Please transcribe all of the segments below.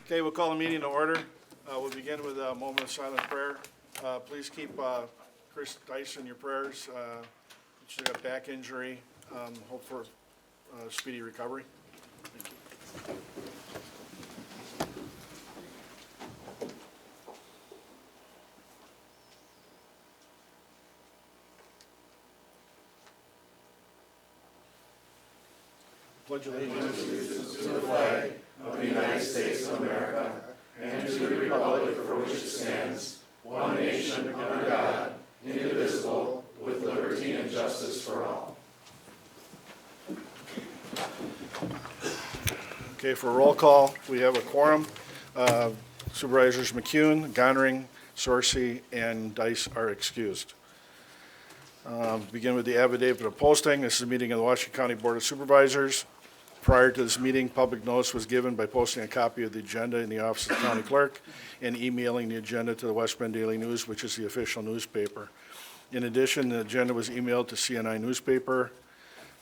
Okay, we'll call the meeting to order. We'll begin with a moment of silent prayer. Please keep Chris Dice in your prayers. She's got a back injury. Hope for speedy recovery. Thank you. Pledge allegiance. Okay, for a roll call, we have a quorum. Supervisors McCune, Gonring, Sorcy, and Dice are excused. Begin with the affidavit of posting. This is a meeting of the Washington County Board of Supervisors. Prior to this meeting, public notice was given by posting a copy of the agenda in the office of the county clerk and emailing the agenda to the West Bend Daily News, which is the official newspaper. In addition, the agenda was emailed to CNI Newspaper,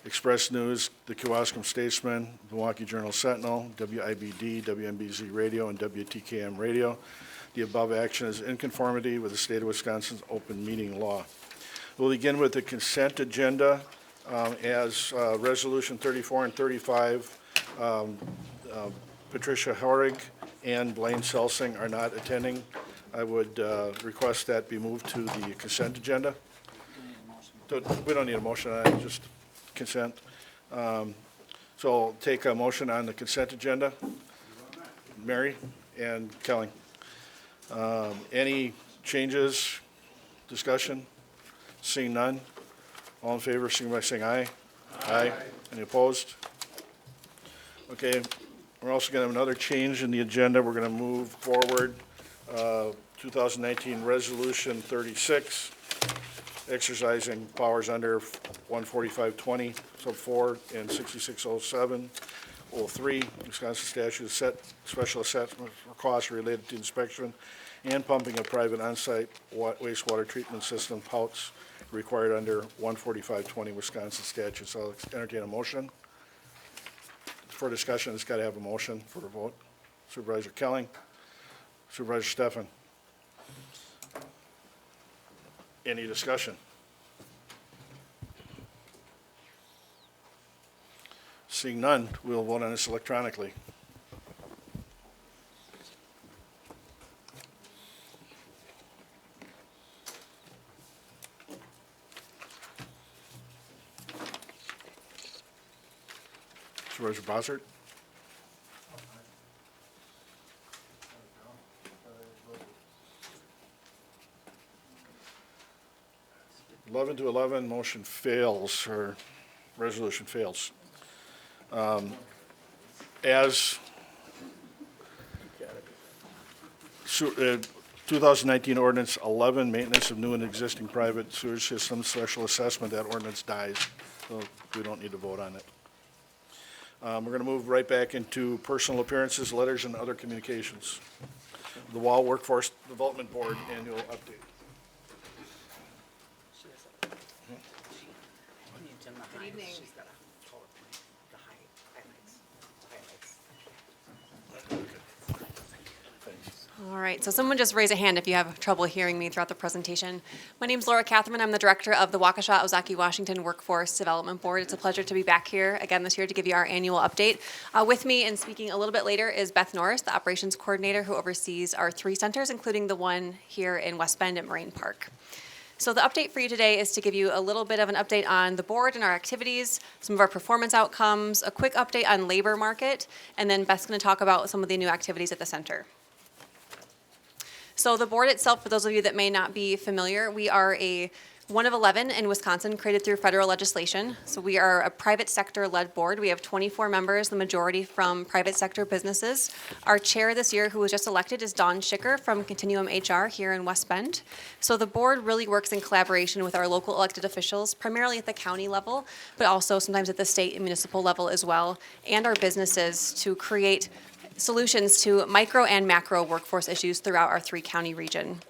Express News, the Kewaskum Statesman, Milwaukee Journal Sentinel, WIBD, WMBZ Radio, and WTKM Radio. The above action is in conformity with the state of Wisconsin's open meeting law. We'll begin with the consent agenda as Resolution 34 and 35. Patricia Horig and Blaine Selsing are not attending. I would request that be moved to the consent agenda. We don't need a motion on it, just consent. So I'll take a motion on the consent agenda. Mary and Kelly. Any changes, discussion? Seeing none. All in favor, signify by saying aye. Aye. Any opposed? Okay, we're also going to have another change in the agenda. We're going to move forward 2019 Resolution 36, exercising powers under 14520, sub 4, and 6607, 03, Wisconsin statute set special assessment for costs related to inspection and pumping of private on-site wastewater treatment system POUTS required under 14520 Wisconsin statute. So I'll entertain a motion. For discussion, it's got to have a motion for a vote. Supervisor Kelling, Supervisor Stefan. Any discussion? Seeing none, we'll vote on this electronically. Supervisor Bossert? 11 to 11, motion fails, or resolution fails. As 2019 ordinance 11, maintenance of new and existing private sewage systems, special assessment, that ordinance dies, so we don't need to vote on it. We're going to move right back into personal appearances, letters, and other communications. The WAL Workforce Development Board annual update. Good evening. All right, so someone just raise a hand if you have trouble hearing me throughout the presentation. My name is Laura Catherman. I'm the director of the Waukesha Ozaki Washington Workforce Development Board. It's a pleasure to be back here again this year to give you our annual update. With me and speaking a little bit later is Beth Norris, the operations coordinator who oversees our 3 centers, including the one here in West Bend at Moraine Park. So the update for you today is to give you a little bit of an update on the board and our activities, some of our performance outcomes, a quick update on labor market, and then Beth's going to talk about some of the new activities at the center. So the board itself, for those of you that may not be familiar, we are a 1 of 11 in Wisconsin created through federal legislation. So we are a private sector-led board. We have 24 members, the majority from private sector businesses. Our chair this year, who was just elected, is Dawn Schicker from Continuum HR here in West Bend. So the board really works in collaboration with our local elected officials, primarily at the county level, but also sometimes at the state and municipal level as well, and our businesses to create solutions to micro and macro workforce issues throughout our 3-county region.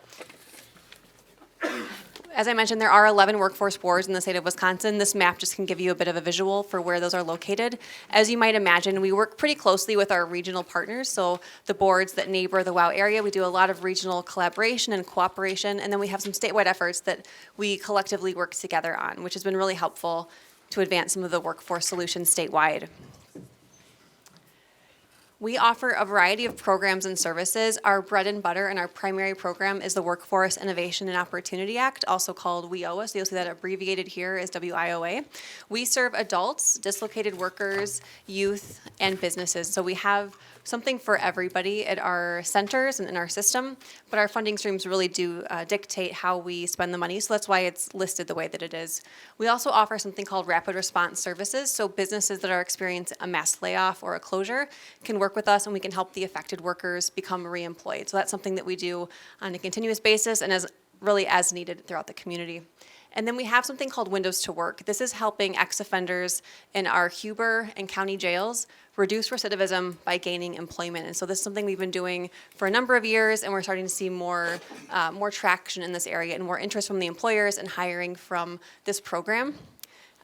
As I mentioned, there are 11 workforce boards in the state of Wisconsin. This map just can give you a bit of a visual for where those are located. As you might imagine, we work pretty closely with our regional partners, so the boards that neighbor the WOW area. We do a lot of regional collaboration and cooperation, and then we have some statewide efforts that we collectively work together on, which has been really helpful to advance some of the workforce solutions statewide. We offer a variety of programs and services. Our bread and butter and our primary program is the Workforce Innovation and Opportunity Act, also called WIOA. So you'll see that abbreviated here as WIOA. We serve adults, dislocated workers, youth, and businesses. So we have something for everybody at our centers and in our system, but our funding streams really do dictate how we spend the money, so that's why it's listed the way that it is. We also offer something called rapid response services, so businesses that are experiencing a mass layoff or a closure can work with us and we can help the affected workers become reemployed. So that's something that we do on a continuous basis and as needed throughout the community. And then we have something called Windows to Work. This is helping ex-offenders in our Huber and county jails reduce recidivism by gaining employment. And so this is something we've been doing for a number of years, and we're starting to see more traction in this area and more interest from the employers in hiring from this program.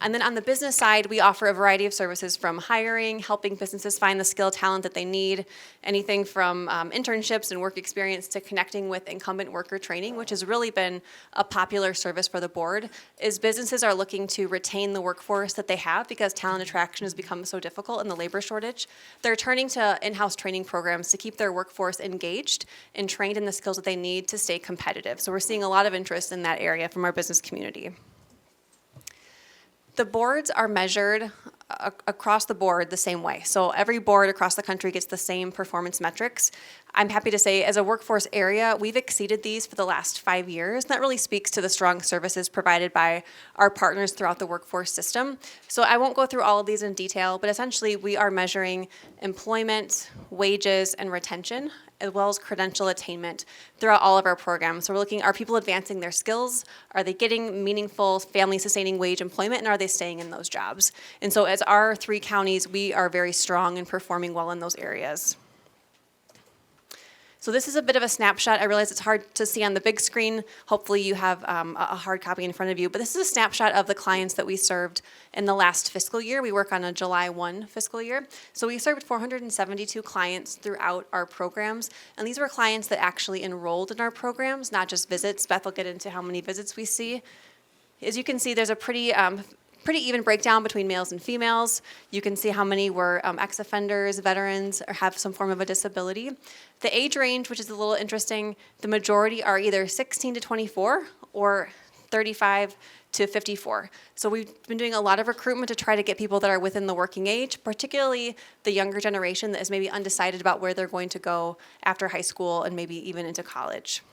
And then on the business side, we offer a variety of services from hiring, helping businesses find the skill talent that they need, anything from internships and work experience to connecting with incumbent worker training, which has really been a popular service for the board, is businesses are looking to retain the workforce that they have because talent attraction has become so difficult in the labor shortage. They're turning to in-house training programs to keep their workforce engaged and trained in the skills that they need to stay competitive. So we're seeing a lot of interest in that area from our business community. The boards are measured across the board the same way. So every board across the country gets the same performance metrics. I'm happy to say as a workforce area, we've exceeded these for the last 5 years. And that really speaks to the strong services provided by our partners throughout the workforce system. So I won't go through all of these in detail, but essentially we are measuring employment, wages, and retention, as well as credential attainment throughout all of our programs. So we're looking, are people advancing their skills? Are they getting meaningful family-sustaining wage employment? And are they staying in those jobs? And so as our 3 counties, we are very strong and performing well in those areas. So this is a bit of a snapshot. I realize it's hard to see on the big screen. Hopefully you have a hard copy in front of you. But this is a snapshot of the clients that we served in the last fiscal year. We work on a July 1 fiscal year. So we served 472 clients throughout our programs. And these were clients that actually enrolled in our programs, not just visits. Beth will get into how many visits we see. As you can see, there's a pretty even breakdown between males and females. You can see how many were ex-offenders, veterans, or have some form of a disability. The age range, which is a little interesting, the majority are either 16 to 24 or 35 to 54. So we've been doing a lot of recruitment to try to get people that are within the working age, particularly the younger generation that is maybe undecided about where they're going to go after high school and maybe even into college.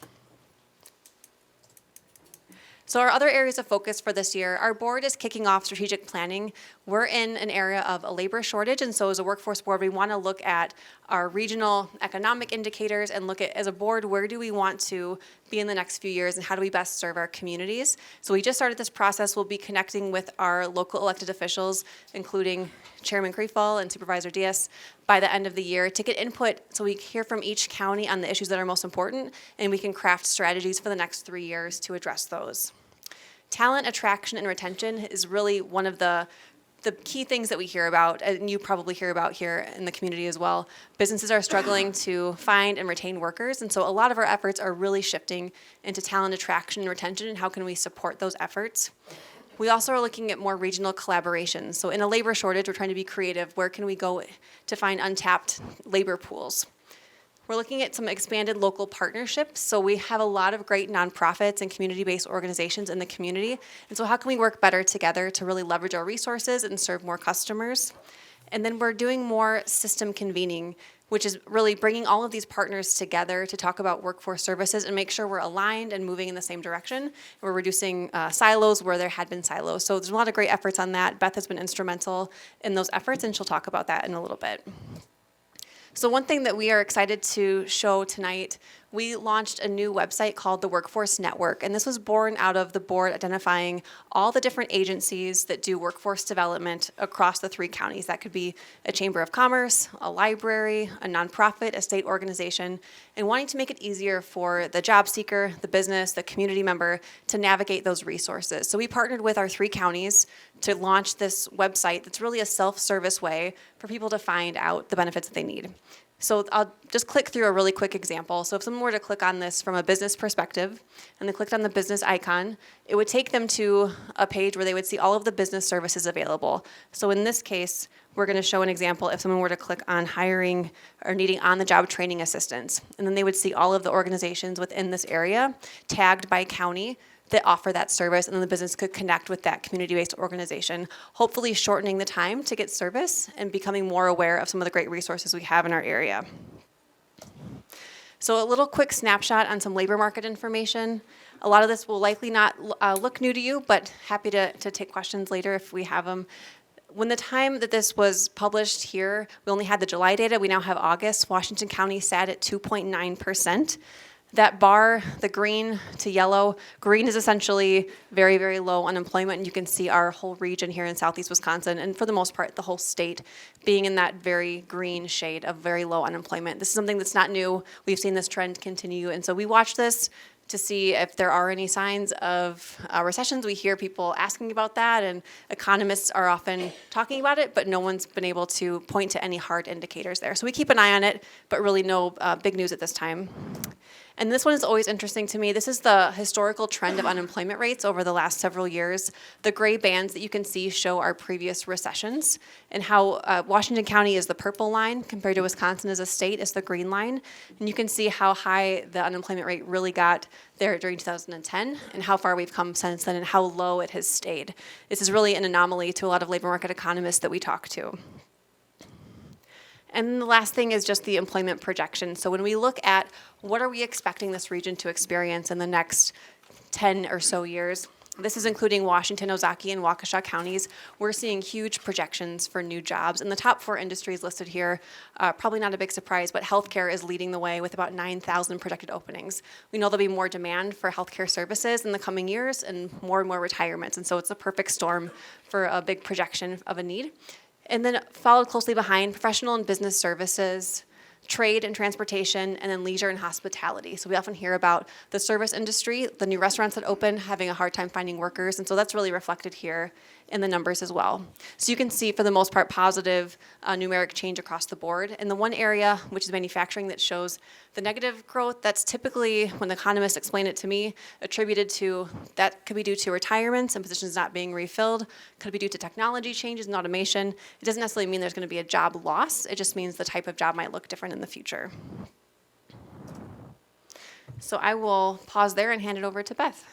So our other areas of focus for this year, our board is kicking off strategic planning. We're in an area of a labor shortage, and so as a workforce board, we want to look at our regional economic indicators and look at, as a board, where do we want to be in the next few years and how do we best serve our communities? So we just started this process. We'll be connecting with our local elected officials, including Chairman Creefall and Supervisor Diaz, by the end of the year to get input so we hear from each county on the issues that are most important and we can craft strategies for the next 3 years to address those. Talent attraction and retention is really one of the key things that we hear about, and you probably hear about here in the community as well. Businesses are struggling to find and retain workers, and so a lot of our efforts are really shifting into talent attraction and retention and how can we support those efforts. We also are looking at more regional collaboration. So in a labor shortage, we're trying to be creative. Where can we go to find untapped labor pools? We're looking at some expanded local partnerships. So we have a lot of great nonprofits and community-based organizations in the community. And so how can we work better together to really leverage our resources and serve more customers? And then we're doing more system convening, which is really bringing all of these partners together to talk about workforce services and make sure we're aligned and moving in the same direction. We're reducing silos where there had been silos. So there's a lot of great efforts on that. Beth has been instrumental in those efforts, and she'll talk about that in a little bit. So one thing that we are excited to show tonight, we launched a new website called the Workforce Network. And this was born out of the board identifying all the different agencies that do workforce development across the 3 counties. That could be a chamber of commerce, a library, a nonprofit, a state organization, and wanting to make it easier for the job seeker, the business, the community member to navigate those resources. So we partnered with our 3 counties to launch this website that's really a self-service way for people to find out the benefits that they need. So I'll just click through a really quick example. So if someone were to click on this from a business perspective, and they clicked on the business icon, it would take them to a page where they would see all of the business services available. So in this case, we're going to show an example if someone were to click on hiring or needing on-the-job training assistance. And then they would see all of the organizations within this area tagged by county that offer that service, and then the business could connect with that community-based organization, hopefully shortening the time to get service and becoming more aware of some of the great resources we have in our area. So a little quick snapshot on some labor market information. A lot of this will likely not look new to you, but happy to take questions later if we have them. When the time that this was published here, we only had the July data. We now have August. Washington County sat at 2.9%. That bar, the green to yellow, green is essentially very, very low unemployment, and you can see our whole region here in southeast Wisconsin, and for the most part, the whole state being in that very green shade of very low unemployment. This is something that's not new. We've seen this trend continue, and so we watch this to see if there are any signs of recessions. We hear people asking about that, and economists are often talking about it, but no one's been able to point to any hard indicators there. So we keep an eye on it, but really no big news at this time. And this one is always interesting to me. This is the historical trend of unemployment rates over the last several years. The gray bands that you can see show our previous recessions, and how Washington County is the purple line compared to Wisconsin as a state is the green line. And you can see how high the unemployment rate really got there during 2010 and how far we've come since then and how low it has stayed. This is really an anomaly to a lot of labor market economists that we talk to. And the last thing is just the employment projection. So when we look at what are we expecting this region to experience in the next 10 or so years, this is including Washington, Ozaukee, and Waukesha counties, we're seeing huge projections for new jobs. And the top 4 industries listed here, probably not a big surprise, but healthcare is leading the way with about 9,000 projected openings. We know there'll be more demand for healthcare services in the coming years and more retirements. And so it's a perfect storm for a big projection of a need. And then followed closely behind professional and business services, trade and transportation, and then leisure and hospitality. So we often hear about the service industry, the new restaurants that open, having a hard time finding workers, and so that's really reflected here in the numbers as well. So you can see, for the most part, positive numeric change across the board. And the one area, which is manufacturing, that shows the negative growth, that's typically, when the economists explain it to me, attributed to, that could be due to retirements and positions not being refilled, could be due to technology changes and automation. It doesn't necessarily mean there's going to be a job loss, it just means the type of job might look different in the future. So I will pause there and hand it over to Beth.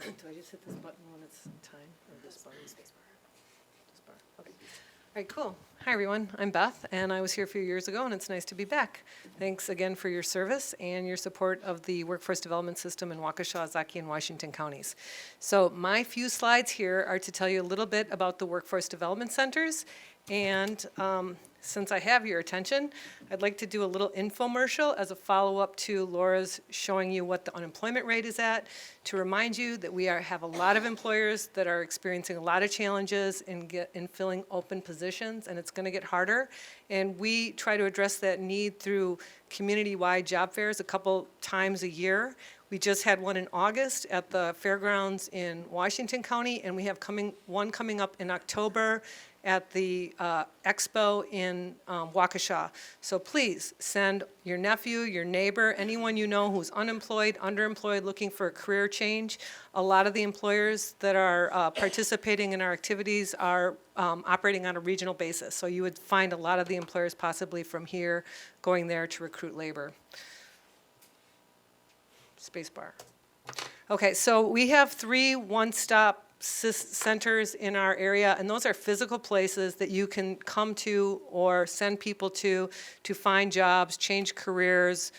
Do I just hit this button when it's time, or this bar? This bar. Okay. All right, cool. Hi, everyone. I'm Beth, and I was here a few years ago, and it's nice to be back. Thanks again for your service and your support of the workforce development system in Waukesha, Ozaukee, and Washington counties. So my few slides here are to tell you a little bit about the workforce development centers, and since I have your attention, I'd like to do a little infomercial as a follow-up to Laura's showing you what the unemployment rate is at, to remind you that we have a lot of employers that are experiencing a lot of challenges in filling open positions, and it's going to get harder. And we try to address that need through community-wide job fairs a couple times a year. We just had one in August at the fairgrounds in Washington County, and we have one coming up in October at the expo in Waukesha. So please send your nephew, your neighbor, anyone you know who's unemployed, underemployed, looking for a career change. A lot of the employers that are participating in our activities are operating on a regional basis. So you would find a lot of the employers possibly from here going there to recruit labor. Spacebar. Okay, so we have 3 one-stop centers in our area, and those are physical places that you can come to or send people to find jobs, change careers,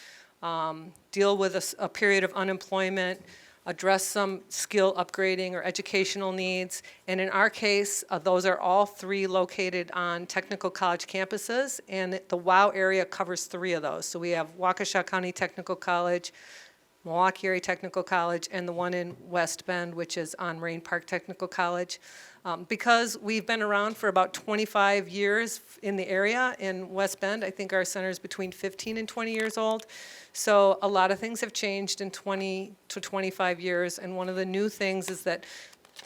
deal with a period of unemployment, address some skill upgrading or educational needs. And in our case, those are all 3 located on technical college campuses, and the WOW area covers 3 of those. So we have Waukesha County Technical College, Milwaukee Area Technical College, and the one in West Bend, which is on Marine Park Technical College. Because we've been around for about 25 years in the area in West Bend, I think our center is between 15 and 20 years old. So a lot of things have changed in 20 to 25 years, and one of the new things is that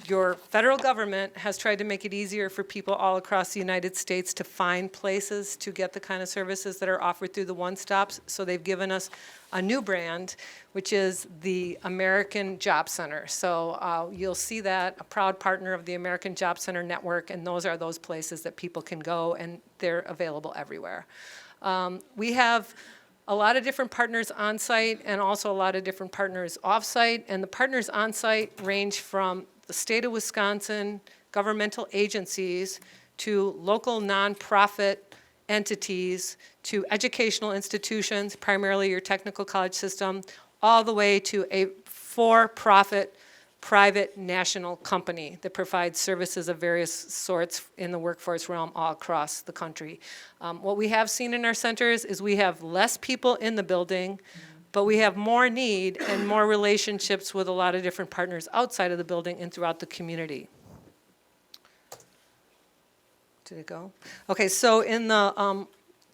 your federal government has tried to make it easier for people all across the United States to find places to get the kind of services that are offered through the one-stops. So they've given us a new brand, which is the American Job Center. So you'll see that, a proud partner of the American Job Center network, and those are those places that people can go, and they're available everywhere. We have a lot of different partners on site and also a lot of different partners off site, and the partners on site range from the state of Wisconsin, governmental agencies, to local nonprofit entities, to educational institutions, primarily your technical college system, all the way to a for-profit private national company that provides services of various sorts in the workforce realm all across the country. What we have seen in our centers is we have less people in the building, but we have more need and more relationships with a lot of different partners outside of the building and throughout the community. Did it go? Okay, so in the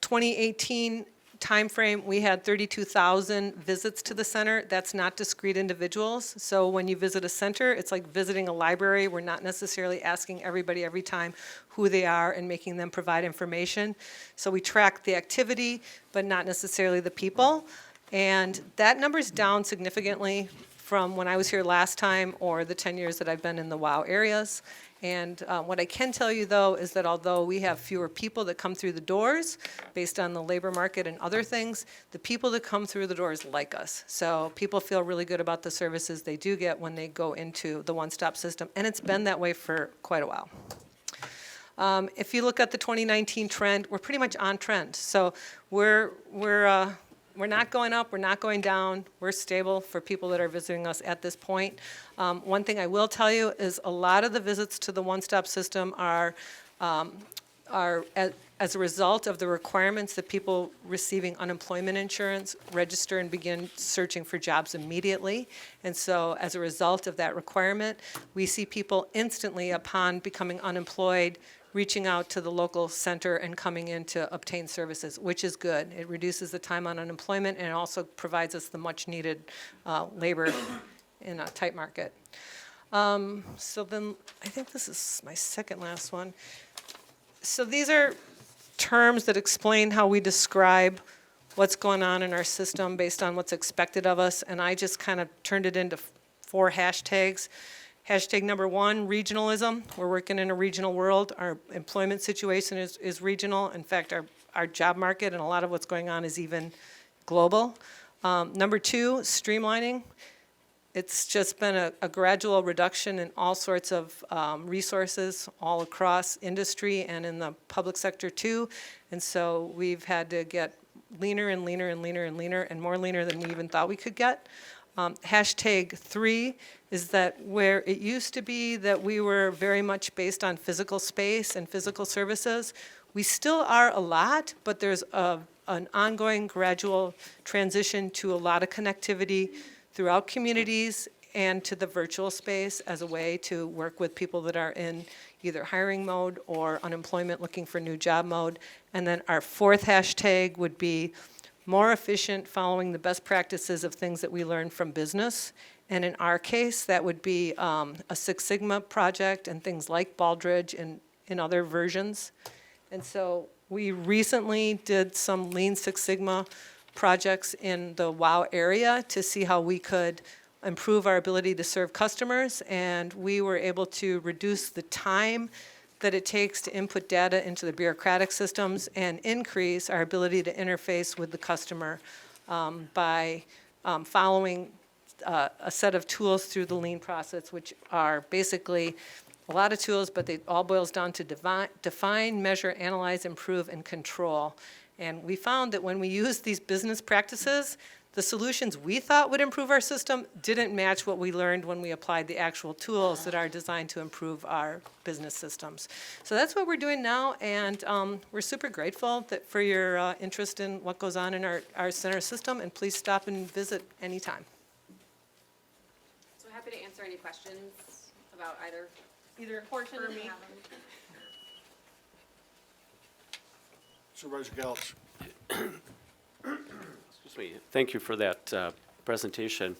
2018 timeframe, we had 32,000 visits to the center. That's not discrete individuals. So when you visit a center, it's like visiting a library. We're not necessarily asking everybody every time who they are and making them provide information. So we track the activity, but not necessarily the people. And that number's down significantly from when I was here last time or the 10 years that I've been in the WOW areas. And what I can tell you, though, is that although we have fewer people that come through the doors based on the labor market and other things, the people that come through the doors like us. So people feel really good about the services they do get when they go into the one-stop system. And it's been that way for quite a while. If you look at the 2019 trend, we're pretty much on trend. So we're not going up, we're not going down, we're stable for people that are visiting us at this point. One thing I will tell you is a lot of the visits to the one-stop system are as a result of the requirements that people receiving unemployment insurance register and begin searching for jobs immediately. And so as a result of that requirement, we see people instantly upon becoming unemployed reaching out to the local center and coming in to obtain services, which is good. It reduces the time on unemployment and it also provides us the much needed labor in a tight market. So then I think this is my second last one. So these are terms that explain how we describe what's going on in our system based on what's expected of us, and I just kind of turned it into 4 hashtags. Hashtag number 1, regionalism. We're working in a regional world. Our employment situation is regional. In fact, our job market and a lot of what's going on is even global. Number 2, streamlining. It's just been a gradual reduction in all sorts of resources all across industry and in the public sector too. And so we've had to get leaner and leaner and leaner and leaner and more leaner than we even thought we could get. Hashtag 3 is that where it used to be that we were very much based on physical space and physical services, we still are a lot, but there's an ongoing gradual transition to a lot of connectivity throughout communities and to the virtual space as a way to work with people that are in either hiring mode or unemployment looking for new job mode. And then our 4th hashtag would be more efficient, following the best practices of things that we learned from business. And in our case, that would be a Six Sigma project and things like Baldrige and in other versions. And so we recently did some Lean Six Sigma projects in the WOW area to see how we could improve our ability to serve customers. And we were able to reduce the time that it takes to input data into the bureaucratic systems and increase our ability to interface with the customer by following a set of tools through the Lean process, which are basically a lot of tools, but it all boils down to define, measure, analyze, improve, and control. And we found that when we use these business practices, the solutions we thought would improve our system didn't match what we learned when we applied the actual tools that are designed to improve our business systems. So that's what we're doing now, and we're super grateful for your interest in what goes on in our center system, and please stop and visit anytime. So happy to answer any questions about either Either portion for if you me. have them. Supervisor Galitz. Excuse me. Thank you for that presentation.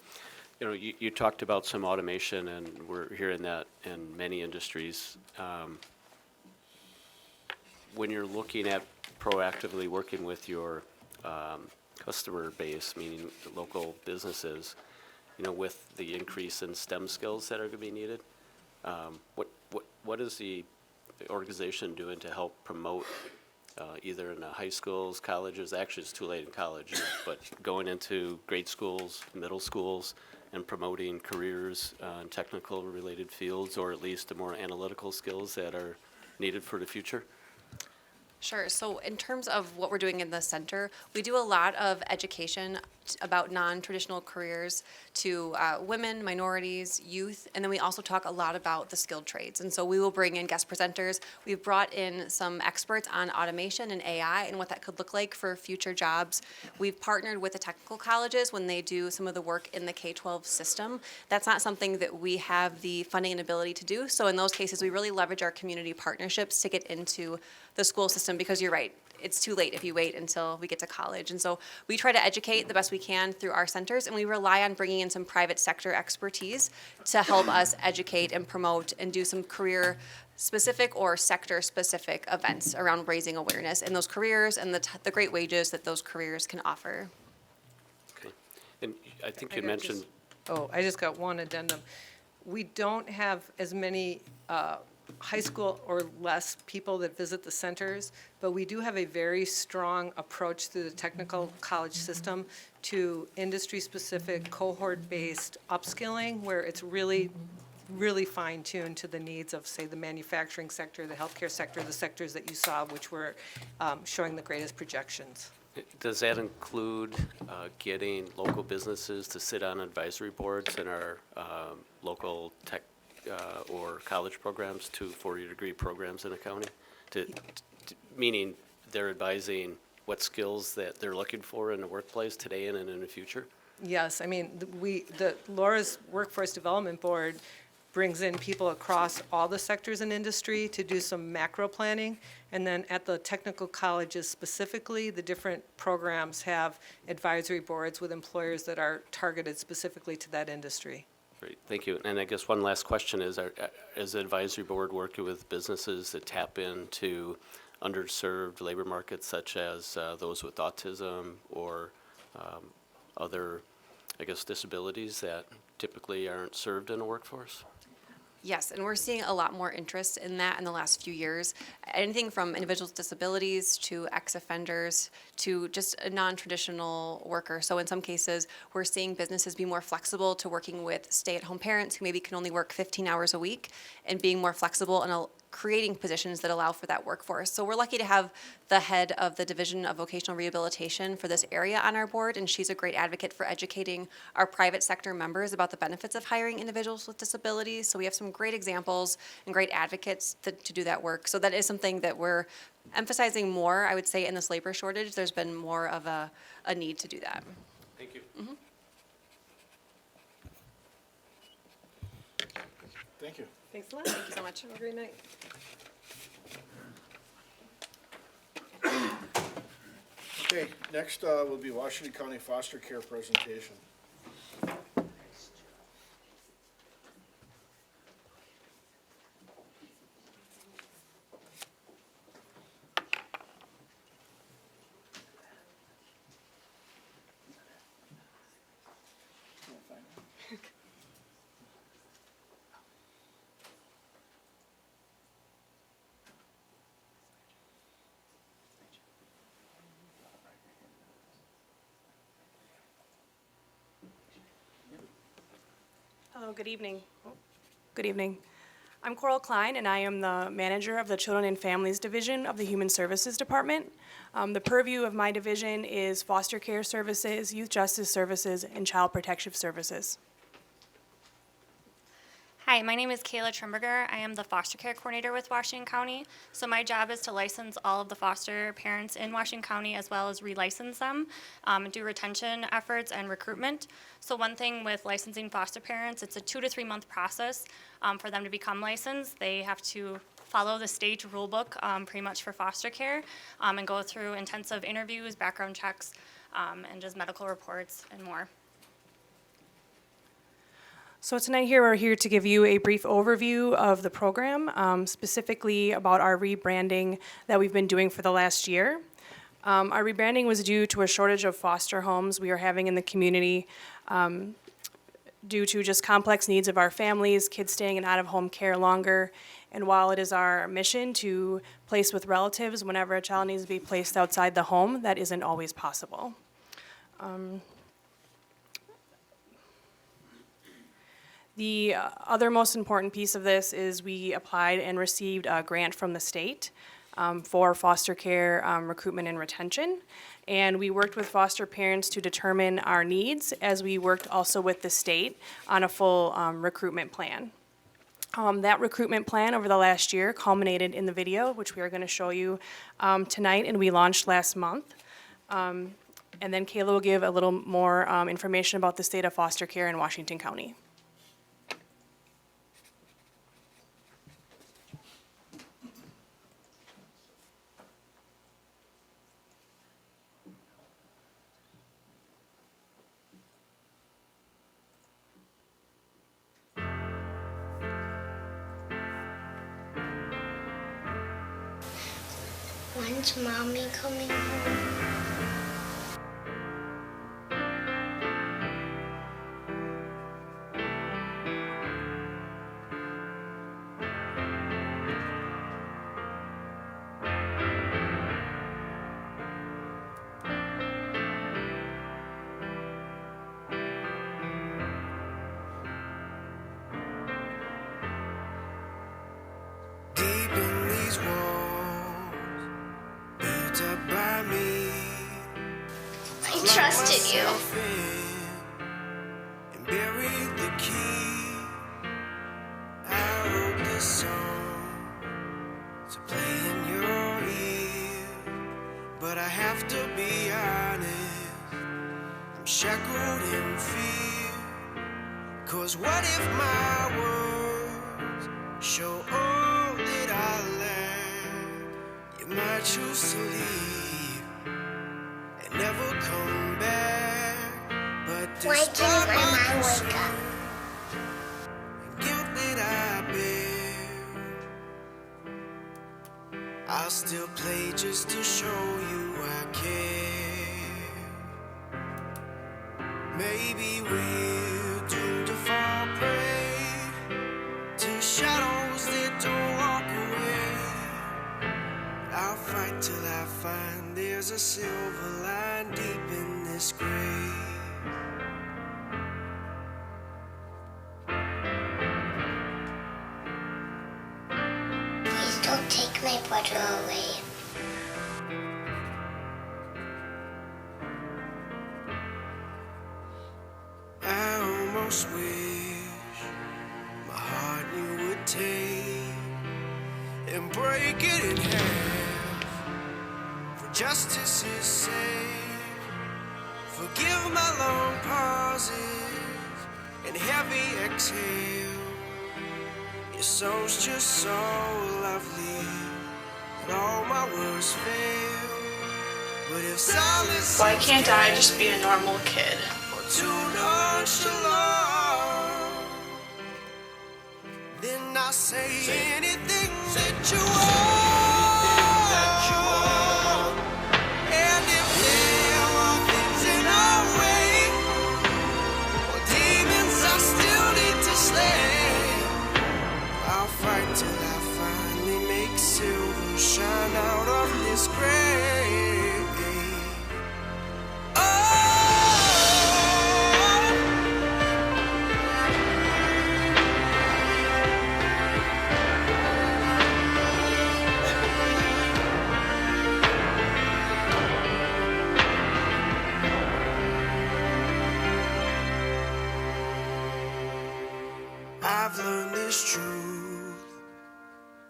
You know, you talked about some automation, and we're hearing that in many industries. When you're looking at proactively working with your customer base, meaning the local businesses, you know, with the increase in STEM skills that are going to be needed, what is the organization doing to help promote either in the high schools, colleges, actually it's too late in college, but going into grade schools, middle schools, and promoting careers in technical related fields, or at least the more analytical skills that are needed for the future? Sure. So in terms of what we're doing in the center, we do a lot of education about non-traditional careers to women, minorities, youth, and then we also talk a lot about the skilled trades. And so we will bring in guest presenters. We've brought in some experts on automation and AI and what that could look like for future jobs. We've partnered with the technical colleges when they do some of the work in the K-12 system. That's not something that we have the funding and ability to do. So in those cases, we really leverage our community partnerships to get into the school system, because you're right, it's too late if you wait until we get to college. And so we try to educate the best we can through our centers, and we rely on bringing in some private sector expertise to help us educate and promote and do some career specific or sector specific events around raising awareness in those careers and the great wages that those careers can offer. Okay. And I think I you got mentioned, I just got one addendum. We don't have as many high school or less people that visit the centers, but we do have a very strong approach through the technical college system to industry-specific, cohort-based upskilling, where it's really fine-tuned to the needs of, say, the manufacturing sector, the healthcare sector, the sectors that you saw, which were showing the greatest projections. does that include getting local businesses to sit on advisory boards in our local tech or college programs, to four-year-degree programs in the county? Meaning they're advising what skills that they're looking for in the workplace today and in the future? Yes, I mean, Laura's Workforce Development Board brings in people across all the sectors in industry to do some macro planning. And then at the technical colleges specifically, the different programs have advisory boards with employers that are targeted specifically to that industry. Great, thank you. And I guess one last question is the advisory board working with businesses that tap into underserved labor markets, such as those with autism or other, I guess, disabilities that typically aren't served in the workforce? Yes, and we're seeing a lot more interest in that in the last few years. Anything from individuals with disabilities to ex-offenders to just a non-traditional worker. So in some cases, we're seeing businesses be more flexible to working with stay-at-home parents who maybe can only work 15 hours a week, and being more flexible and creating positions that allow for that workforce. So we're lucky to have the head of the Division of Vocational Rehabilitation for this area on our board, and she's a great advocate for educating our private sector members about the benefits of hiring individuals with disabilities. So we have some great examples and great advocates to do that work. So that is something that we're emphasizing more, I would say, in this labor shortage. There's been more of a need to do that. Thank you. Thank you. Thanks a lot. Thank you so much. Have a great night. Okay, next will be Washington County Foster Care presentation. Hello, good evening. Good evening. I'm Coral Klein, and I am the manager of the Children and Families Division of the Human Services Department. The purview of my division is foster care services, youth justice services, and child protective services. Hi, my name is Kayla Trimberger. I am the foster care coordinator with Washington County. So my job is to license all of the foster parents in Washington County as well as relicense them, and do retention efforts and recruitment. So one thing with licensing foster parents, it's a 2 to 3 month process for them to become licensed. They have to follow the state rule book pretty much for foster care and go through intensive interviews, background checks, and just medical reports and more. So tonight we're here to give you a brief overview of the program, specifically about our rebranding that we've been doing for the last year. Our rebranding was due to a shortage of foster homes we are having in the community due to just complex needs of our families, kids staying in out-of-home care longer. And while it is our mission to place with relatives whenever a child needs to be placed outside the home, that isn't always possible. The other most important piece of this is we applied and received a grant from the state for foster care recruitment and retention. And we worked with foster parents to determine our needs as we worked also with the state on a full recruitment plan. That recruitment plan over the last year culminated in the video, which we are going to show you tonight, and we launched last month. And then Kayla will give a little more information about the state of foster care in Washington County. When's mommy coming home? Deep in these walls, built up by me, I trusted you. And buried the key. I wrote this song to play in your ear, but I have to be honest, I'm shackled in fear. 'Cause what if my words show all that I lack? You might choose to leave and never come back. But Why despite can't my my mom wake concern up? and guilt that I bear, I'll still play just to show you I care. Maybe we're doomed to fall prey to shadows that don't walk away. I'll fight till I find there's a silver line deep in this grave. Please don't take my brother away. I almost wish my heart you would take and break it in half for justice's sake. Forgive my long pauses and heavy exhale. Your soul's just so lovely that all my words fail. But if silence Why can't I just be a normal kid? or too nonchalant, then I'll say anything that you want. And if there are things in our way, or demons I still need to slay, I'll fight till I finally make silver shine out of this gray.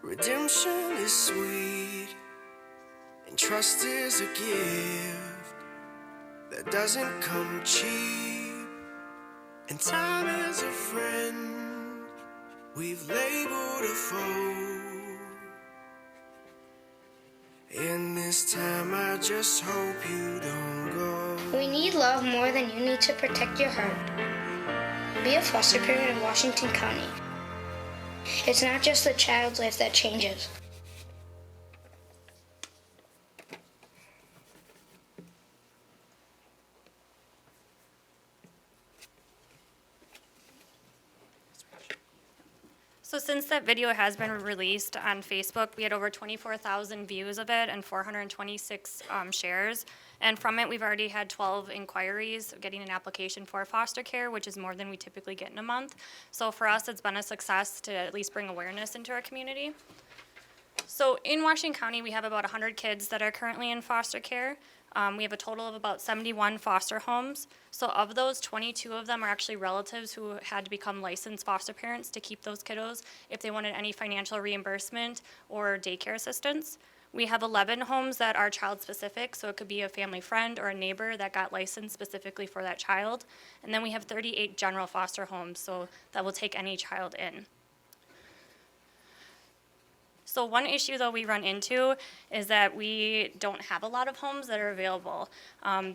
Redemption is sweet, and trust is a gift that doesn't come cheap. And time is a friend we've labeled a foe. In this time, I just hope you don't go. We need love more than you need to protect your heart. Be a foster parent in Washington County. It's not just the child's life that changes. So since that video has been released on Facebook, we had over 24,000 views of it and 426 shares. And from it, we've already had 12 inquiries getting an application for foster care, which is more than we typically get in a month. So for us, it's been a success to at least bring awareness into our community. So in Washington County, we have about 100 kids that are currently in foster care. We have a total of about 71 foster homes. So of those, 22 of them are actually relatives who had to become licensed foster parents to keep those kiddos if they wanted any financial reimbursement or daycare assistance. We have 11 homes that are child-specific, so it could be a family friend or a neighbor that got licensed specifically for that child. And then we have 38 general foster homes, so that will take any child in. So one issue, though, we run into is that we don't have a lot of homes that are available.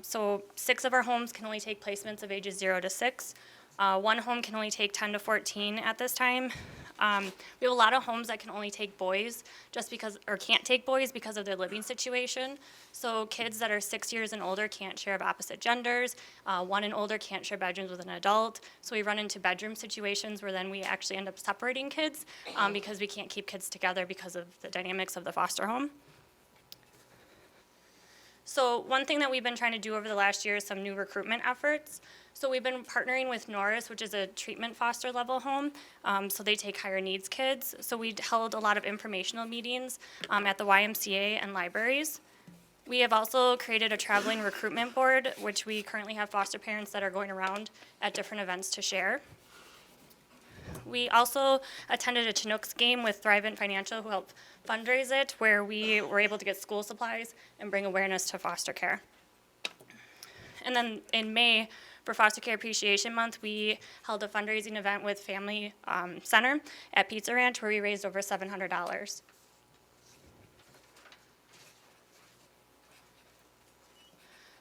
So 6 of our homes can only take placements of ages 0 to 6. One home can only take 10 to 14 at this time. We have a lot of homes that can only take boys just because, or can't take boys because of their living situation. So kids that are 6 years and older can't share of opposite genders. 1 and older can't share bedrooms with an adult. So we run into bedroom situations where then we actually end up separating kids because we can't keep kids together because of the dynamics of the foster home. So one thing that we've been trying to do over the last year is some new recruitment efforts. So we've been partnering with Norris, which is a treatment foster level home. So they take higher needs kids. So we held a lot of informational meetings at the YMCA and libraries. We have also created a traveling recruitment board, which we currently have foster parents that are going around at different events to share. We also attended a Chinooks game with Thrivent Financial, who helped fundraise it, where we were able to get school supplies and bring awareness to foster care. And then in May, for Foster Care Appreciation Month, we held a fundraising event with Family Center at Pizza Ranch, where we raised over $700.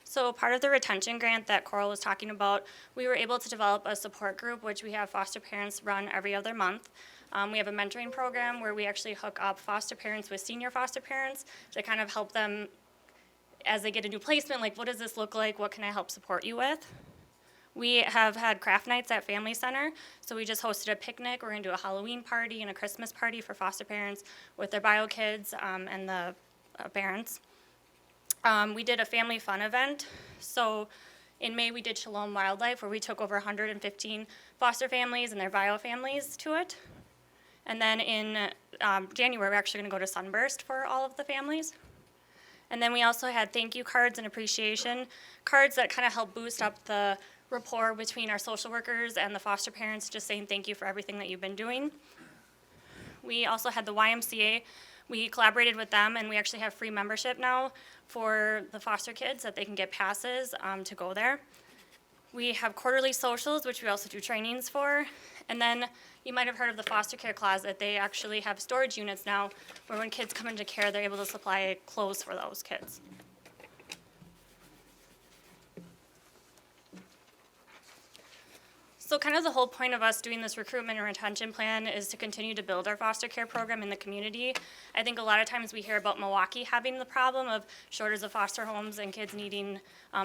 So part of the retention grant that Coral was talking about, we were able to develop a support group, which we have foster parents run every other month. We have a mentoring program where we actually hook up foster parents with senior foster parents to kind of help them as they get a new placement, like, what does this look like? What can I help support you with? We have had craft nights at Family Center, so we just hosted a picnic. We're gonna do a Halloween party and a Christmas party for foster parents with their bio kids and the parents. We did a family fun event. So in May, we did Shalom Wildlife, where we took over 115 foster families and their bio families to it. And then in January, we're actually gonna go to Sunburst for all of the families. And then we also had thank you cards and appreciation cards that kind of help boost up the rapport between our social workers and the foster parents, just saying thank you for everything that you've been doing. We also had the YMCA. We collaborated with them, and we actually have free membership now for the foster kids, that they can get passes to go there. We have quarterly socials, which we also do trainings for. And then you might have heard of the foster care closet. They actually have storage units now where when kids come into care, they're able to supply clothes for those kids. So kind of the whole point of us doing this recruitment and retention plan is to continue to build our foster care program in the community. I think a lot of times we hear about Milwaukee having the problem of shortage of foster homes and kids needing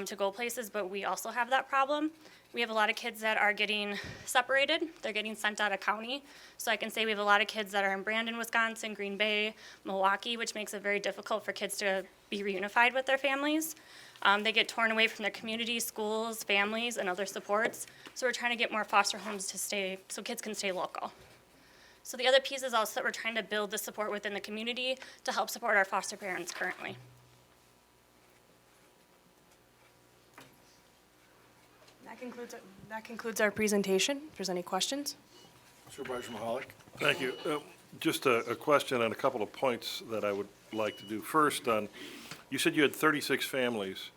to go places, but we also have that problem. We have a lot of kids that are getting separated. They're getting sent out of county. So I can say we have a lot of kids that are in Brandon, Wisconsin, Green Bay, Milwaukee, which makes it very difficult for kids to be reunified with their families. They get torn away from their communities, schools, families, and other supports. So we're trying to get more foster homes to stay, so kids can stay local. So the other piece is also that we're trying to build the support within the community to help support our foster parents currently. That concludes our presentation. If there's any questions. Supervisor Mahalik. Thank you. Just a question and a couple of points that I would like to do. First, you said you had 36 families.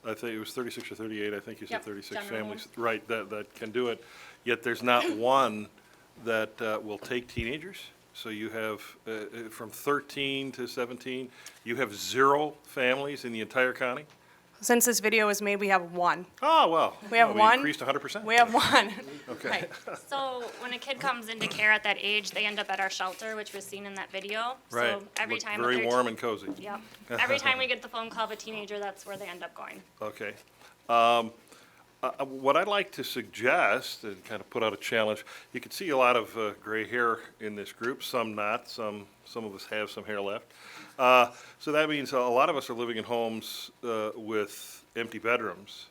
I think it was 36 or 38, I think you said Yep, 36 general families. homes. Right, that can do it. Yet there's not one that will take teenagers. So you have, from 13 to 17, you have 0 families in the entire county? Since this video was made, we have one. Oh, well. We have one. Increased 100%? We have one. Okay. Right. So when a kid comes into care at that age, they end up at our shelter, which was seen in that video. Right. So every Look time. very warm and cozy. Yep. Every time we get the phone call of a teenager, that's where they end up going. Okay. What I'd like to suggest, and kind of put out a challenge, you can see a lot of gray hair in this group, some not, some of us have some hair left. So that means a lot of us are living in homes with empty bedrooms.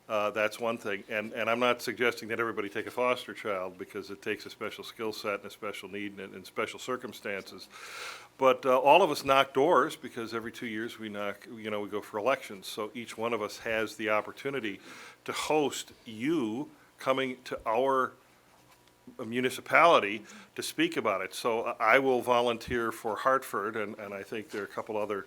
That's one thing, and I'm not suggesting that everybody take a foster child, because it takes a special skill set and a special need and special circumstances. But all of us knock doors, because every 2 years we go for elections. So each one of us has the opportunity to host you coming to our municipality to speak about it. So I will volunteer for Hartford, and I think there are a couple other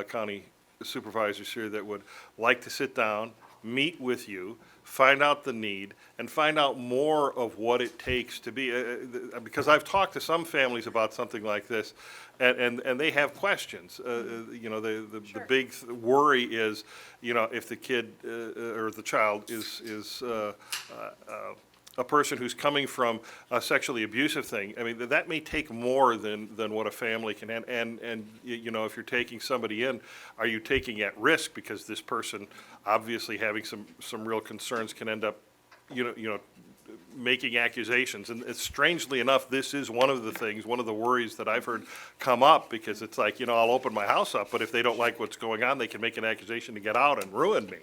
county supervisors here that would like to sit down, meet with you, find out the need, and find out more of what it takes to be, because I've talked to some families about something like this, and they have questions. The big worry is, if the kid or the child is a person who's coming from a sexually abusive thing. I mean, that may take more than what a family can, and if you're taking somebody in, are you taking at risk, because this person obviously having some real concerns can end up, making accusations. And strangely enough, this is one of the worries that I've heard come up, because it's like, I'll open my house up, but if they don't like what's going on, they can make an accusation to get out and ruin me.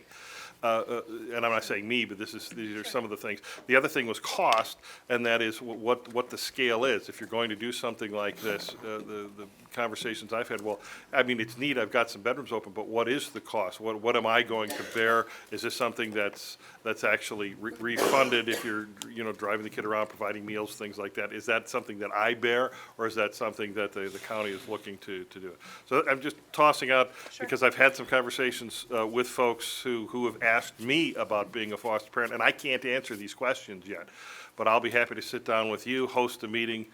And I'm not saying me, but these are some of the things. The other thing was cost, and that is what the scale is. If you're going to do something like this, the conversations I've had, well, I mean, it's neat, I've got some bedrooms open, but what is the cost? What am I going to bear? Is this something that's actually refunded if you're, driving the kid around, providing meals, things like that? Is that something that I bear, or is that something that the county is looking to do? So I'm just tossing out, because I've had some conversations with folks who have asked me about being a foster parent, and I can't answer these questions yet. But I'll be happy to sit down with you, host a meeting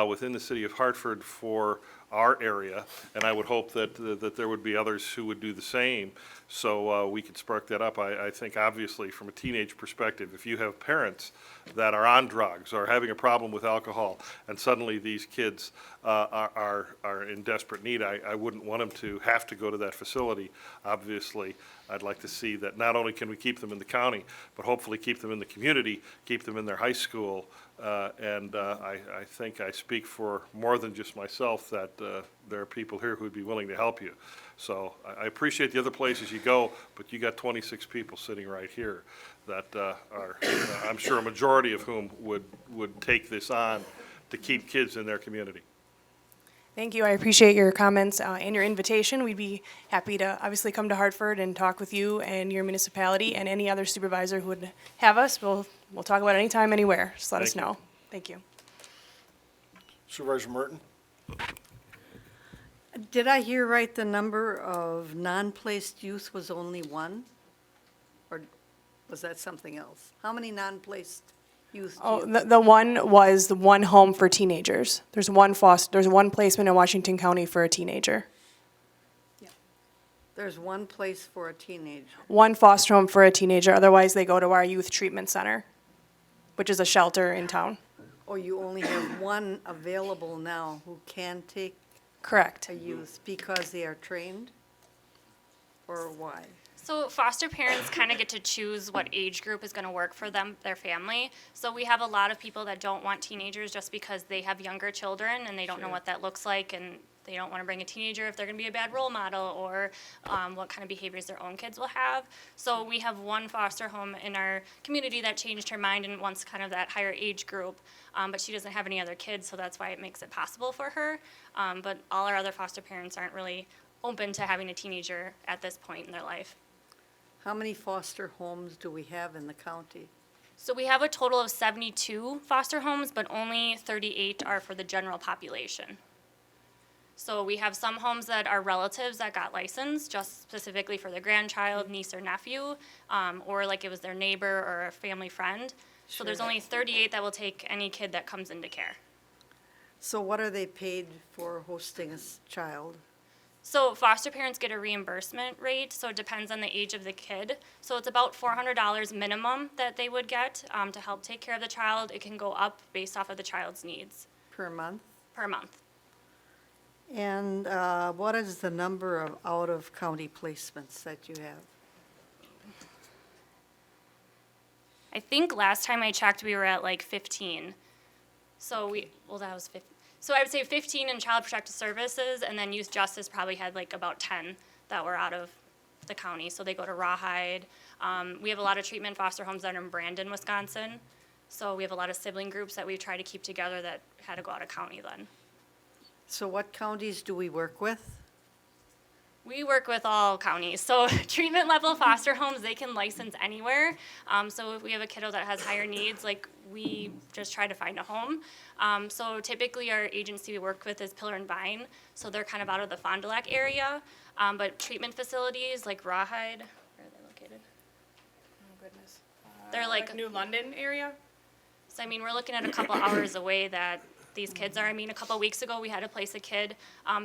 within the city of Hartford for our area, and I would hope that there would be others who would do the same, so we could spark that up. I think, obviously, from a teenage perspective, if you have parents that are on drugs or having a problem with alcohol, and suddenly these kids are in desperate need, I wouldn't want them to have to go to that facility. Obviously, I'd like to see that not only can we keep them in the county, but hopefully keep them in the community, keep them in their high school. And I think I speak for more than just myself, that there are people here who would be willing to help you. So I appreciate the other places you go, but you got 26 people sitting right here that are, I'm sure a majority of whom would take this on to keep kids in their community. Thank you. I appreciate your comments and your invitation. We'd be happy to obviously come to Hartford and talk with you and your municipality and any other supervisor who would have us. We'll talk about it anytime, anywhere. Just let us Thank you. know. Thank you. Supervisor Merton? Did I hear right, the number of non-placed youth was only one? Or was that something else? How many non-placed youth? do Oh, you- the one was the one home for teenagers. There's one placement in Washington County for a teenager. There's one place for a teenager. One foster home for a teenager. Otherwise, they go to our youth treatment center, which is a shelter in town. Or you only have one available now who can take Correct. a youth because they are trained? Or why? So foster parents kind of get to choose what age group is going to work for them, their family. So we have a lot of people that don't want teenagers just because they have younger children and they don't know what that looks like, and they don't want to bring a teenager if they're going to be a bad role model, or what kind of behaviors their own kids will have. So we have one foster home in our community that changed her mind and wants kind of that higher age group, but she doesn't have any other kids, so that's why it makes it possible for her. But all our other foster parents aren't really open to having a teenager at this point in their life. How many foster homes do we have in the county? So we have a total of 72 foster homes, but only 38 are for the general population. So we have some homes that are relatives that got licensed just specifically for their grandchild, niece, or nephew, or like it was their neighbor or a family friend. So there's only 38 that will take any kid that comes into care. So what are they paid for hosting a child? So foster parents get a reimbursement rate, so it depends on the age of the kid. So it's about $400 minimum that they would get to help take care of the child. It can go up based off of the child's needs Per month? per month. And what is the number of out-of-county placements that you have? I think last time I checked, we were at like 15. So that was 15. So I would say 15 in Child Protective Services, and then Youth Justice probably had like about 10 that were out of the county. So they go to Rawhide. We have a lot of treatment foster homes that are in Brandon, Wisconsin. So we have a lot of sibling groups that we try to keep together that had to go out of county then. So what counties do we work with? We work with all counties. So treatment level foster homes, they can license anywhere. So if we have a kiddo that has higher needs, like we just try to find a home. So typically our agency we work with is Pillar and Vine. So they're kind of out of the Fond du Lac area. But treatment facilities like Rawhide, where are they located? Oh, goodness. They're like, New London area? so I mean, we're looking at a couple hours away that these kids are. I mean, a couple weeks ago, we had to place a kid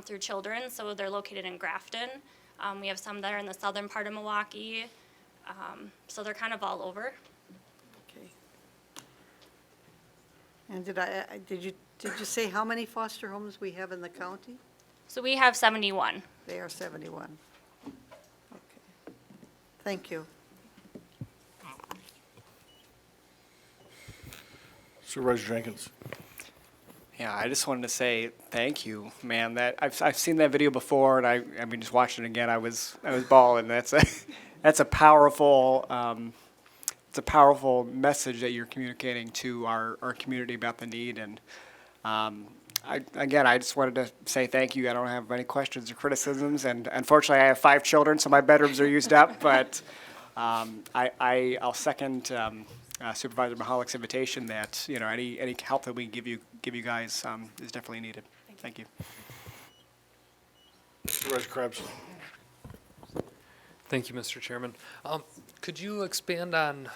through Children, so they're located in Grafton. We have some that are in the southern part of Milwaukee, so they're kind of all over. Okay. And did you say how many foster homes we have in the county? So we have 71. They are 71. Okay. Thank you. Supervisor Jenkins. Yeah, I just wanted to say thank you, man. That I've seen that video before, and I mean just watching it again, I was bawling. That's a powerful it's a powerful message that you're communicating to our community about the need. And I just wanted to say thank you. I don't have any questions or criticisms, and unfortunately I have 5 children, so my bedrooms are used up. But I'll second Supervisor Mahalick's invitation that any help that we can give you guys is definitely needed. Thank you. Supervisor Krebs. Thank you, Mr. Chairman. Could you expand on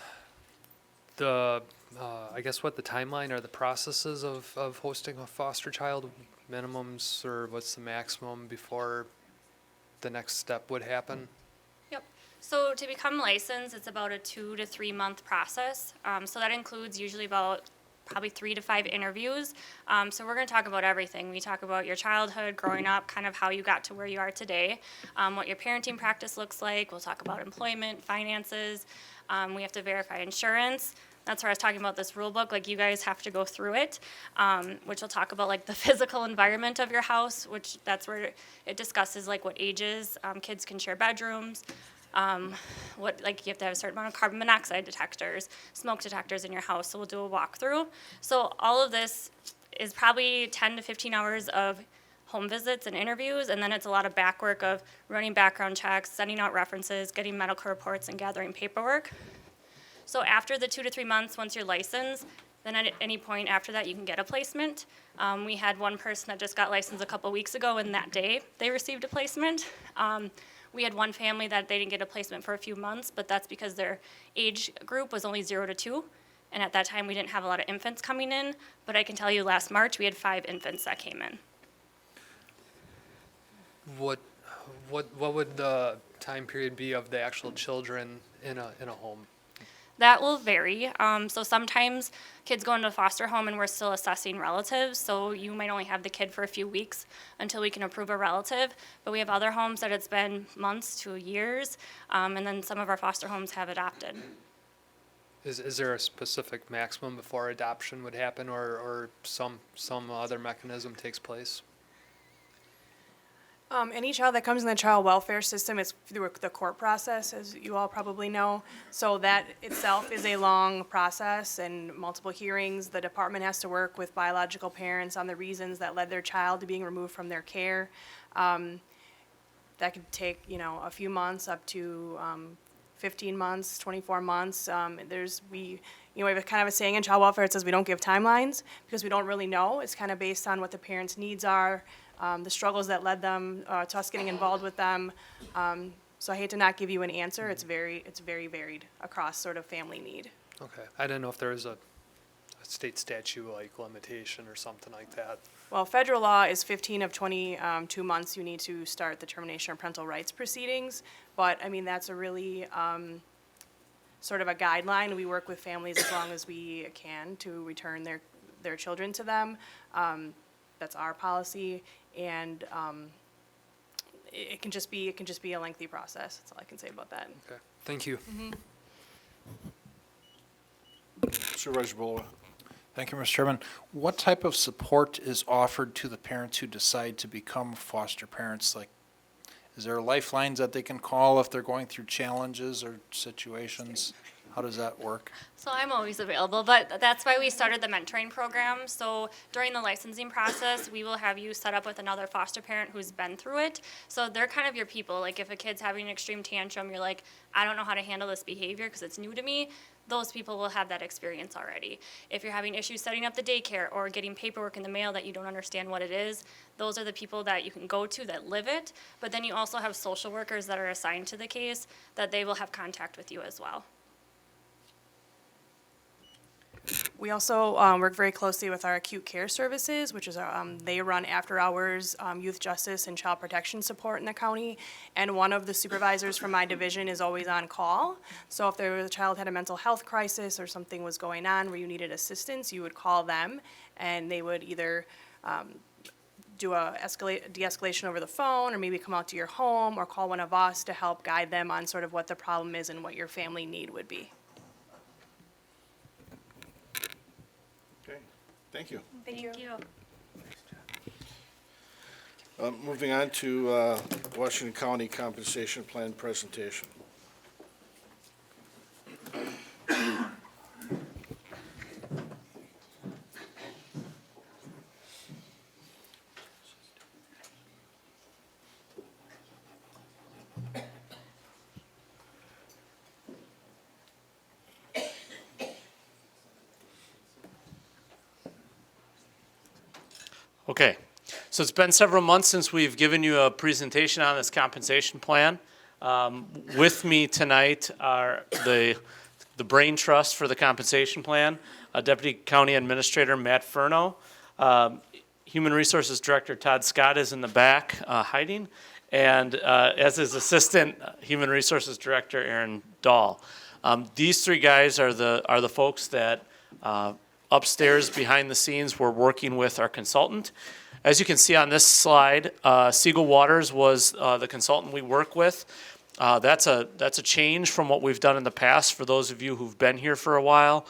the, I guess, what the timeline or the processes of hosting a foster child, minimums, or what's the maximum before the next step would happen? Yep. So to become licensed, it's about a 2 to 3 month process. So that includes usually about probably 3 to 5 interviews. So we're going to talk about everything. We talk about your childhood, growing up, kind of how you got to where you are today, what your parenting practice looks like. We'll talk about employment, finances. We have to verify insurance. That's where I was talking about this rule book. Like, you guys have to go through it, which will talk about like the physical environment of your house, which that's where it discusses like what ages kids can share bedrooms. What, like, you have to have a certain amount of carbon monoxide detectors, smoke detectors in your house. So we'll do a walkthrough. So all of this is probably 10 to 15 hours of home visits and interviews, and then it's a lot of back work of running background checks, sending out references, getting medical reports, and gathering paperwork. So after the 2 to 3 months, once you're licensed, then at any point after that, you can get a placement. We had one person that just got licensed a couple weeks ago, and that day they received a placement. We had one family that they didn't get a placement for a few months, but that's because their age group was only 0 to 2. And at that time, we didn't have a lot of infants coming in. But I can tell you last March, we had 5 infants that came in. What would the time period be of the actual children in a home? That will vary. So sometimes kids go into a foster home and we're still assessing relatives. So you might only have the kid for a few weeks until we can approve a relative. But we have other homes that it's been months to years. And then some of our foster homes have adopted. Is there a specific maximum before adoption would happen, or some other mechanism takes place? Any child that comes in the child welfare system is through the court process, as you all probably know. So that itself is a long process and multiple hearings. The department has to work with biological parents on the reasons that led their child to being removed from their care. That could take, a few months up to 15 months, 24 months. you know, we have a kind of a saying in child welfare, it says we don't give timelines because we don't really know. It's kind of based on what the parents' needs are, the struggles that led them to us getting involved with them. So I hate to not give you an answer. It's very varied across sort of family need. Okay, I didn't know if there was a state statute like limitation or something like that. Well, federal law is 15 of 22 months you need to start the termination of parental rights proceedings. But, I mean, that's a really sort of a guideline. We work with families as long as we can to return their children to them. That's our policy. And it can just be a lengthy process. That's all I can say about that. Okay, thank you. Supervisor Bullock. Thank you, Mr. Chairman. What type of support is offered to the parents who decide to become foster parents? Like, is there lifelines that they can call if they're going through challenges or situations? How does that work? So I'm always available, but that's why we started the mentoring program. So during the licensing process, we will have you set up with another foster parent who's been through it. So they're kind of your people. Like if a kid's having an extreme tantrum, you're like, I don't know how to handle this behavior because it's new to me. Those people will have that experience already. If you're having issues setting up the daycare or getting paperwork in the mail that you don't understand what it is, those are the people that you can go to that live it. But then you also have social workers that are assigned to the case that they will have contact with you as well. We also work very closely with our acute care services, which is they run after hours youth justice and child protection support in the county. And one of the supervisors from my division is always on call. So if there was a child had a mental health crisis or something was going on where you needed assistance, you would call them and they would either do a de-escalation over the phone or maybe come out to your home or call one of us to help guide them on sort of what the problem is and what your family need would be. Okay, thank you. Thank you. Moving on to Washington County Compensation Plan presentation. Okay, so it's been several months since we've given you a presentation on this compensation plan. With me tonight are the brain trust for the compensation plan, Deputy County Administrator Matt Furno, Human Resources Director Todd Scott is in the back hiding, and as his Assistant Human Resources Director Aaron Dahl. These three guys are the folks that upstairs behind the scenes we're working with our consultant. As you can see on this slide, Siegel Waters was the consultant we work with. That's a change from what we've done in the past. For those of you who've been here for a while,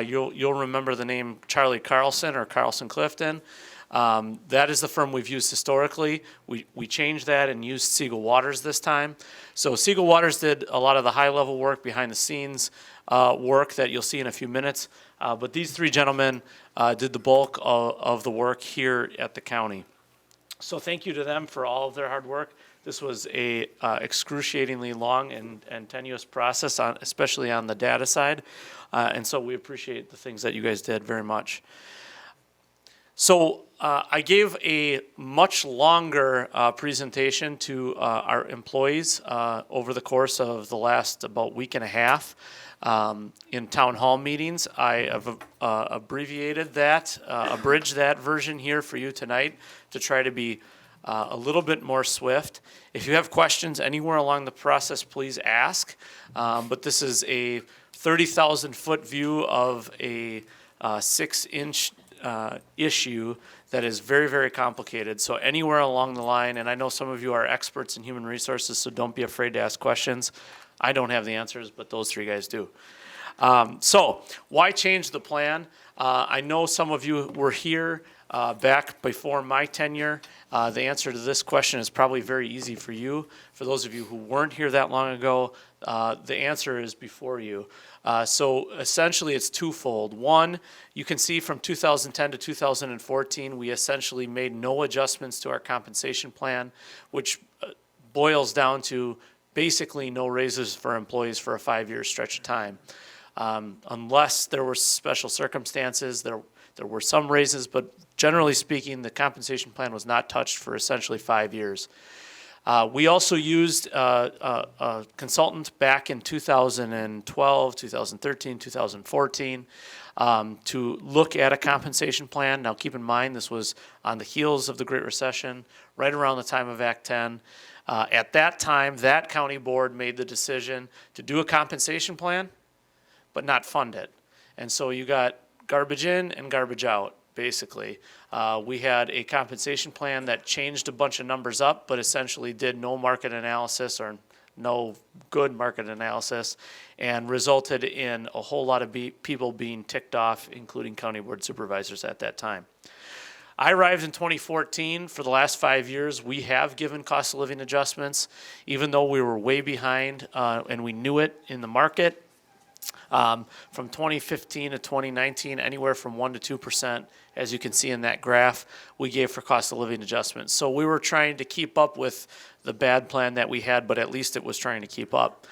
you'll remember the name Charlie Carlson or Carlson Clifton. That is the firm we've used historically. We changed that and used Siegel Waters this time. So Siegel Waters did a lot of the high-level work, behind-the-scenes work that you'll see in a few minutes. But these three gentlemen did the bulk of the work here at the county. So thank you to them for all of their hard work. This was a excruciatingly long and tenuous process, especially on the data side. And so we appreciate the things that you guys did very much. So I gave a much longer presentation to our employees over the course of the last about week and a half in town hall meetings. I have abbreviated that, abridged that version here for you tonight to try to be a little bit more swift. If you have questions anywhere along the process, please ask. But this is a 30,000-foot view of a 6-inch issue that is very, very complicated. So anywhere along the line, and I know some of you are experts in human resources, so don't be afraid to ask questions. I don't have the answers, but those three guys do. So why change the plan? I know some of you were here back before my tenure. The answer to this question is probably very easy for you. For those of you who weren't here that long ago, the answer is before you. So essentially it's twofold. One, you can see from 2010 to 2014, we essentially made no adjustments to our compensation plan, which boils down to basically no raises for employees for a 5-year stretch of time. Unless there were special circumstances, there were some raises, but generally speaking, the compensation plan was not touched for essentially 5 years. We also used a consultant back in 2012, 2013, 2014 to look at a compensation plan. Now keep in mind, this was on the heels of the Great Recession, right around the time of Act 10. At that time, that county board made the decision to do a compensation plan, but not fund it. And so you got garbage in and garbage out, basically. We had a compensation plan that changed a bunch of numbers up, but essentially did no market analysis or no good market analysis, and resulted in a whole lot of people being ticked off, including county board supervisors at that time. I arrived in 2014. For the last 5 years, we have given cost of living adjustments, even though we were way behind and we knew it in the market. From 2015 to 2019, anywhere from 1% to 2%, as you can see in that graph, we gave for cost of living adjustments. So we were trying to keep up with the bad plan that we had, but at least it was trying to keep up.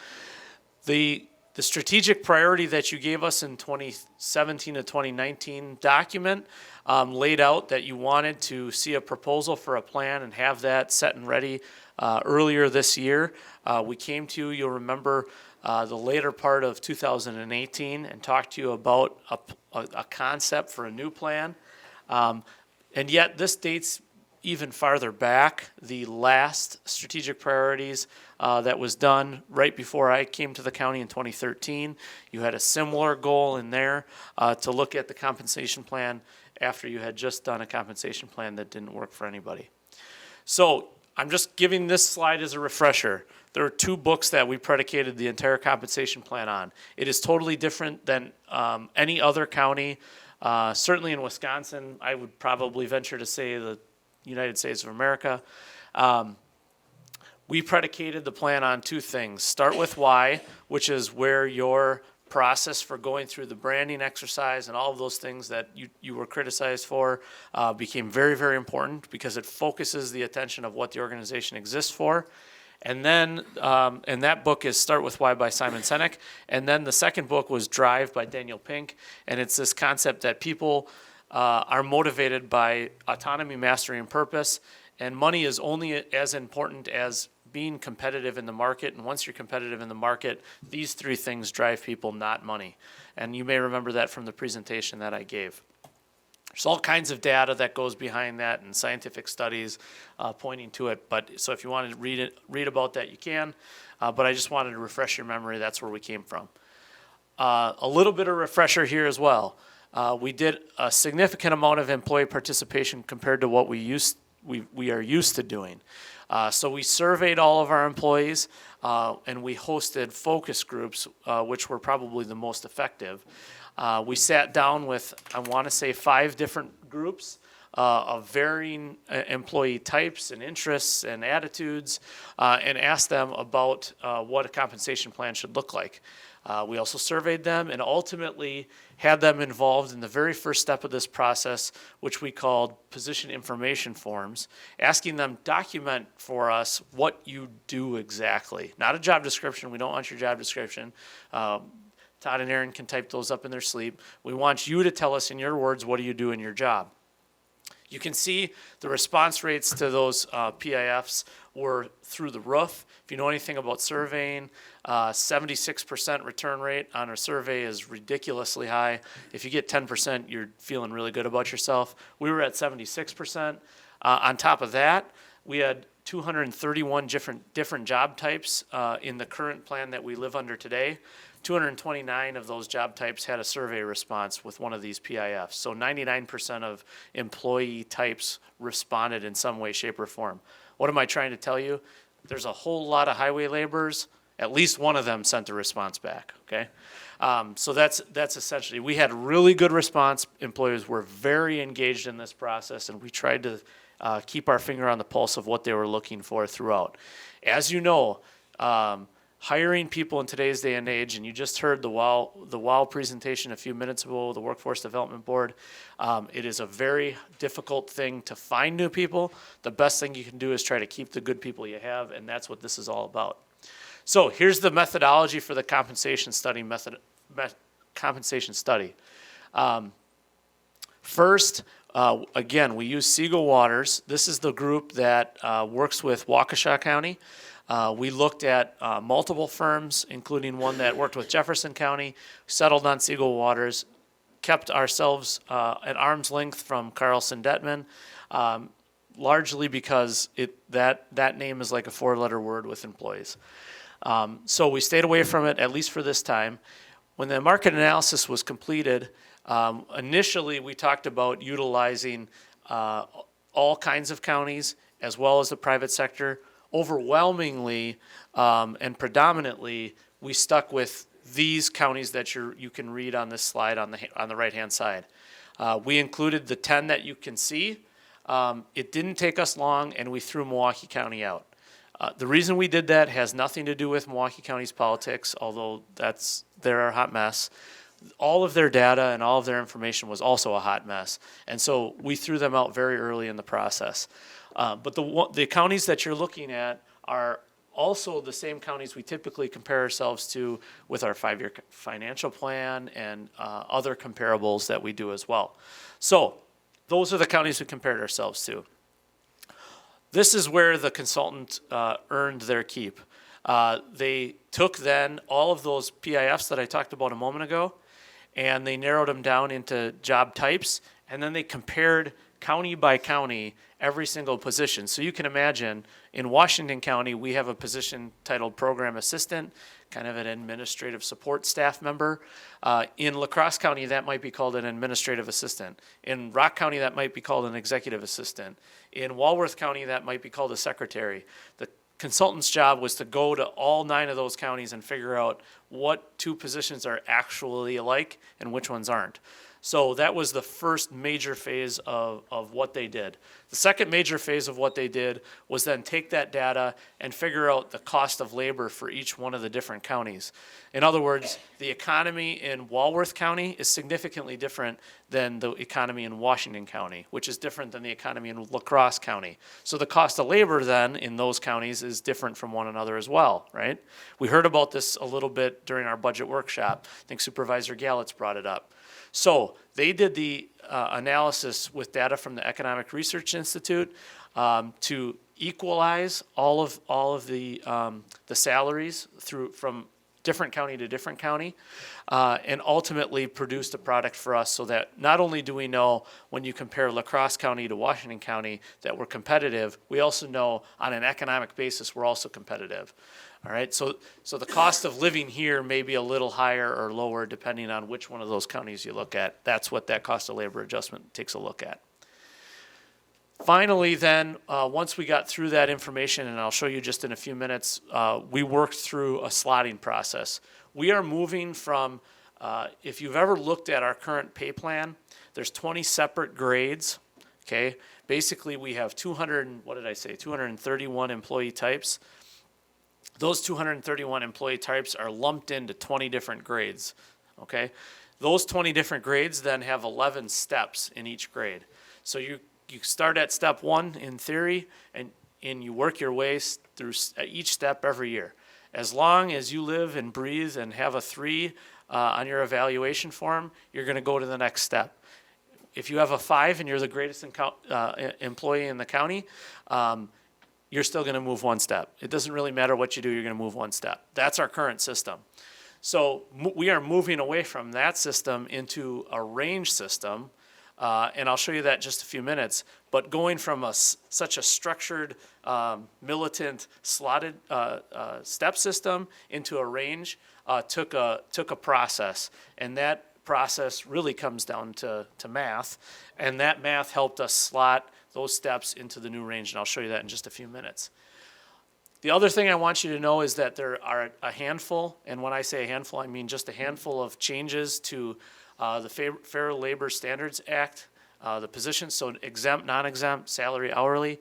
The strategic priority that you gave us in 2017 to 2019 document laid out that you wanted to see a proposal for a plan and have that set and ready earlier this year. We came to you, you'll remember, the later part of 2018 and talked to you about a concept for a new plan. And yet this dates even farther back. The last strategic priorities that was done right before I came to the county in 2013, you had a similar goal in there to look at the compensation plan after you had just done a compensation plan that didn't work for anybody. So I'm just giving this slide as a refresher. There are 2 books that we predicated the entire compensation plan on. It is totally different than any other county. Certainly in Wisconsin, I would probably venture to say the United States of America. We predicated the plan on 2 things. Start with why, which is where your process for going through the branding exercise and all of those things that you were criticized for became very, very important because it focuses the attention of what the organization exists for. And then, and that book is Start With Why by Simon Sinek. And then the second book was Drive by Daniel Pink. And it's this concept that people are motivated by autonomy, mastery, and purpose. And money is only as important as being competitive in the market. And once you're competitive in the market, these 3 things drive people, not money. And you may remember that from the presentation that I gave. There's all kinds of data that goes behind that and scientific studies pointing to it. But so if you want to read about that, you can. But I just wanted to refresh your memory. That's where we came from. A little bit of refresher here as well. We did a significant amount of employee participation compared to what we are used to doing. So we surveyed all of our employees and we hosted focus groups, which were probably the most effective. We sat down with, I want to say, 5 different groups of varying employee types and interests and attitudes and asked them about what a compensation plan should look like. We also surveyed them and ultimately had them involved in the very first step of this process, which we called position information forms, asking them document for us what you do exactly. Not a job description. We don't want your job description. Todd and Aaron can type those up in their sleep. We want you to tell us in your words, what do you do in your job? You can see the response rates to those PIFs were through the roof. If you know anything about surveying, 76% return rate on a survey is ridiculously high. If you get 10%, you're feeling really good about yourself. We were at 76%. On top of that, we had 231 different job types in the current plan that we live under today. 229 of those job types had a survey response with one of these PIFs. So 99% of employee types responded in some way, shape, or form. What am I trying to tell you? There's a whole lot of highway laborers. At least one of them sent a response back, okay? So that's essentially, we had really good response. Employers were very engaged in this process, and we tried to keep our finger on the pulse of what they were looking for throughout. As you know, hiring people in today's day and age, and you just heard the WOW presentation a few minutes ago, the Workforce Development Board, it is a very difficult thing to find new people. The best thing you can do is try to keep the good people you have, and that's what this is all about. So here's the methodology for the compensation study compensation study. First, again, we use Siegel Waters. This is the group that works with Waukesha County. We looked at multiple firms, including one that worked with Jefferson County, settled on Siegel Waters, kept ourselves at arm's length from Carlson Detman, largely because that name is like a four-letter word with employees. So we stayed away from it, at least for this time. When the market analysis was completed, initially we talked about utilizing all kinds of counties as well as the private sector. Overwhelmingly and predominantly, we stuck with these counties that you can read on this slide on the right-hand side. We included the 10 that you can see. It didn't take us long, and we threw Milwaukee County out. The reason we did that has nothing to do with Milwaukee County's politics, although they're a hot mess. All of their data and all of their information was also a hot mess, and so we threw them out very early in the process. But the counties that you're looking at are also the same counties we typically compare ourselves to with our 5-year financial plan and other comparables that we do as well. So those are the counties we compared ourselves to. This is where the consultant earned their keep. They took then all of those PIFs that I talked about a moment ago, and they narrowed them down into job types, and then they compared county by county every single position. So you can imagine in Washington County, we have a position titled Program Assistant, kind of an administrative support staff member. In La Crosse County, that might be called an administrative assistant. In Rock County, that might be called an executive assistant. In Walworth County, that might be called a secretary. The consultant's job was to go to all 9 of those counties and figure out what 2 positions are actually alike and which ones aren't. So that was the first major phase of what they did. The second major phase of what they did was then take that data and figure out the cost of labor for each one of the different counties. In other words, the economy in Walworth County is significantly different than the economy in Washington County, which is different than the economy in La Crosse County. So the cost of labor then in those counties is different from one another as well, right? We heard about this a little bit during our budget workshop. I think Supervisor Gallitz brought it up. So they did the analysis with data from the Economic Research Institute to equalize all of the salaries from different county to different county, and ultimately produced a product for us so that not only do we know when you compare La Crosse County to Washington County that we're competitive, we also know on an economic basis we're also competitive. All right, so the cost of living here may be a little higher or lower depending on which one of those counties you look at. That's what that cost of labor adjustment takes a look at. Finally then, once we got through that information, and I'll show you just in a few minutes, we worked through a slotting process. We are moving from, if you've ever looked at our current pay plan, there's 20 separate grades, okay? Basically we have 231 employee types. Those 231 employee types are lumped into 20 different grades, okay? Those 20 different grades then have 11 steps in each grade. So you start at step 1 in theory, and you work your way through each step every year. As long as you live and breathe and have a 3 on your evaluation form, you're gonna go to the next step. If you have a 5 and you're the greatest employee in the county, you're still going to move 1 step. It doesn't really matter what you do, you're going to move 1 step. That's our current system. So we are moving away from that system into a range system, and I'll show you that in just a few minutes. But going from such a structured, militant, slotted step system into a range took a process, and that process really comes down to math, and that math helped us slot those steps into the new range, and I'll show you that in just a few minutes. The other thing I want you to know is that there are a handful, and when I say a handful, I mean just a handful of changes to the Fair Labor Standards Act, the positions, so exempt, non-exempt, salary, hourly.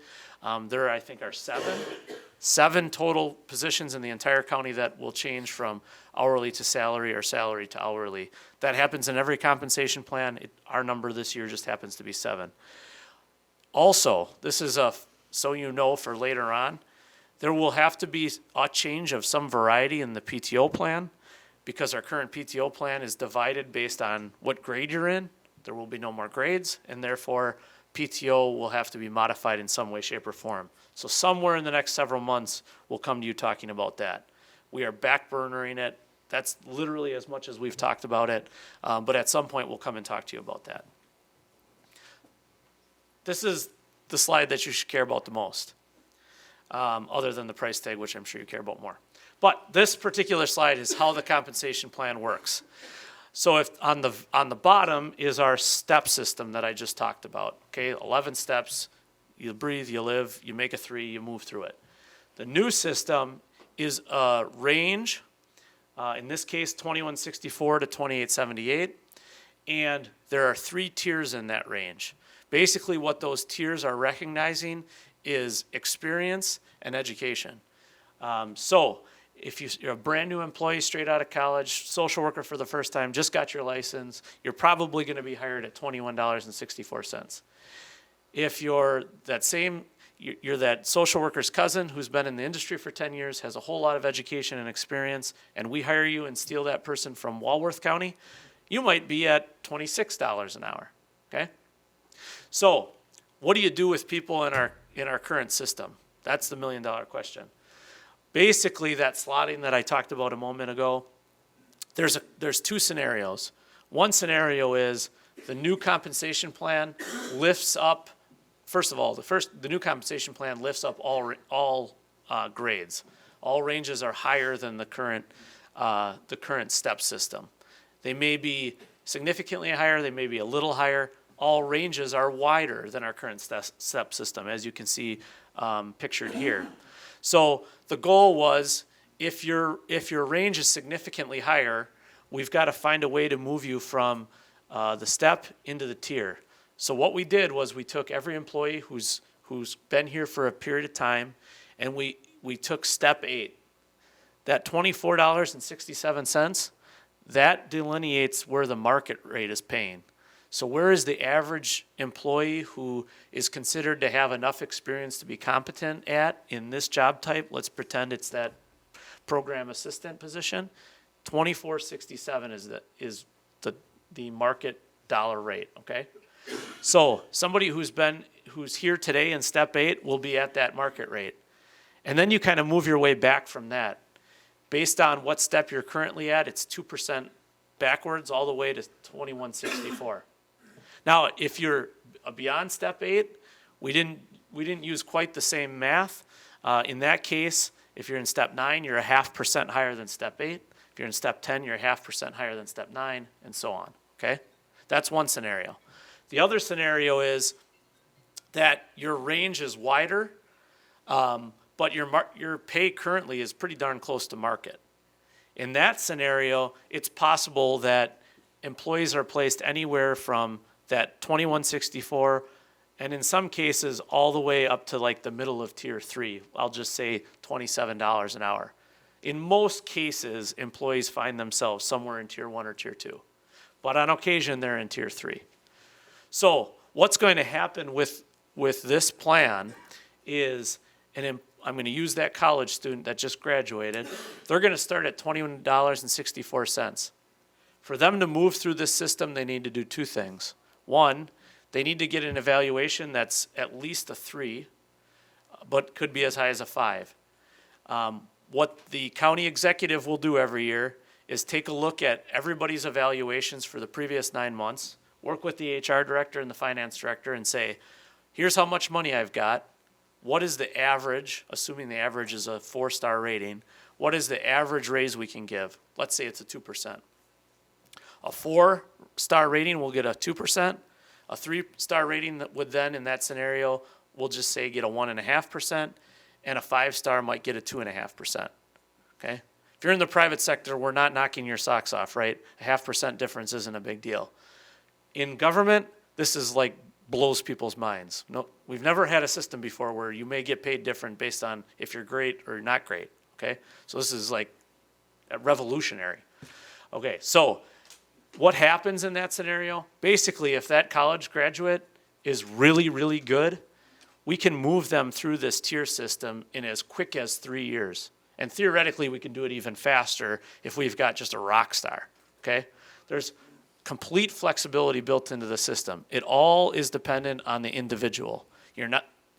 There, I think, are 7 total positions in the entire county that will change from hourly to salary or salary to hourly. That happens in every compensation plan. Our number this year just happens to be 7. Also, this is so you know for later on, there will have to be a change of some variety in the PTO plan because our current PTO plan is divided based on what grade you're in, there will be no more grades, and therefore PTO will have to be modified in some way, shape, or form. So somewhere in the next several months, we'll come to you talking about that. We are backburnering it. That's literally as much as we've talked about it, but at some point, we'll come and talk to you about that. This is the slide that you should care about the most, other than the price tag, which I'm sure you care about more. But this particular slide is how the compensation plan works. So if on the bottom is our step system that I just talked about, okay, 11 steps, you breathe, you live, you make a 3, you move through it. The new system is a range, in this case, 2164 to 2878, and there are 3 tiers in that range. Basically, what those tiers are recognizing is experience and education. So if you're a brand new employee straight out of college, social worker for the first time, just got your license, you're probably going to be hired at $21.64. If you're that social worker's cousin who's been in the industry for 10 years, has a whole lot of education and experience, and we hire you and steal that person from Walworth County, you might be at $26 an hour, okay? So what do you do with people in our current system? That's the million-dollar question. Basically, that slotting that I talked about a moment ago, there's 2 scenarios. One scenario is the new compensation plan lifts up, first of all, the new compensation plan lifts up all grades. All ranges are higher than the current step system. They may be significantly higher, they may be a little higher. All ranges are wider than our current step system, as you can see pictured here. So the goal was, if your range is significantly higher, we've got to find a way to move you from the step into the tier. So what we did was we took every employee who's been here for a period of time, and we took step 8. That $24.67, that delineates where the market rate is paying. So where is the average employee who is considered to have enough experience to be competent at in this job type? Let's pretend it's that program assistant position. $24.67 is the market dollar rate, okay? So somebody who's here today in step 8 will be at that market rate. And then you kind of move your way back from that. Based on what step you're currently at, it's 2% backwards all the way to $21.64. Now, if you're beyond step 8, we didn't use quite the same math. In that case, if you're in step 9, you're 0.5% higher than step 8. If you're in step 10, you're 0.5% higher than step 9, and so on, okay? That's one scenario. The other scenario is that your range is wider, but your pay currently is pretty darn close to market. In that scenario, it's possible that employees are placed anywhere from that $21.64, and in some cases, all the way up to like the middle of tier 3. I'll just say $27 an hour. In most cases, employees find themselves somewhere in tier 1 or tier 2. But on occasion, they're in tier 3. So what's going to happen with this plan is, I'm going to use that college student that just graduated. They're going to start at $21.64. For them to move through this system, they need to do 2 things. One, they need to get an evaluation that's at least a 3, but could be as high as a 5. What the county executive will do every year is take a look at everybody's evaluations for the previous 9 months, work with the HR director and the finance director and say, here's how much money I've got. What is the average, assuming the average is a 4-star rating, what is the average raise we can give? Let's say it's a 2%. A 4-star rating will get a 2%. A 3-star rating that would then, in that scenario, we'll just say get a 1.5%, and a 5-star might get a 2.5%, okay? If you're in the private sector, we're not knocking your socks off, right? A 0.5% difference isn't a big deal. In government, this is like blows people's minds. No, we've never had a system before where you may get paid different based on if you're great or not great, okay? So this is like revolutionary. Okay, so what happens in that scenario? Basically, if that college graduate is really, really good, we can move them through this tier system in as quick as 3 years. And theoretically, we can do it even faster if we've got just a rock star, okay? There's complete flexibility built into the system. It all is dependent on the individual.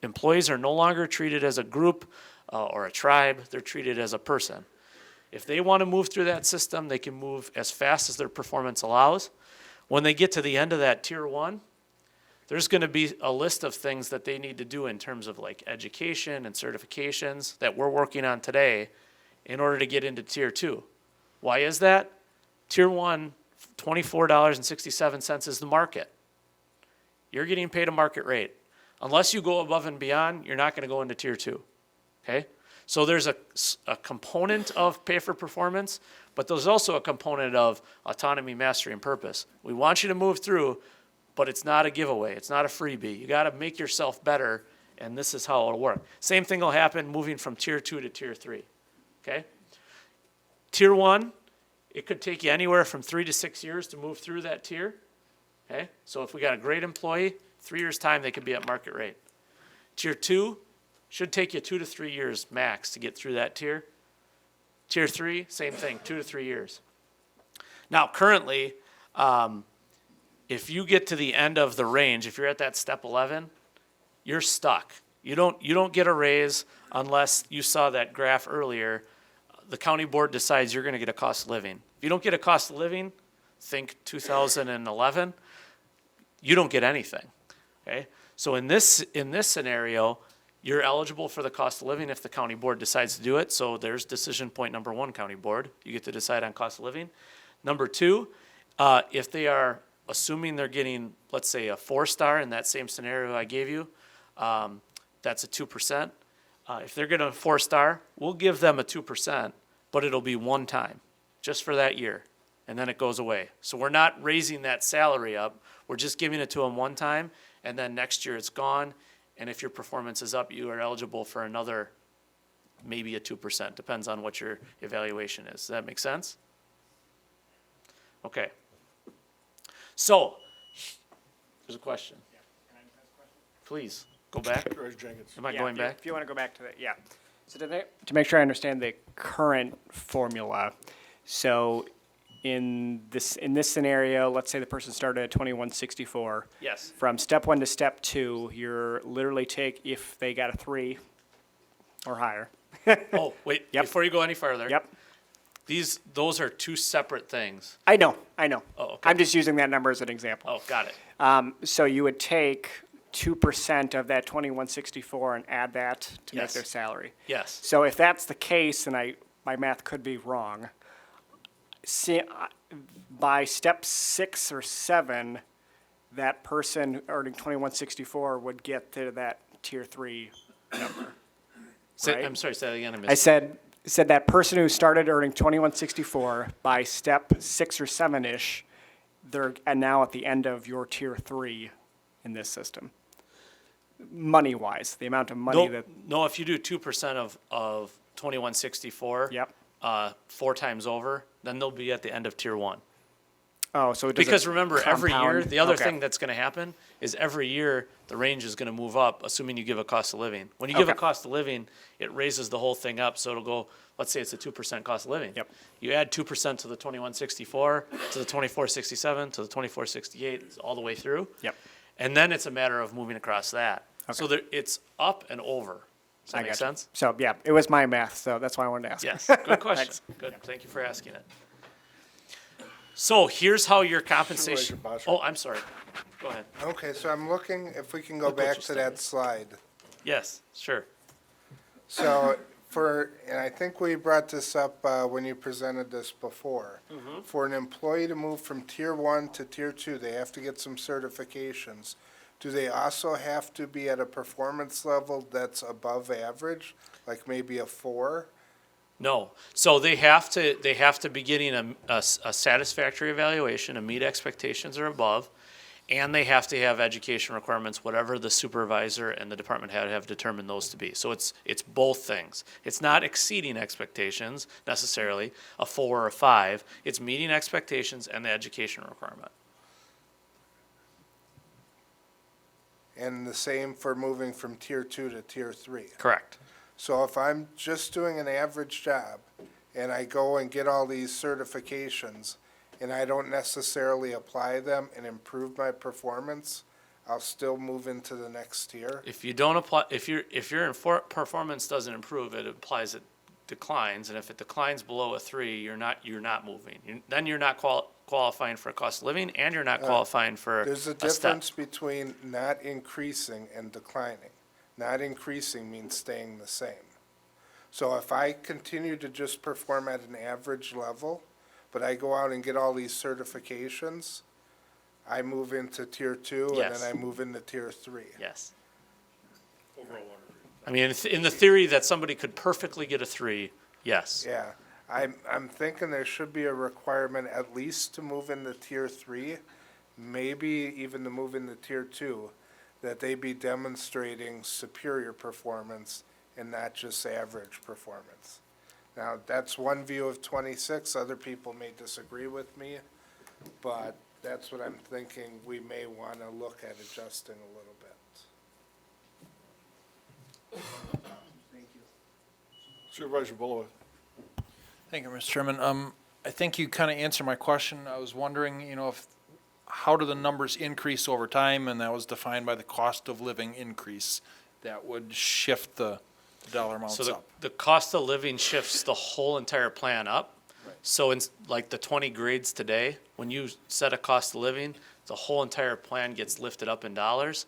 Employees are no longer treated as a group or a tribe, they're treated as a person. If they want to move through that system, they can move as fast as their performance allows. When they get to the end of that tier 1, there's going to be a list of things that they need to do in terms of like education and certifications that we're working on today in order to get into tier 2. Why is that? Tier 1, $24.67 is the market. You're getting paid a market rate. Unless you go above and beyond, you're not going to go into tier 2. Okay? So there's a component of pay for performance, but there's also a component of autonomy, mastery, and purpose. We want you to move through, but it's not a giveaway. It's not a freebie. You got to make yourself better, and this is how it'll work. Same thing will happen moving from tier 2 to tier 3. Okay? Tier 1, it could take you anywhere from 3 to 6 years to move through that tier. Okay? So if we got a great employee, 3 years' time, they could be at market rate. Tier 2 should take you 2 to 3 years max to get through that tier. Tier 3, same thing, 2 to 3 years. Now, currently, if you get to the end of the range, if you're at that step 11, you're stuck. You don't get a raise unless you saw that graph earlier. The county board decides you're going to get a cost of living. If you don't get a cost of living, think 2011, you don't get anything. Okay? So in this scenario, you're eligible for the cost of living if the county board decides to do it. So there's decision point number 1, county board. You get to decide on cost of living. Number 2, if they are assuming they're getting, let's say, a 4-star in that same scenario I gave you, that's a 2%. If they're getting a 4-star, we'll give them a 2%, but it'll be one time, just for that year, and then it goes away. So we're not raising that salary up. We're just giving it to them one time, and then next year it's gone. And if your performance is up, you are eligible for another, maybe a 2%. Depends on what your evaluation is. Does that make sense? Okay. So, there's a question. Please, go back. George Jenkins. Am I Yeah, going if you- back? If you want to go back to that, yeah. So to make sure I understand the current formula, so in this scenario, let's say the person started at 2164. Yes. From step 1 to step 2, you're literally if they got a 3 or higher. Oh, wait, Yep. before you go any further. Yep. Those are 2 separate things. I know. Oh, okay. I'm just using that number as an example. Oh, got it. So you would take 2% of that 2164 and add that to make Yes. their salary. Yes. So if that's the case, and my math could be wrong, by step 6 or 7, that person earning 2164 would get to that tier 3 number. Right? I'm sorry, say that again. I said that person who started earning 2164 by step 6 or 7-ish, they're now at the end of your tier 3 in this system. Money-wise, the amount of money that. No, if you do 2% of 2164. Yep. 4 times over, then they'll be at the end of tier 1. Oh, so it doesn't Because remember, every year, compound? the other Okay. thing that's going to happen is every year the range is going to move up, assuming you give a cost of living. When you give a Okay. cost of living, it raises the whole thing up, so it'll go, let's say it's a 2% cost of living. Yep. You add 2% to the 2164, to the 2467, to the 2468, all the way through. Yep. And then it's a matter of moving across that. So it's up and over. Does that I make gotcha. sense? So, yeah, it was my math, so that's why I wanted to ask. Yes, good question. Thanks. Good, thank you for asking it. So here's how your compensation, Supervisor Bosser. oh, I'm sorry, go ahead. Okay, so I'm looking, if we can go Look what back you to that slide. Yes, sure. So and I think we brought this up when you presented this before. Mm-hmm. For an employee to move from tier 1 to tier 2, they have to get some certifications. Do they also have to be at a performance level that's above average, like maybe a 4? No, so they have to be getting a satisfactory evaluation, a meet expectations or above, and they have to have education requirements, whatever the supervisor and the department head have determined those to be. So it's both things. It's not exceeding expectations necessarily, a 4 or a 5. It's meeting expectations and the education requirement. And the same for moving from tier 2 to tier 3? Correct. So if I'm just doing an average job and I go and get all these certifications and I don't necessarily apply them and improve my performance, I'll still move into the next tier. If you don't apply, if your performance doesn't improve, it implies it declines, and if it declines below a 3, you're not moving. Then you're not qualifying for cost of living, and you're not qualifying for There's a step. difference between not increasing and declining. Not increasing means staying the same. So if I continue to just perform at an average level, but I go out and get all these certifications, I move into tier 2 and Yes. then I move into tier 3. Yes. I mean, in the theory that somebody could perfectly get a 3, yes. Yeah, I'm thinking there should be a requirement at least to move into tier 3, maybe even to move into tier 2, that they be demonstrating superior performance and not just average performance. Now, that's one view of 26, other people may disagree with me, but that's what I'm thinking we may want to look at adjusting a little bit. Supervisor Bullock. Thank you, Mr. Chairman. I think you kind of answered my question. I was wondering, how do the numbers increase over time? And that was defined by the cost of living increase. That would shift the dollar amounts So up. the cost of living shifts the whole entire plan up. So in like the 20 grades today, when you set a cost of living, the whole entire plan gets lifted up in dollars.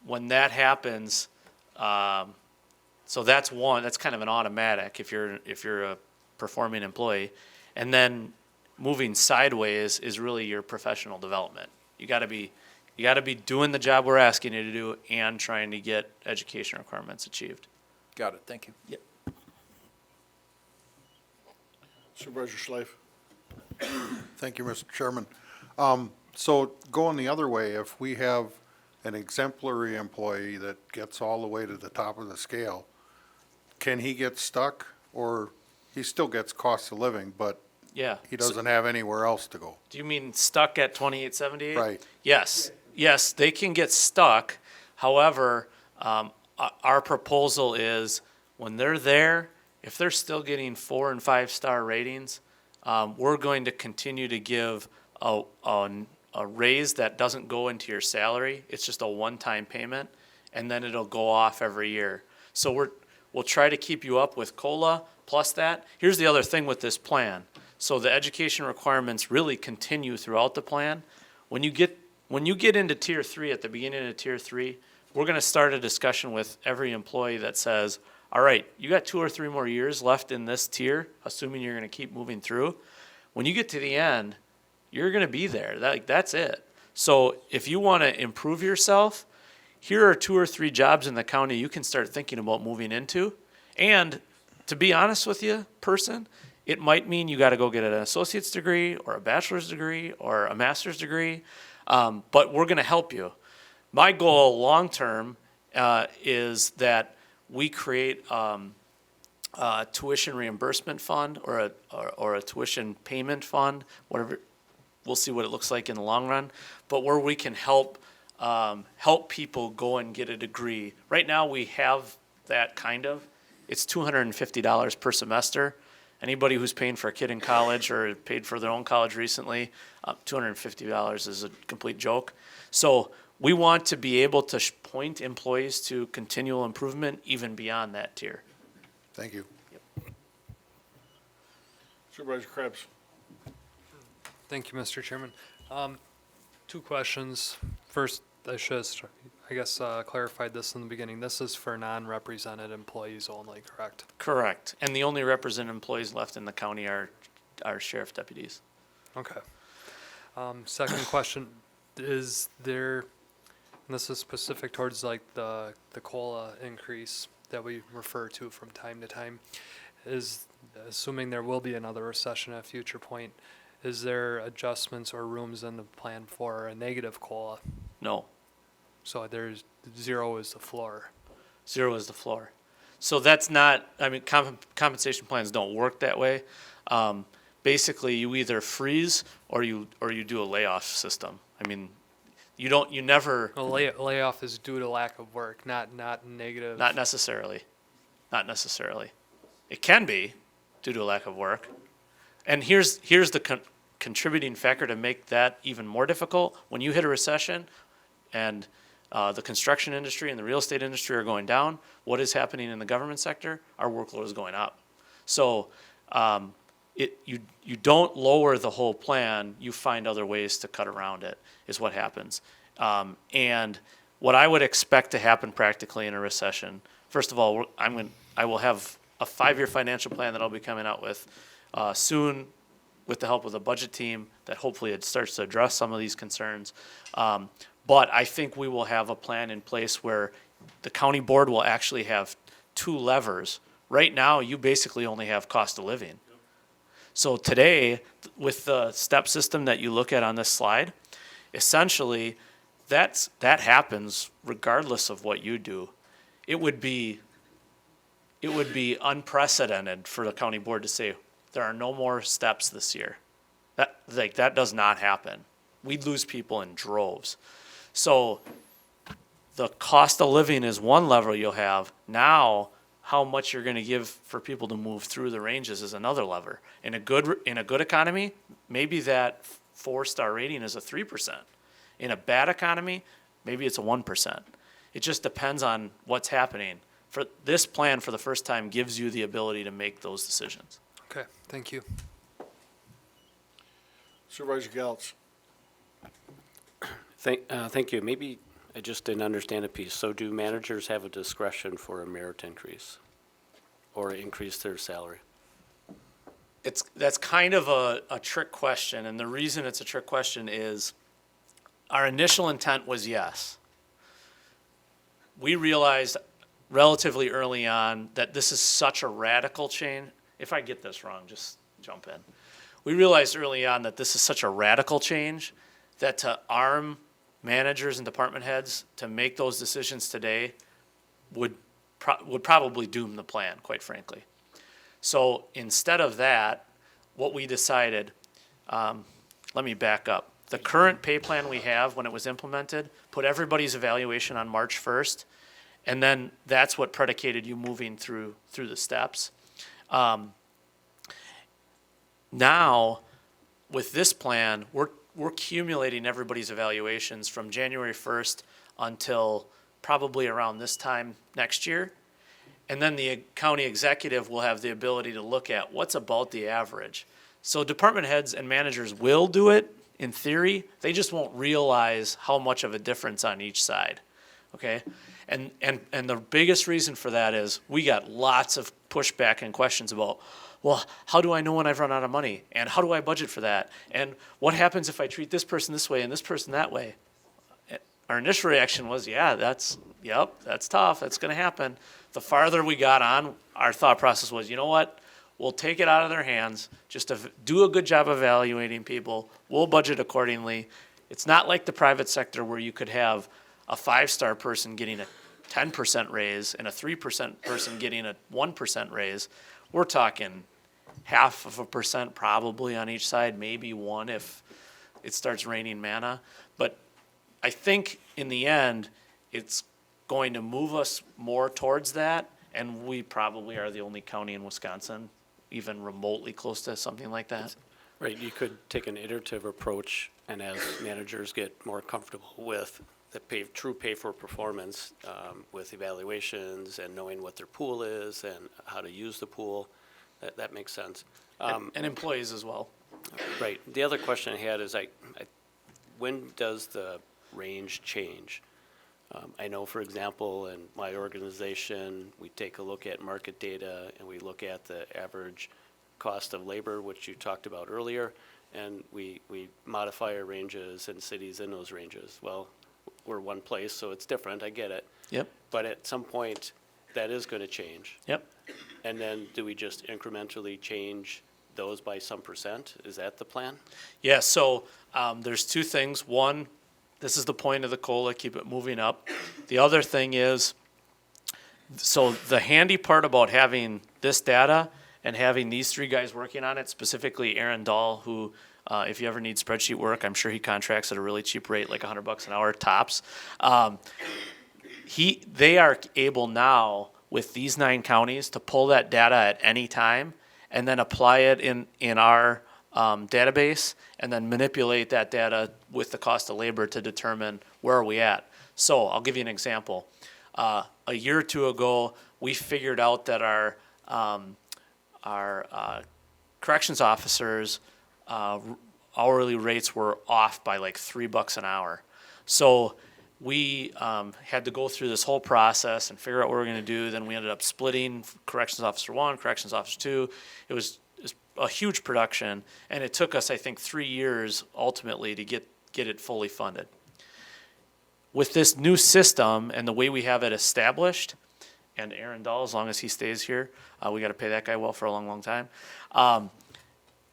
When that happens, so that's kind of an automatic if you're a performing employee. And then moving sideways is really your professional development. You gotta be doing the job we're asking you to do and trying to get education requirements achieved. Got it, thank you. Yep. Supervisor Schleif. Thank you, Mr. Chairman. So going the other way, if we have an exemplary employee that gets all the way to the top of the scale, can he get stuck, or he still gets cost of living, but Yeah. he doesn't have anywhere else to go? Do you mean stuck at 2878? Right. Yes, they can get stuck. However, our proposal is when they're there, if they're still getting 4 and 5 star ratings, we're going to continue to give a raise that doesn't go into your salary. It's just a one-time payment, and then it'll go off every year. So we'll try to keep you up with COLA plus that. Here's the other thing with this plan. So the education requirements really continue throughout the plan. When you get into tier 3, at the beginning of tier 3, we're gonna start a discussion with every employee that says, all right, you got 2 or 3 more years left in this tier, assuming you're gonna keep moving through. When you get to the end, you're gonna be there. That's it. So if you wanna improve yourself, here are 2 or 3 jobs in the county you can start thinking about moving into. And to be honest with you, it might mean you gotta go get an associate's degree or a bachelor's degree or a master's degree, but we're gonna help you. My goal long-term is that we create a tuition reimbursement fund or a tuition payment fund, whatever. We'll see what it looks like in the long run, but where we can help people go and get a degree. Right now, we have that kind of. It's $250 per semester. Anybody who's paying for a kid in college or paid for their own college recently, $250 is a complete joke. So we want to be able to point employees to continual improvement even beyond that tier. Thank you. Supervisor Krebs. Thank you, Mr. Chairman. 2 questions. First, I should, clarified this in the beginning. This is for non-represented employees only, correct? Correct. And the only represented employees left in the county are sheriff deputies. Okay. Second question, is there, and this is specific towards like the COLA increase that we refer to from time to time, is assuming there will be another recession at a future point, is there adjustments or rooms in the plan for a negative COLA? No. So there's 0 is the floor. 0 is the floor. So that's not, compensation plans don't work that way. Basically, you either freeze or you do a layoff system. You never, A layoff is due to lack of work, not negative. not necessarily. Not necessarily. It can be due to a lack of work. And here's the contributing factor to make that even more difficult. When you hit a recession and the construction industry and the real estate industry are going down, what is happening in the government sector? Our workload is going up. So you don't lower the whole plan, you find other ways to cut around it, is what happens. And what I would expect to happen practically in a recession, first of all, I will have a 5-year financial plan that I'll be coming out with soon with the help of the budget team that hopefully it starts to address some of these concerns. But I think we will have a plan in place where the county board will actually have 2 levers. Right now, you basically only have cost of living. So today, with the step system that you look at on this slide, essentially, that happens regardless of what you do. It would be unprecedented for the county board to say, there are no more steps this year. That does not happen. We'd lose people in droves. So the cost of living is one lever you'll have. Now, how much you're going to give for people to move through the ranges is another lever. In a good economy, maybe that 4-star rating is a 3%. In a bad economy, maybe it's a 1%. It just depends on what's happening. For this plan, for the first time, gives you the ability to make those decisions. Okay, thank you. Supervisor Galitz. Thank you. Maybe I just didn't understand a piece. So do managers have a discretion for a merit increase or increase their salary? That's kind of a trick question, and the reason it's a trick question is our initial intent was yes. We realized relatively early on that this is such a radical change. If I get this wrong, just jump in. We realized early on that this is such a radical change that to arm managers and department heads to make those decisions today would probably doom the plan, quite frankly. So instead of that, what we decided, let me back up. The current pay plan we have, when it was implemented, put everybody's evaluation on March 1st, and then that's what predicated you moving through the steps. Now, with this plan, we're accumulating everybody's evaluations from January 1st until probably around this time next year. And then the county executive will have the ability to look at what's about the average. So department heads and managers will do it in theory. They just won't realize how much of a difference on each side. Okay? And the biggest reason for that is we got lots of pushback and questions about, well, how do I know when I've run out of money? And how do I budget for that? And what happens if I treat this person this way and this person that way? Our initial reaction was, that's tough. That's going to happen. The farther we got on, our thought process was, you know what? We'll take it out of their hands. Just to do a good job evaluating people. We'll budget accordingly. It's not like the private sector where you could have a 5-star person getting a 10% raise and a 3% person getting a 1% raise. We're talking 0.5% probably on each side, maybe 1 if it starts raining manna. But I think in the end, it's going to move us more towards that, and we probably are the only county in Wisconsin even remotely close to something like that. Right, you could take an iterative approach, and as managers get more comfortable with the true pay for performance, with evaluations and knowing what their pool is and how to use the pool, that makes sense. And employees as well. Right. The other question I had is, when does the range change? I know, for example, in my organization, we take a look at market data and we look at the average cost of labor, which you talked about earlier, and we modify our ranges and cities in those ranges. Well, we're one place, so it's different, I get it. Yep. But at some point, that is going to change. Yep. And then do we just incrementally change those by some percent? Is that the plan? Yeah, so there's 2 things. One, this is the point of the COLA, keep it moving up. The other thing is, so the handy part about having this data and having these 3 guys working on it, specifically Aaron Dahl, who If you ever need spreadsheet work, I'm sure he contracts at a really cheap rate, like $100 an hour tops. They are able now with these 9 counties to pull that data at any time and then apply it in our database and then manipulate that data with the cost of labor to determine where are we at. So I'll give you an example. A year or two ago, we figured out that our corrections officers' hourly rates were off by like $3 an hour. So we had to go through this whole process and figure out what we were going to do. Then we ended up splitting corrections officer 1, corrections officer 2. It was a huge production, and it took us, I think, 3 years ultimately to get it fully funded. With this new system and the way we have it established, and Aaron Dahl, as long as he stays here, we got to pay that guy well for a long, long time.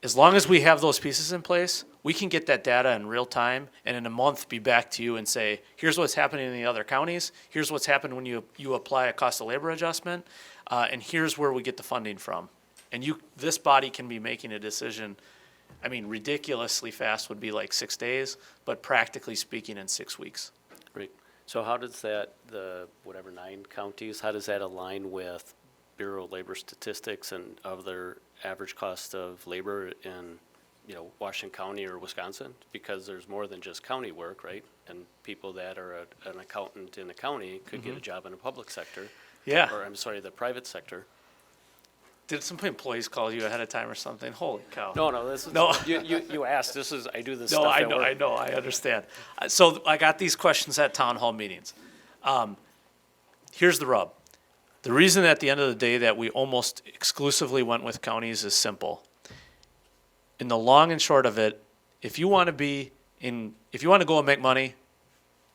As long as we have those pieces in place, we can get that data in real time and in a month be back to you and say, here's what's happening in the other counties, here's what's happened when you apply a cost of labor adjustment, and here's where we get the funding from. And this body can be making a decision, I mean, ridiculously fast would be like 6 days, but practically speaking in 6 weeks. Great. So how does that, the 9 counties, how does that align with Bureau of Labor Statistics and of their average cost of labor in, Washington County or Wisconsin? Because there's more than just county work, right? And people that are an accountant in the county could get a job in the public sector. Yeah. Or, I'm sorry, the private sector. Did some employees call you ahead of time or something? Holy cow. No, this is, No. you asked, I do this No, stuff I at know, work. I know, I understand. So I got these questions at town hall meetings. Here's the rub. The reason at the end of the day that we almost exclusively went with counties is simple. In the long and short of it, if you want to go and make money,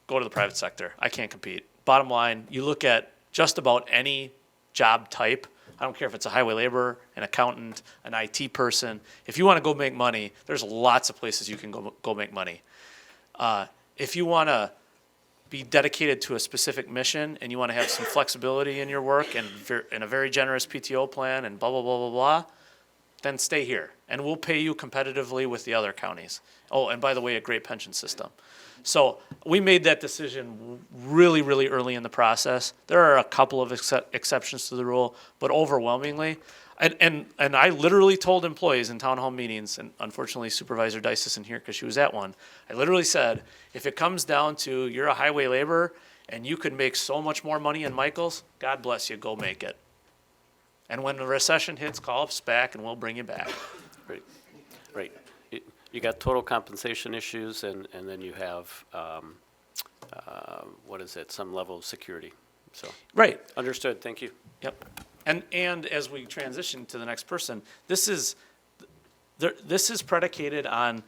go to the private sector. I can't compete. Bottom line, you look at just about any job type. I don't care if it's a highway laborer, an accountant, an IT person. If you want to go make money, there's lots of places you can go make money. If you want to be dedicated to a specific mission and you want to have some flexibility in your work and a very generous PTO plan and blah, blah, blah, blah, blah, then stay here. And we'll pay you competitively with the other counties. Oh, and by the way, a great pension system. So we made that decision really, really early in the process. There are a couple of exceptions to the rule, but overwhelmingly, and I literally told employees in town hall meetings, and unfortunately Supervisor Dice isn't here because she was at one, I literally said, if it comes down to you're a highway laborer and you could make so much more money in Michaels, God bless you, go make it. And when the recession hits, call us back and we'll bring you back. Right. You got total compensation issues, and then you have, some level of security. So Right. Understood, thank you. Yep. And as we transition to the next person, this is predicated on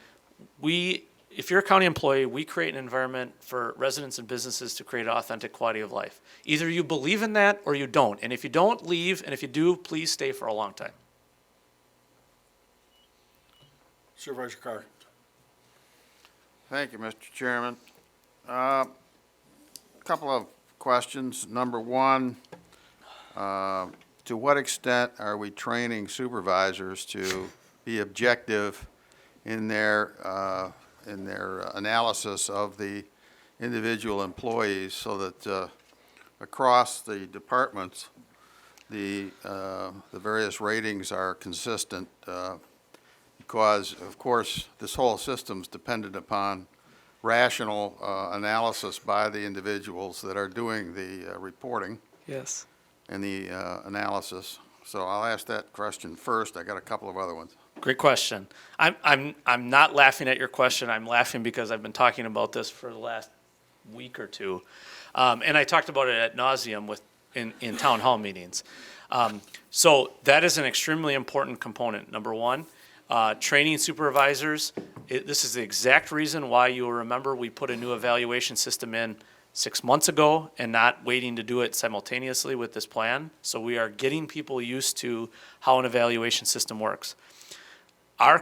if you're a county employee, we create an environment for residents and businesses to create authentic quality of life. Either you believe in that or you don't. And if you don't, leave. And if you do, please stay for a long time. Supervisor Carr. Thank you, Mr. Chairman. Couple of questions. Number one, to what extent are we training supervisors to be objective in their analysis of the individual employees so that across the departments, the various ratings are consistent? Because, of course, this whole system's dependent upon rational analysis by the individuals that are doing the reporting. Yes. And the analysis. So I'll ask that question first. I got a couple of other ones. Great question. I'm not laughing at your question. I'm laughing because I've been talking about this for the last week or two. And I talked about it ad nauseum in town hall meetings. So that is an extremely important component. Number one, training supervisors. This is the exact reason why you will remember we put a new evaluation system in 6 months ago and not waiting to do it simultaneously with this plan. So we are getting people used to how an evaluation system works. Our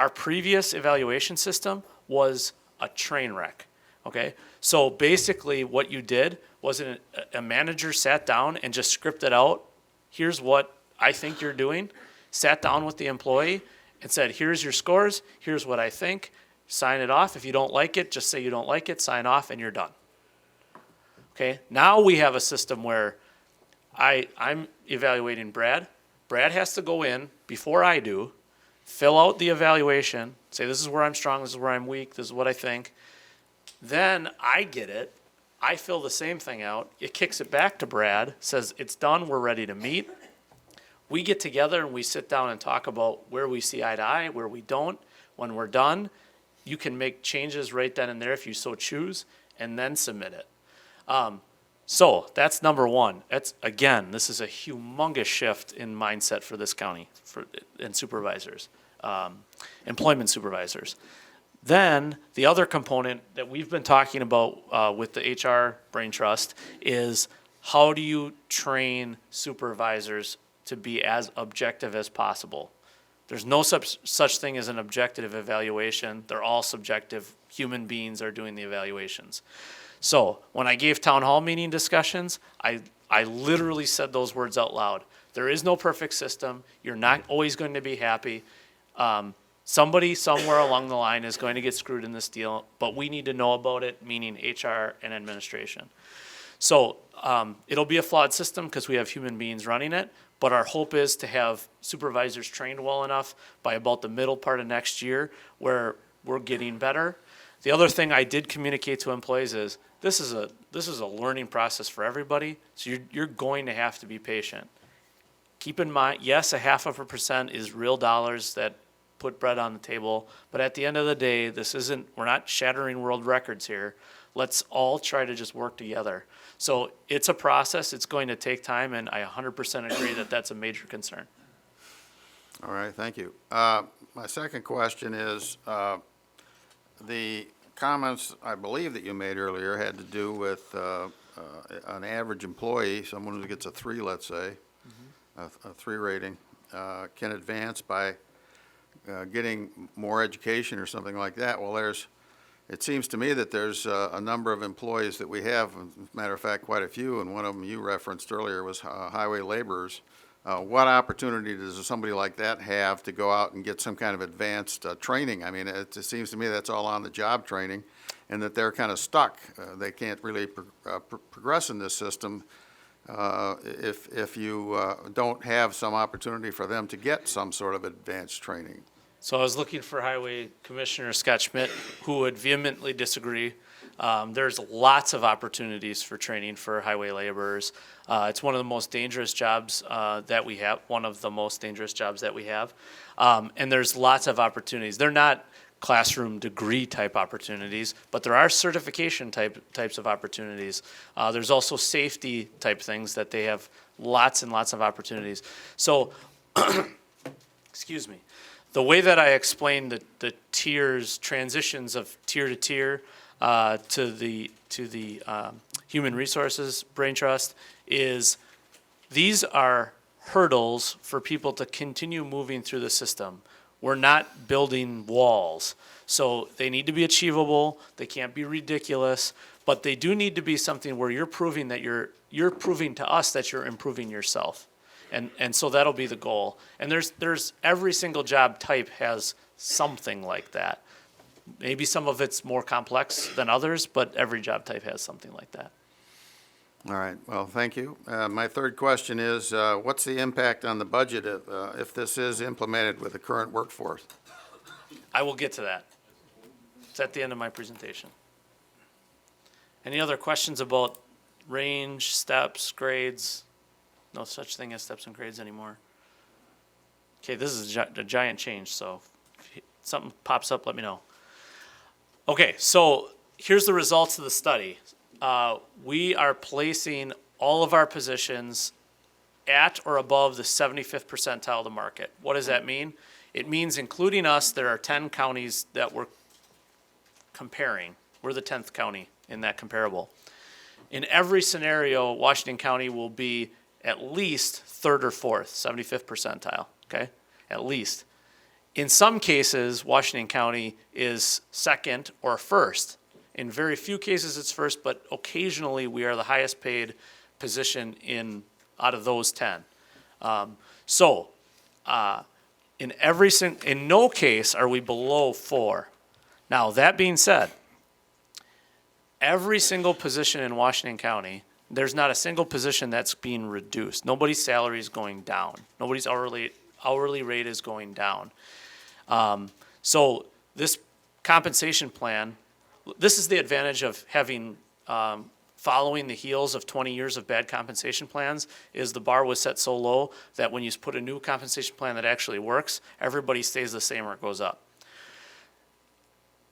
previous evaluation system was a train wreck, okay? So basically what you did was a manager sat down and just scripted out, here's what I think you're doing, sat down with the employee and said, here's your scores, here's what I think, sign it off. If you don't like it, just say you don't like it, sign off, and you're done. Okay, now we have a system where I'm evaluating Brad. Brad has to go in before I do, fill out the evaluation, say this is where I'm strong, this is where I'm weak, this is what I think. Then I get it, I fill the same thing out, it kicks it back to Brad, says it's done, we're ready to meet. We get together and we sit down and talk about where we see eye to eye, where we don't. When we're done, you can make changes right then and there if you so choose, and then submit it. So that's number one. That's, again, this is a humongous shift in mindset for this county and supervisors, employment supervisors. Then the other component that we've been talking about with the HR Brain Trust is how do you train supervisors to be as objective as possible? There's no such thing as an objective evaluation. They're all subjective. Human beings are doing the evaluations. So when I gave town hall meeting discussions, I literally said those words out loud. There is no perfect system. You're not always going to be happy. Somebody somewhere along the line is going to get screwed in this deal, but we need to know about it, meaning HR and administration. So it'll be a flawed system because we have human beings running it, but our hope is to have supervisors trained well enough by about the middle part of next year where we're getting better. The other thing I did communicate to employees is this is a learning process for everybody, so you're going to have to be patient. Keep in mind, yes, 0.5% is real dollars that put bread on the table, but at the end of the day, we're not shattering world records here. Let's all try to just work together. So it's a process, it's going to take time, and I 100% agree that that's a major concern. All right, thank you. My second question is, the comments I believe that you made earlier had to do with an average employee, someone who gets a 3, let's say, a 3 rating, can advance by getting more education or something like that. Well, it seems to me that there's a number of employees that we have, as a matter of fact, quite a few, and one of them you referenced earlier was highway laborers. What opportunity does somebody like that have to go out and get some kind of advanced training? I mean, it seems to me that's all on-the-job training, and that they're kind of stuck. They can't really progress in this system if you don't have some opportunity for them to get some sort of advanced training. So I was looking for Highway Commissioner Scott Schmidt, who would vehemently disagree. There's lots of opportunities for training for highway laborers. It's one of the most dangerous jobs that we have, and there's lots of opportunities. They're not classroom degree type opportunities, but there are certification types of opportunities. There's also safety type things that they have lots and lots of opportunities. So, excuse me. The way that I explain the tiers, transitions of tier to tier to the Human Resources Brain Trust is these are hurdles for people to continue moving through the system. We're not building walls. So they need to be achievable, they can't be ridiculous, but they do need to be something where you're proving that you're proving to us that you're improving yourself. And so that'll be the goal. And there's every single job type has something like that. Maybe some of it's more complex than others, but every job type has something like that. All right, well, thank you. My third question is, what's the impact on the budget if this is implemented with the current workforce? I will get to that. It's at the end of my presentation. Any other questions about range, steps, grades? No such thing as steps and grades anymore. Okay, this is a giant change, so if something pops up, let me know. Okay, so here's the results of the study. We are placing all of our positions at or above the 75th percentile of the market. What does that mean? It means, including us, there are 10 counties that we're comparing. We're the 10th county in that comparable. In every scenario, Washington County will be at least 3rd or 4th, 75th percentile, okay? At least. In some cases, Washington County is 2nd or 1st. In very few cases, it's 1st, but occasionally we are the highest paid position out of those 10. in no case are we below 4. Now, that being said, every single position in Washington County, there's not a single position that's being reduced. Nobody's salary is going down. Nobody's hourly rate is going down. So this compensation plan, this is the advantage of having, following the heels of 20 years of bad compensation plans, is the bar was set so low that when you put a new compensation plan that actually works, everybody stays the same or it goes up.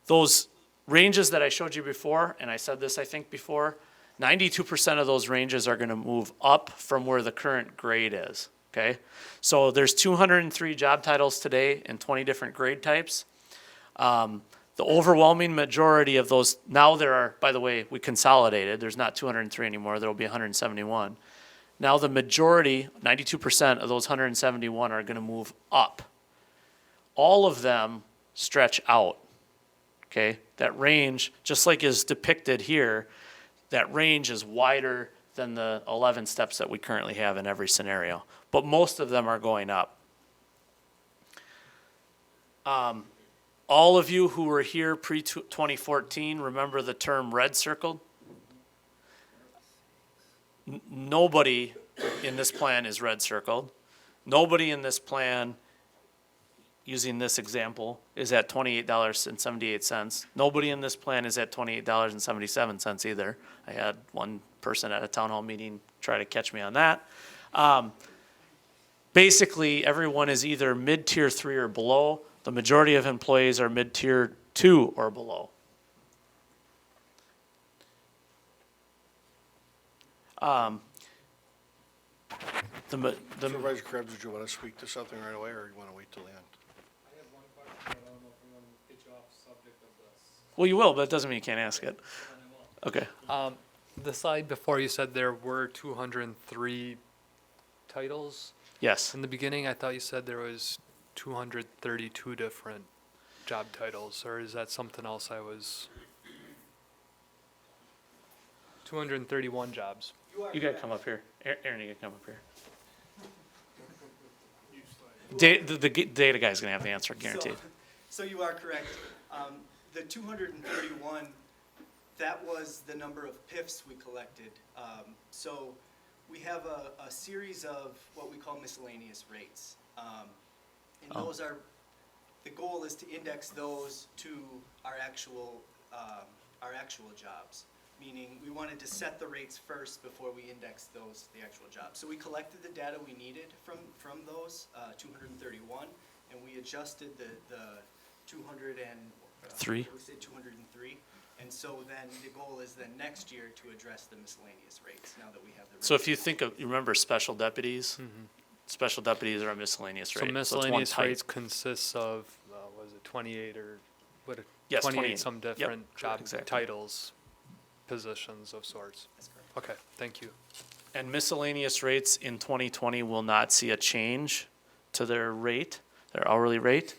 Those ranges that I showed you before, and I said this I think before, 92% of those ranges are gonna move up from where the current grade is, okay? So there's 203 job titles today in 20 different grade types. The overwhelming majority of those, now there are, by the way, we consolidated, there's not 203 anymore, there will be 171. Now the majority, 92% of those 171 are gonna move up. All of them stretch out, okay? That range, just like is depicted here, that range is wider than the 11 steps that we currently have in every scenario. But most of them are going up. All of you who were here pre-2014 remember the term red circled? Nobody in this plan is red circled. Nobody in this plan, using this example, is at $28.78. Nobody in this plan is at $28.77 either. I had one person at a town hall meeting try to catch me on that. Basically, everyone is either mid-tier 3 or below. The majority of employees are mid-tier 2 or below. Supervisor Krebs, did you want to speak to something right away, or you want to wait till the end? Well, you will, but it doesn't mean you can't ask it. Okay. The slide before, you said there were 203 titles? Yes. In the beginning, I thought you said there was 232 different job titles, or is that something else I was? 231 jobs. You gotta come up here. Aaron, you gotta come up here. The data guy's gonna have the answer, guaranteed. So you are correct. The 231, that was the number of PIFs we collected. So we have a series of what we call miscellaneous rates. And those are, the goal is to index those to our actual jobs. Meaning we wanted to set the rates first before we indexed those to the actual jobs. So we collected the data we needed from those 231, and we adjusted the 203. We said 203, and so then the goal is then next year to address the miscellaneous rates. Now that we have the rates. So if you think of, you remember special deputies? Special deputies are a miscellaneous rate. So miscellaneous rates consists of, was it 28 or what? Yes, 28 some different job exactly. titles, positions of sorts. That's correct. Okay, thank you. And miscellaneous rates in 2020 will not see a change to their rate, their hourly rate.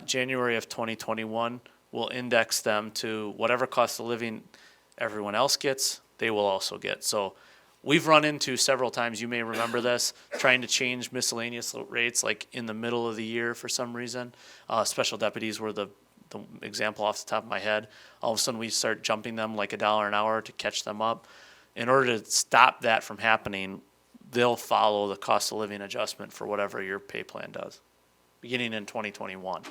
January of 2021, we'll index them to whatever cost of living everyone else gets, they will also get. So we've run into several times, you may remember this, trying to change miscellaneous rates like in the middle of the year for some reason. Special deputies were the example off the top of my head. All of a sudden we start jumping them like $1 an hour to catch them up. In order to stop that from happening, they'll follow the cost of living adjustment for whatever your pay plan does, beginning in 2021.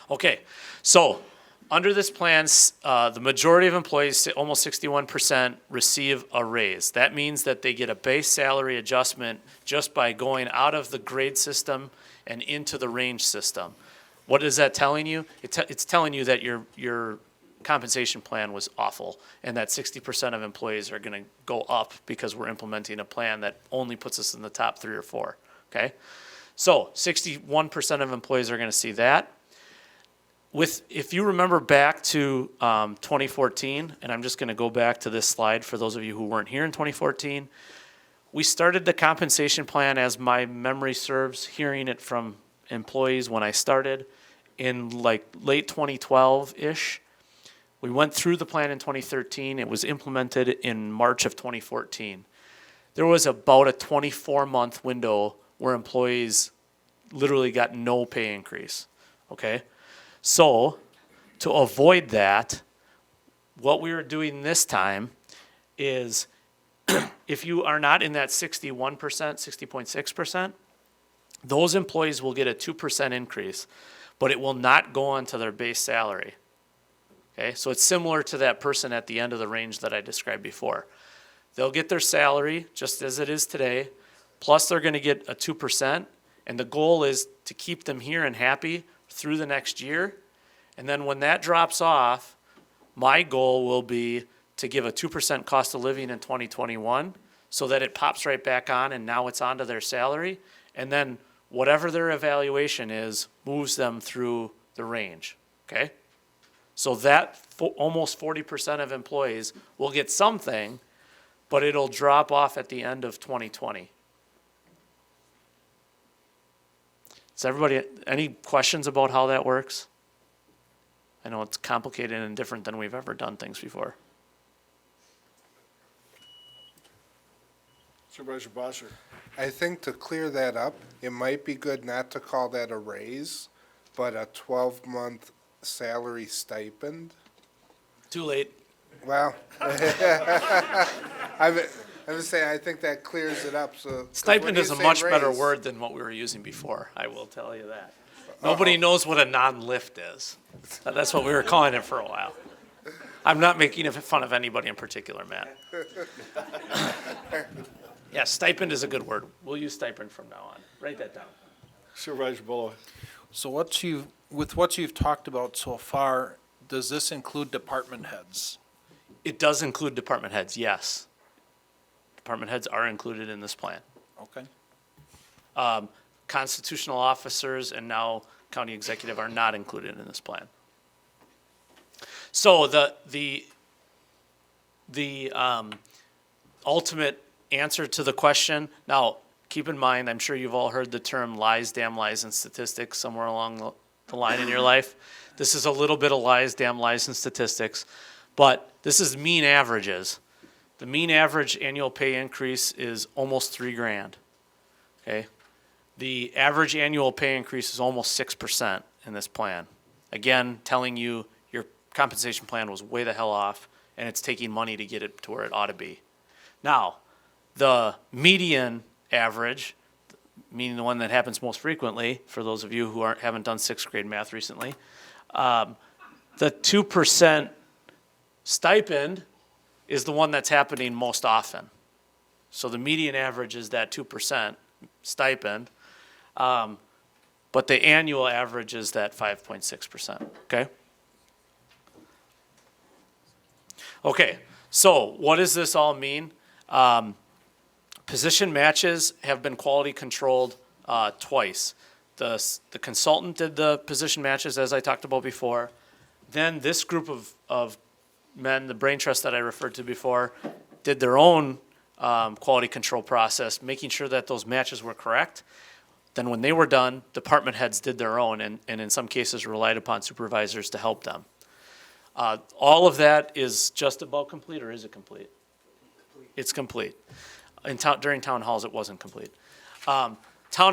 Okay, so under this plan, the majority of employees, almost 61%, receive a raise. That means that they get a base salary adjustment just by going out of the grade system and into the range system. What is that telling you? It's telling you that your compensation plan was awful and that 60% of employees are going to go up because we're implementing a plan that only puts us in the top 3 or 4, okay? So 61% of employees are going to see that. If you remember back to 2014, and I'm just going to go back to this slide for those of you who weren't here in 2014, we started the compensation plan, as my memory serves, hearing it from employees when I started in like late 2012-ish. We went through the plan in 2013. It was implemented in March of 2014. There was about a 24-month window where employees literally got no pay increase, okay? So, to avoid that, what we are doing this time is if you are not in that 61%, 60.6%, those employees will get a 2% increase, but it will not go onto their base salary. Okay, so it's similar to that person at the end of the range that I described before. They'll get their salary just as it is today, plus they're going to get a 2%, and the goal is to keep them here and happy through the next year. And then when that drops off, my goal will be to give a 2% cost of living in 2021 so that it pops right back on and now it's onto their salary. And then whatever their evaluation is moves them through the range, okay? So that almost 40% of employees will get something, but it'll drop off at the end of 2020. Does everybody, any questions about how that works? I know it's complicated and different than we've ever done things before. Supervisor Bosser. I think to clear that up, it might be good not to call that a raise, but a 12-month salary stipend. Too late. Well, I'm just saying, I think that clears it up, so. 'cause when Stipend you is a say much better raise- word than what we were using before, I will tell you that. Nobody knows what a non-lift is. That's what we were calling it for a while. I'm not making fun of anybody in particular, Matt. Yeah, stipend is a good word. We'll use stipend from now on. Write that down. Supervisor Bullock. So with what you've talked about so far, does this include department heads? It does include department heads, yes. Department heads are included in this plan. Okay. Constitutional officers and now county executive are not included in this plan. So the ultimate answer to the question, now keep in mind, I'm sure you've all heard the term lies, damn lies, and statistics somewhere along the line in your life. This is a little bit of lies, damn lies, and statistics, but this is mean averages. The mean average annual pay increase is almost $3,000, okay? The average annual pay increase is almost 6% in this plan. Again, telling you your compensation plan was way the hell off, and it's taking money to get it to where it ought to be. Now, the median average, meaning the one that happens most frequently, for those of you who haven't done sixth grade math recently, the 2% stipend is the one that's happening most often. So the median average is that 2% stipend, but the annual average is that 5.6%, okay? Okay, so what does this all mean? Position matches have been quality controlled twice. The consultant did the position matches, as I talked about before. Then this group of men, the brain trust that I referred to before, did their own quality control process, making sure that those matches were correct. Then when they were done, department heads did their own and in some cases relied upon supervisors to help them. All of that is just about complete, or is it complete? It's complete. During town halls, it wasn't complete. Town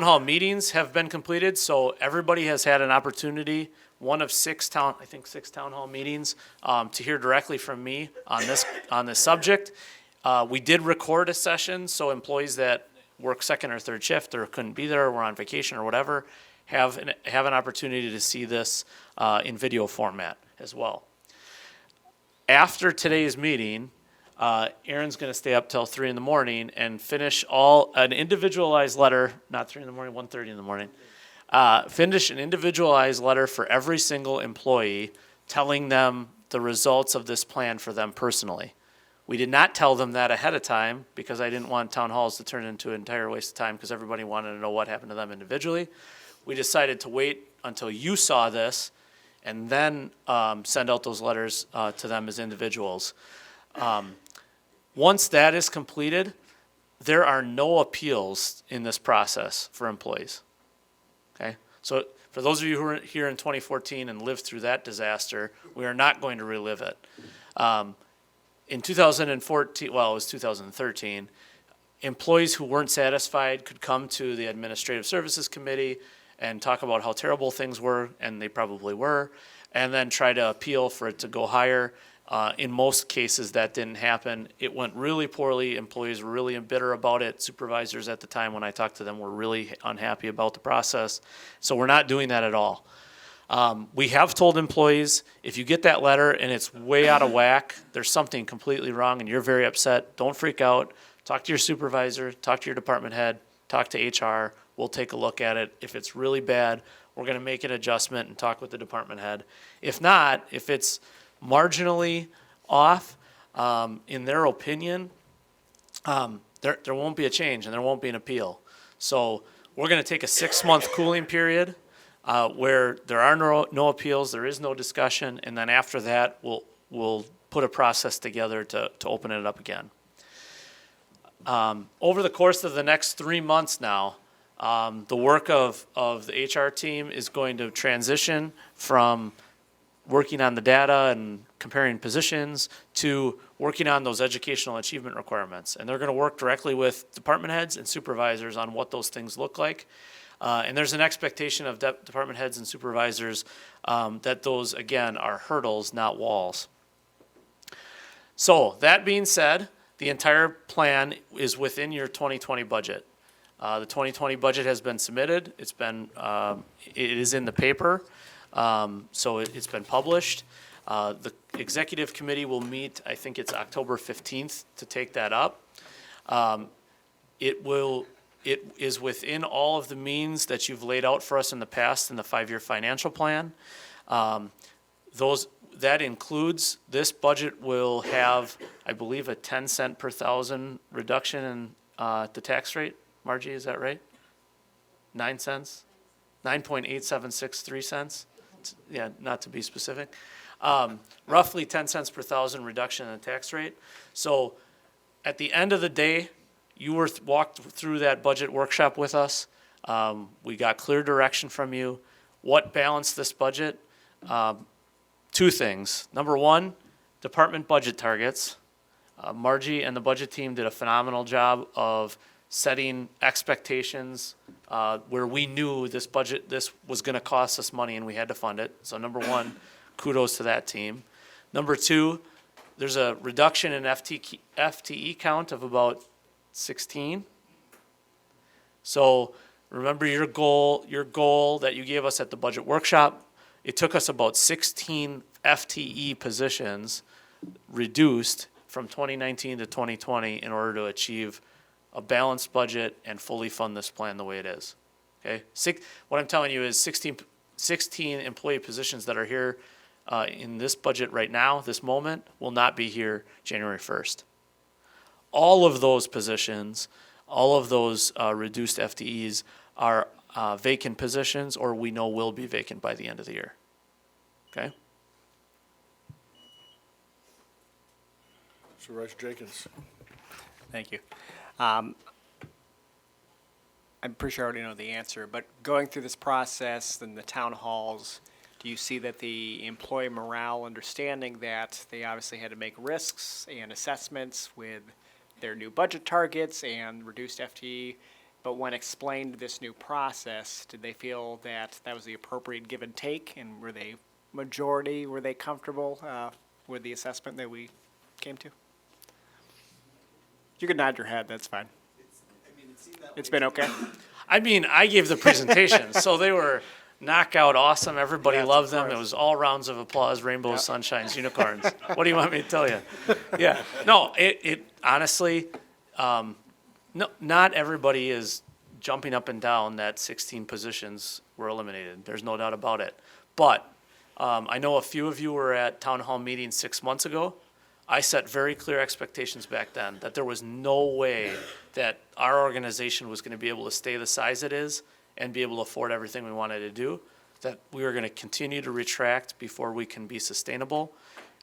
hall meetings have been completed, so everybody has had an opportunity, one of six town hall meetings, to hear directly from me on this subject. We did record a session, so employees that work second or third shift or couldn't be there or were on vacation or whatever have an opportunity to see this in video format as well. After today's meeting, Aaron's going to stay up till 3 in the morning and finish an individualized letter, not 3 in the morning, 1:30 in the morning. Finish an individualized letter for every single employee telling them the results of this plan for them personally. We did not tell them that ahead of time because I didn't want town halls to turn into an entire waste of time because everybody wanted to know what happened to them individually. We decided to wait until you saw this and then send out those letters to them as individuals. Once that is completed, there are no appeals in this process for employees. Okay? So for those of you who were here in 2014 and lived through that disaster, we are not going to relive it. In 2014, well, it was 2013, employees who weren't satisfied could come to the Administrative Services Committee and talk about how terrible things were, and they probably were, and then try to appeal for it to go higher. In most cases, that didn't happen. It went really poorly. Employees were really bitter about it. Supervisors at the time, when I talked to them, were really unhappy about the process. So we're not doing that at all. We have told employees, if you get that letter and it's way out of whack, there's something completely wrong and you're very upset, don't freak out. Talk to your supervisor, talk to your department head, talk to HR. We'll take a look at it. If it's really bad, we're going to make an adjustment and talk with the department head. If not, if it's marginally off, in their opinion, there won't be a change and there won't be an appeal. So we're going to take a 6-month cooling period where there are no appeals, there is no discussion, and then after that, we'll put a process together to open it up again. Over the course of the next 3 months now, the work of the HR team is going to transition from working on the data and comparing positions to working on those educational achievement requirements. And they're going to work directly with department heads and supervisors on what those things look like. And there's an expectation of department heads and supervisors that those, again, are hurdles, not walls. So that being said, the entire plan is within your 2020 budget. The 2020 budget has been submitted. It is in the paper. So it's been published. The executive committee will meet, I think it's October 15th, to take that up. It is within all of the means that you've laid out for us in the past in the 5-year financial plan. That includes, this budget will have, I believe, a 10 cent per thousand reduction in the tax rate. Margie, is that right? 9 cents? 9.8763 cents? Yeah, not to be specific. Roughly 10 cents per thousand reduction in the tax rate. So at the end of the day, you walked through that budget workshop with us. We got clear direction from you. What balanced this budget? 2 things. Number 1, department budget targets. Margie and the budget team did a phenomenal job of setting expectations where we knew this was going to cost us money and we had to fund it. So number 1, kudos to that team. Number 2, there's a reduction in FTE count of about 16. So remember your goal that you gave us at the budget workshop. It took us about 16 FTE positions reduced from 2019 to 2020 in order to achieve a balanced budget and fully fund this plan the way it is. Okay? What I'm telling you is 16 employee positions that are here in this budget right now, this moment, will not be here January 1st. All of those positions, all of those reduced FTEs are vacant positions, or we know will be vacant by the end of the year. Okay? Supervisor Jenkins. Thank you. I'm pretty sure I already know the answer, but going through this process and the town halls, do you see that the employee morale, understanding that they obviously had to make risks and assessments with their new budget targets and reduced FTE, but when explained this new process, did they feel that that was the appropriate give and take, and were they comfortable with the assessment that we came to? You can nod your head, that's fine. It's been okay? I mean, I gave the presentation, so they were knockout awesome. Everybody Yes, loved of them. It course. was all rounds of applause, rainbows, sunshines, unicorns. What do you want me to tell you? Yeah. No, it honestly, no, not everybody is jumping up and down that 16 positions were eliminated. There's no doubt about it. But I know a few of you were at town hall meetings 6 months ago. I set very clear expectations back then that there was no way that our organization was going to be able to stay the size it is and be able to afford everything we wanted to do, that we were going to continue to retract before we can be sustainable.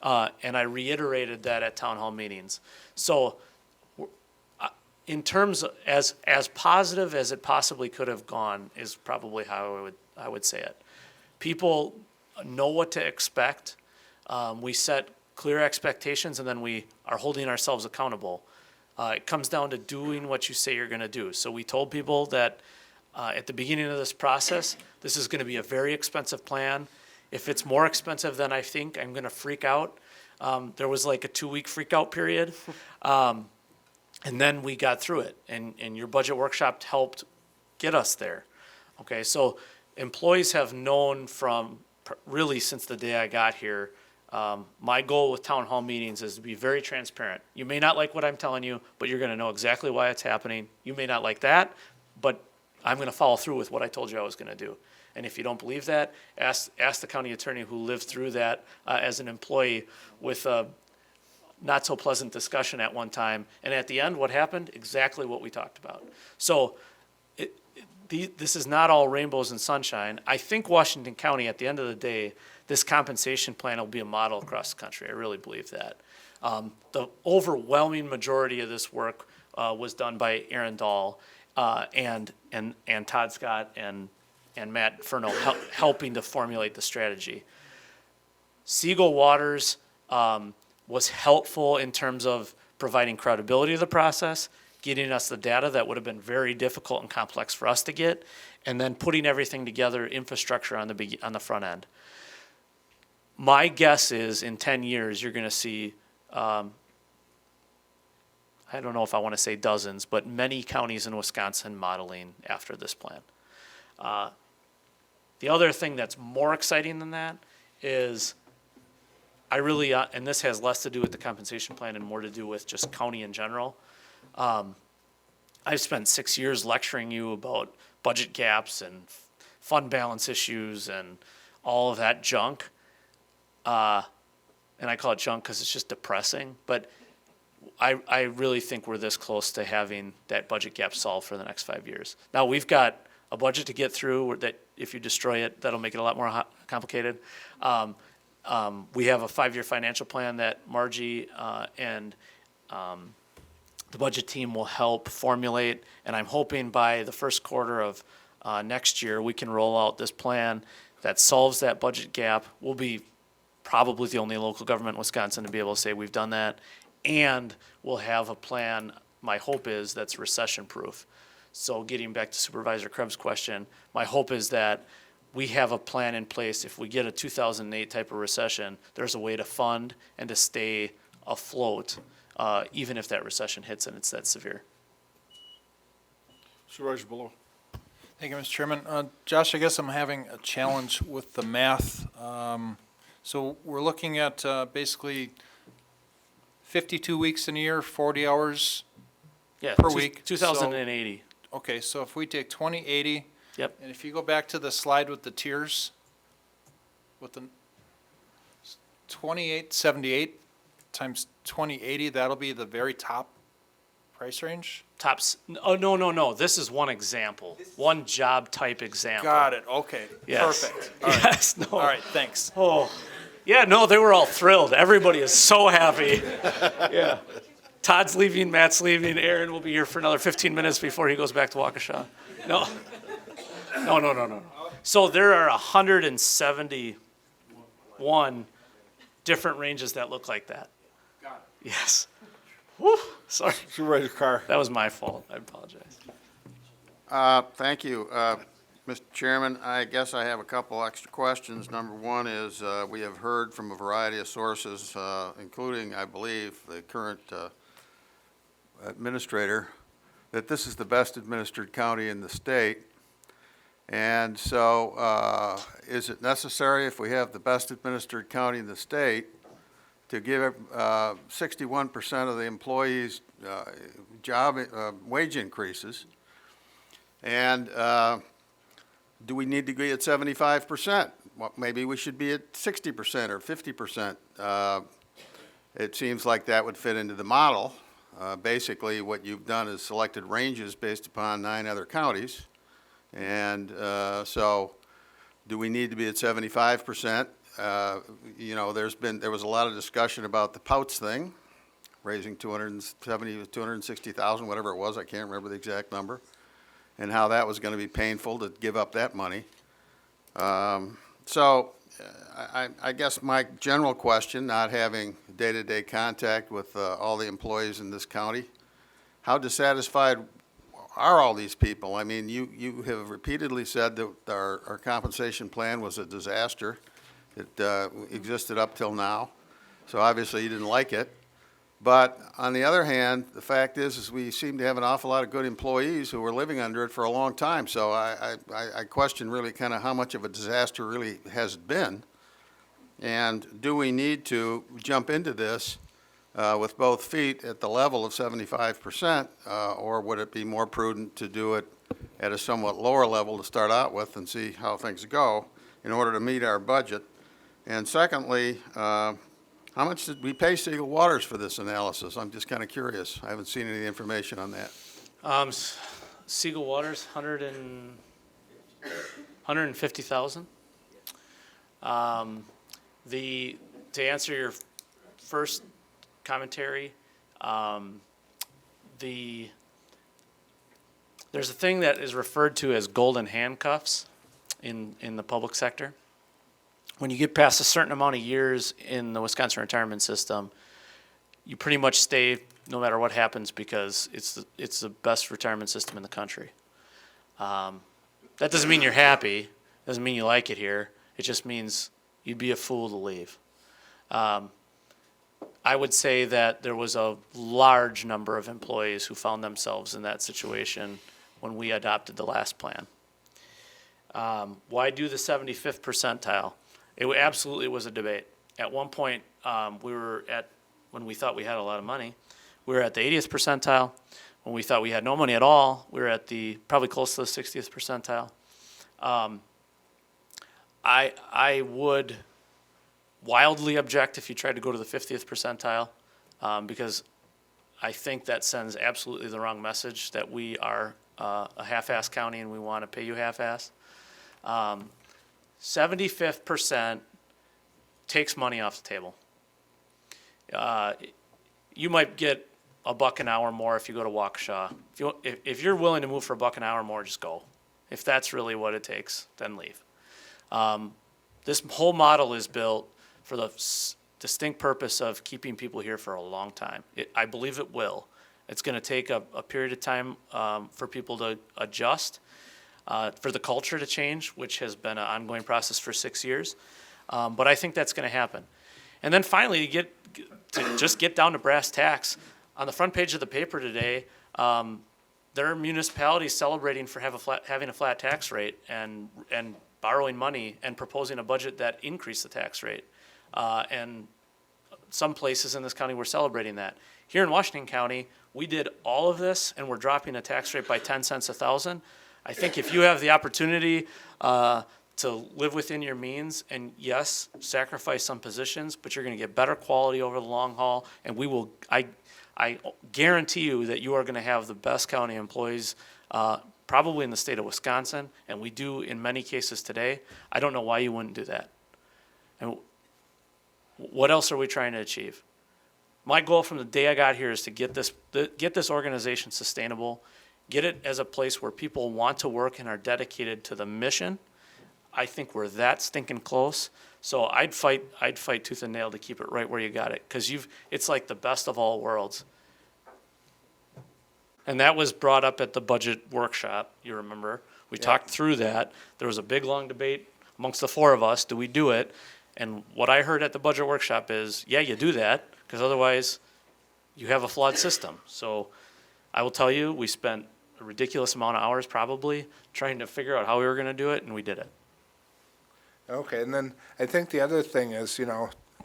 And I reiterated that at town hall meetings. So in terms of as positive as it possibly could have gone is probably how I would say it. People know what to expect. We set clear expectations, and then we are holding ourselves accountable. It comes down to doing what you say you're going to do. So we told people that at the beginning of this process, this is going to be a very expensive plan. If it's more expensive than I think, I'm going to freak out. There was like a 2-week freak out period. And then we got through it, and your budget workshop helped get us there. Okay, so employees have known from really since the day I got here, my goal with town hall meetings is to be very transparent. You may not like what I'm telling you, but you're gonna know exactly why it's happening. You may not like that, but I'm gonna follow through with what I told you I was gonna do. And if you don't believe that, ask the county attorney who lived through that as an employee with a not so pleasant discussion at one time. And at the end, what happened? Exactly what we talked about. So this is not all rainbows and sunshine. I think Washington County, at the end of the day, this compensation plan will be a model across the country. I really believe that. The overwhelming majority of this work was done by Aaron Dahl and Todd Scott and Matt Furno helping to formulate the strategy. Siegel Waters was helpful in terms of providing credibility to the process, getting us the data that would have been very difficult and complex for us to get, and then putting everything together, infrastructure on the front end. My guess is in 10 years, you're going to see, I don't know if I want to say dozens, but many counties in Wisconsin modeling after this plan. The other thing that's more exciting than that is I really, and this has less to do with the compensation plan and more to do with just county in general. I've spent 6 years lecturing you about budget gaps and fund balance issues and all of that junk. And I call it junk because it's just depressing. But I really think we're this close to having that budget gap solved for the next 5 years. Now, we've got a budget to get through that if you destroy it, that'll make it a lot more complicated. We have a 5-year financial plan that Margie and the budget team will help formulate, and I'm hoping by the first quarter of next year, we can roll out this plan that solves that budget gap. We'll be probably the only local government in Wisconsin to be able to say we've done that, and we'll have a plan, my hope is, that's recession-proof. So getting back to Supervisor Krebs' question, my hope is that we have a plan in place. If we get a 2008 type of recession, there's a way to fund and to stay afloat, even if that recession hits and it's that severe. Supervisor Below. Thank you, Mr. Chairman. Josh, I guess I'm having a challenge with the math. So we're looking at basically 52 weeks in a year, 40 hours per week. 2,080. Okay, so if we take 2080. Yep. And if you go back to the slide with the tiers, with the 2878 times 2080, that'll be the very top price range? Tops, oh, no, this is one example, one job type example. Got it, okay, Yes. perfect. All right. Yes, no. All right, thanks. Oh, yeah, no, they were all thrilled. Everybody is so happy. Yeah. Todd's leaving, Matt's leaving, Aaron will be here for another 15 minutes before he goes back to Waukesha. No. So there are 171 different ranges that look like that. Got it. Yes. Whew, sorry. Supervisor Carr. That was my fault. I apologize. Thank you. Mr. Chairman, I guess I have a couple extra questions. Number one is, we have heard from a variety of sources, including, I believe, the current administrator, that this is the best administered county in the state. And so, is it necessary, if we have the best administered county in the state, to give 61% of the employees wage increases? And do we need to be at 75%? Well, maybe we should be at 60% or 50%. It seems like that would fit into the model. Basically, what you've done is selected ranges based upon 9 other counties. And so do we need to be at 75%? You know, there was a lot of discussion about the Pouts thing, raising 260,000, whatever it was, I can't remember the exact number, and how that was going to be painful to give up that money. So I guess my general question, not having day-to-day contact with all the employees in this county, how dissatisfied are all these people? I mean, you have repeatedly said that our compensation plan was a disaster. It existed up till now, so obviously you didn't like it. But on the other hand, the fact is we seem to have an awful lot of good employees who were living under it for a long time. So I question really kind of how much of a disaster really has it been. And do we need to jump into this with both feet at the level of 75%, or would it be more prudent to do it at a somewhat lower level to start out with and see how things go in order to meet our budget? And secondly, how much did we pay Siegel Waters for this analysis? I'm just kind of curious. I haven't seen any information on that. Siegel Waters, 150,000. To answer your first commentary, there's a thing that is referred to as golden handcuffs in the public sector. When you get past a certain amount of years in the Wisconsin retirement system, you pretty much stay no matter what happens because it's the best retirement system in the country. That doesn't mean you're happy. Doesn't mean you like it here. It just means you'd be a fool to leave. I would say that there was a large number of employees who found themselves in that situation when we adopted the last plan. Why do the 75th percentile? It absolutely was a debate. At one point, when we thought we had a lot of money, we were at the 80th percentile. When we thought we had no money at all, we were at probably close to the 60th percentile. I would wildly object if you tried to go to the 50th percentile, because I think that sends absolutely the wrong message that we are a half-ass county and we want to pay you half-ass. 75th percent takes money off the table. You might get $1 an hour more if you go to Waukesha. If you're willing to move for $1 an hour more, just go. If that's really what it takes, then leave. This whole model is built for the distinct purpose of keeping people here for a long time. I believe it will. It's going to take a period of time for people to adjust, for the culture to change, which has been an ongoing process for 6 years. But I think that's going to happen. And then finally, to just get down to brass tacks, on the front page of the paper today, there are municipalities celebrating for having a flat tax rate and borrowing money and proposing a budget that increased the tax rate. And some places in this county were celebrating that. Here in Washington County, we did all of this and we're dropping the tax rate by 10 cents a thousand. I think if you have the opportunity to live within your means and yes, sacrifice some positions, but you're going to get better quality over the long haul, and I guarantee you that you are going to have the best county employees probably in the state of Wisconsin, and we do in many cases today. I don't know why you wouldn't do that. And what else are we trying to achieve? My goal from the day I got here is to get this organization sustainable, get it as a place where people want to work and are dedicated to the mission. I think we're that stinking close. So I'd fight tooth and nail to keep it right where you got it, because it's like the best of all worlds. And that was brought up at the budget workshop, you remember. We talked through that. There was a big, long debate amongst the four of us. Do we do it? And what I heard at the budget workshop is, yeah, you do that, because otherwise you have a flawed system. So I will tell you, we spent a ridiculous amount of hours probably trying to figure out how we were going to do it, and we did it. Okay, and then I think the other thing is,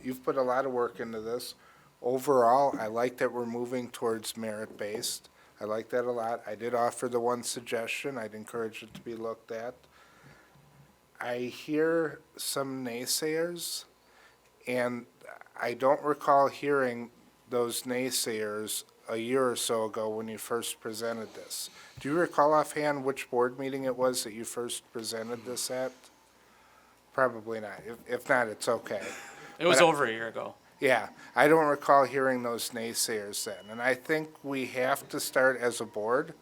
you've put a lot of work into this. Overall, I like that we're moving towards merit-based. I like that a lot. I did offer the one suggestion. I'd encourage it to be looked at. I hear some naysayers, and I don't recall hearing those naysayers a year or so ago when you first presented this. Do you recall offhand which board meeting it was that you first presented this at? Probably not. If not, it's okay. It was over a year ago. Yeah, I don't recall hearing those naysayers then. And I think we have to start as a board,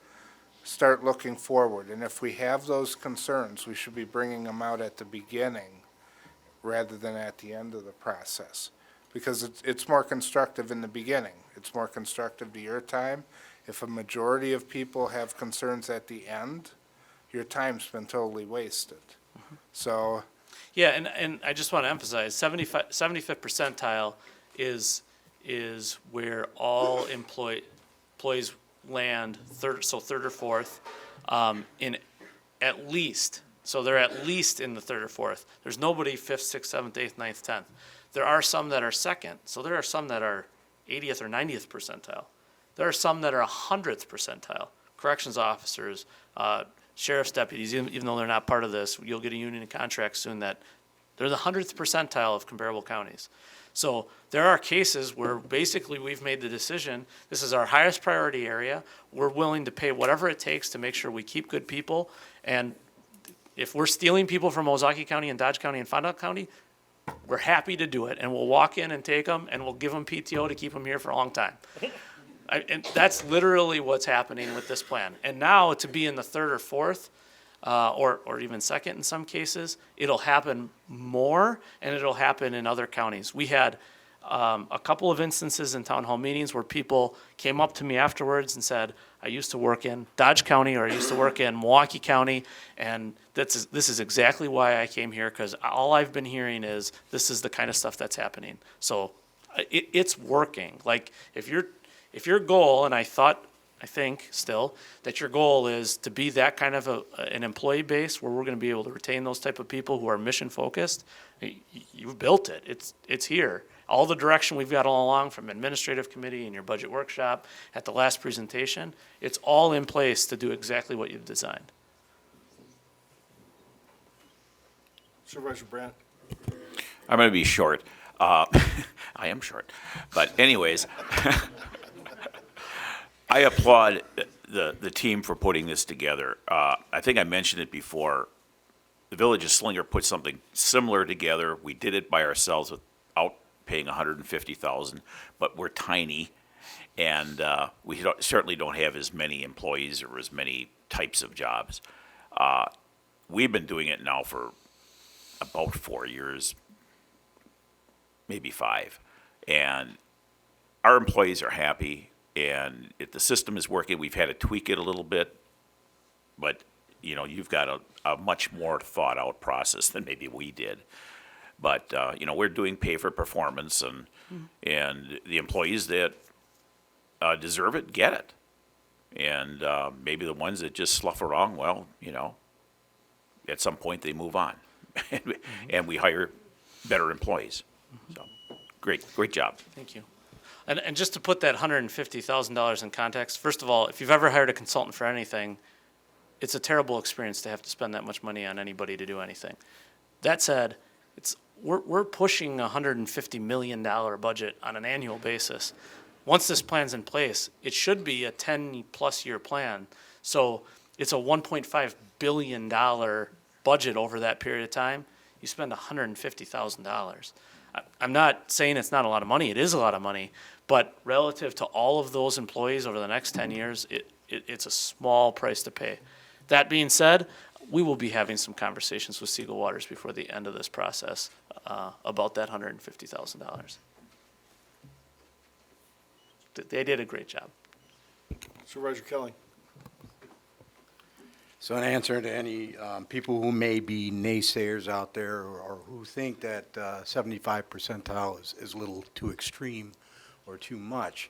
start looking forward. And if we have those concerns, we should be bringing them out at the beginning rather than at the end of the process. Because it's more constructive in the beginning. It's more constructive to your time. If a majority of people have concerns at the end, your time's been totally wasted. So, Yeah, and I just want to emphasize, 75th percentile is where all employees land third or fourth, in at least. So they're at least in the third or fourth. There's nobody fifth, sixth, seventh, eighth, ninth, 10th. There are some that are second. So there are some that are 80th or 90th percentile. There are some that are 100th percentile. Corrections officers, sheriff's deputies, even though they're not part of this, you'll get a union contract soon that they're the 100th percentile of comparable counties. So there are cases where basically we've made the decision, this is our highest priority area. We're willing to pay whatever it takes to make sure we keep good people. And if we're stealing people from Ozaukee County and Dodge County and Fond du Lac County, we're happy to do it. And we'll walk in and take them, and we'll give them PTO to keep them here for a long time. And that's literally what's happening with this plan. And now to be in the third or fourth, or even second in some cases, it'll happen more, and it'll happen in other counties. We had a couple of instances in town hall meetings where people came up to me afterwards and said, I used to work in Dodge County, or I used to work in Milwaukee County, and this is exactly why I came here, because all I've been hearing is this is the kind of stuff that's happening. So it's working. Like, if your goal, and I think still, that your goal is to be that kind of an employee base where we're going to be able to retain those type of people who are mission focused, you've built it. It's here. All the direction we've got all along from administrative committee and your budget workshop at the last presentation, it's all in place to do exactly what you've designed. Supervisor Brandt? I'm going to be short. I am short. But anyways, I applaud the team for putting this together. I think I mentioned it before. The Village of Slinger put something similar together. We did it by ourselves without paying $150,000, but we're tiny, and we certainly don't have as many employees or as many types of jobs. We've been doing it now for about 4 years, maybe 5, and our employees are happy. And if the system is working, we've had to tweak it a little bit, but you've got a much more thought out process than maybe we did. But we're doing pay for performance, and the employees that deserve it get it, and maybe the ones that just slough along, well, at some point they move on, and we hire better employees. So great job. Thank you. And just to put that $150,000 in context, first of all, if you've ever hired a consultant for anything, it's a terrible experience to have to spend that much money on anybody to do anything. That said, we're pushing a $150 million budget on an annual basis. Once this plan's in place, it should be a 10-plus year plan. So it's a $1.5 billion budget over that period of time. You spend $150,000. I'm not saying it's not a lot of money. It is a lot of money. But relative to all of those employees over the next 10 years, it's a small price to pay. That being said, we will be having some conversations with Siegel Waters before the end of this process about that $150,000. They did a great job. Supervisor Kelly? So in answer to any people who may be naysayers out there or who think that 75 percentile is a little too extreme or too much,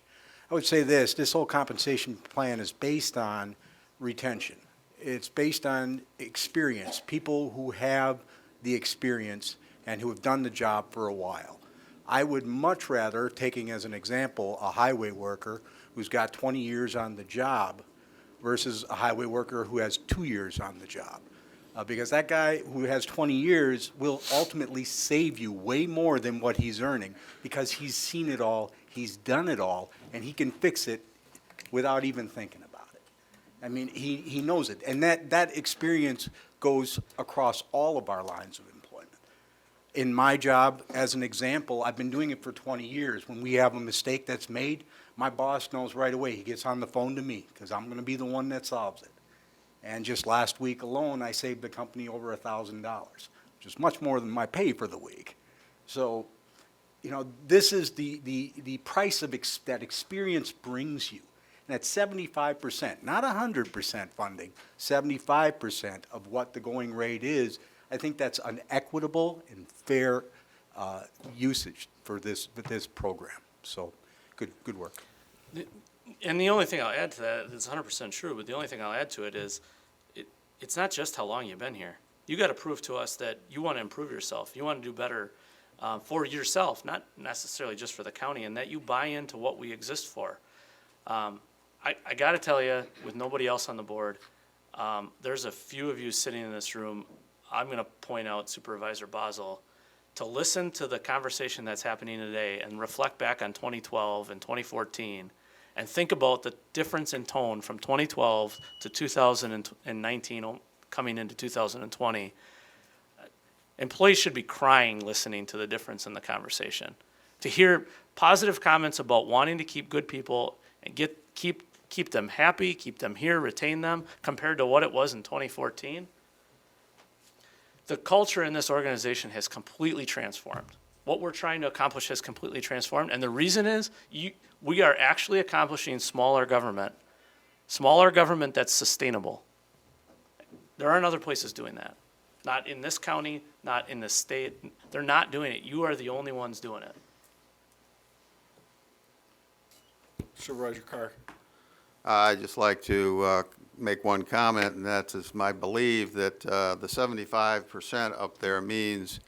I would say this whole compensation plan is based on retention. It's based on experience, people who have the experience and who have done the job for a while. I would much rather, taking as an example, a highway worker who's got 20 years on the job versus a highway worker who has 2 years on the job. Because that guy who has 20 years will ultimately save you way more than what he's earning because he's seen it all, he's done it all, and he can fix it without even thinking about it. I mean, he knows it. And that experience goes across all of our lines of employment. In my job, as an example, I've been doing it for 20 years. When we have a mistake that's made, my boss knows right away. He gets on the phone to me because I'm going to be the one that solves it. And just last week alone, I saved the company over $1,000, which is much more than my pay for the week. So, this is the price of that experience brings you. that's 75%, not 100% funding, 75% of what the going rate is. I think that's an equitable and fair usage for this program. So, good work. And the only thing I'll add to that, it's 100% true, but the only thing I'll add to it is, it's not just how long you've been here. You got to prove to us that you want to improve yourself. You want to do better for yourself, not necessarily just for the county, and that you buy into what we exist for. I got to tell you, with nobody else on the board, there's a few of you sitting in this room. I'm going to point out Supervisor Basel, to listen to the conversation that's happening today and reflect back on 2012 and 2014 and think about the difference in tone from 2012 to 2019 coming into 2020. Employees should be crying listening to the difference in the conversation. To hear positive comments about wanting to keep good people and keep them happy, keep them here, retain them, compared to what it was in 2014. The culture in this organization has completely transformed. What we're trying to accomplish has completely transformed, and the reason is we are actually accomplishing smaller government that's sustainable. There aren't other places doing that. Not in this county, not in this state. They're not doing it. You are the only ones doing it. Supervisor Carr. I'd just like to make one comment, and that's it's my belief that the 75% up there means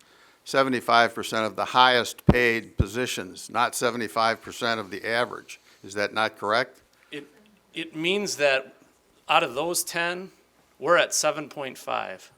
75% of the highest paid positions, not 75% of the average. Is that not correct? It means that out of those 10, we're at 7.5.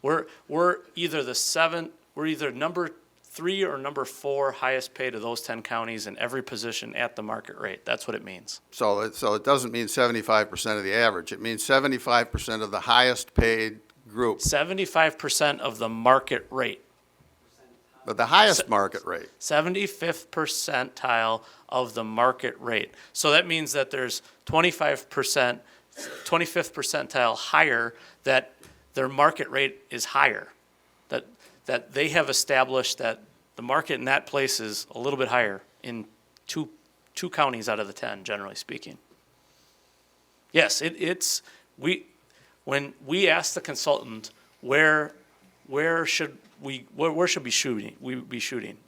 We're either number 3 or number 4 highest paid of those 10 counties in every position at the market rate. That's what it means. So it doesn't mean 75% of the average. It means 75% of the highest paid group. 75% of the market rate. But the highest market rate. 75th percentile of the market rate. So that means that there's 25%, 25th percentile higher, that their market rate is higher. That they have established that the market in that place is a little bit higher in two counties out of the 10, generally speaking. Yes, when we asked the consultant where should we be shooting?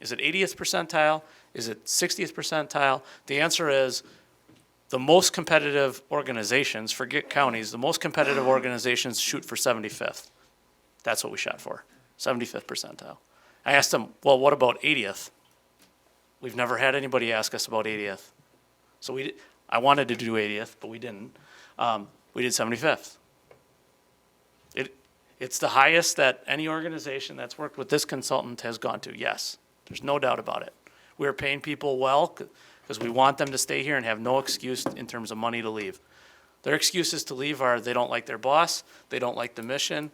Is it 80th percentile? Is it 60th percentile? The answer is the most competitive organizations, forget counties, the most competitive organizations shoot for 75th. That's what we shot for, 75th percentile. I asked them, well, what about 80th? We've never had anybody ask us about 80th. So I wanted to do 80th, but we didn't. We did 75th. It's the highest that any organization that's worked with this consultant has gone to, yes. There's no doubt about it. We're paying people well because we want them to stay here and have no excuse in terms of money to leave. Their excuses to leave are they don't like their boss, they don't like the mission,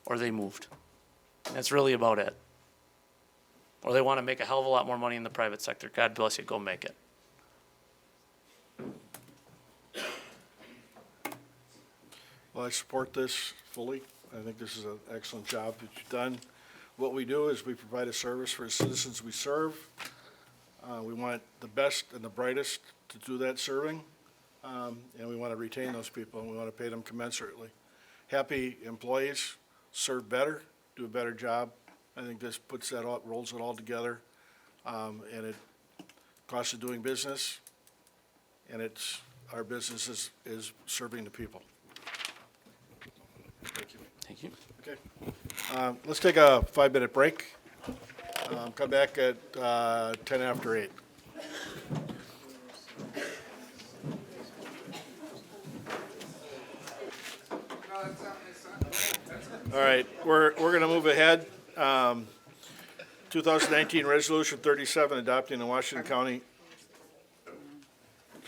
or they moved. That's really about it. Or they want to make a hell of a lot more money in the private sector. God bless you, go make it. Well, I support this fully. I think this is an excellent job that you've done. What we do is we provide a service for the citizens we serve. We want the best and the brightest to do that serving, and we want to retain those people, and we want to pay them commensurately. Happy employees serve better, do a better job. I think this puts that all, rolls it all together, and it costs of doing business, and our business is serving the people. Thank you. Thank you. Okay. Let's take a 5-minute break. Come back at 10 after 8. All right, we're going to move ahead. 2019 Resolution 37, adopting the Washington County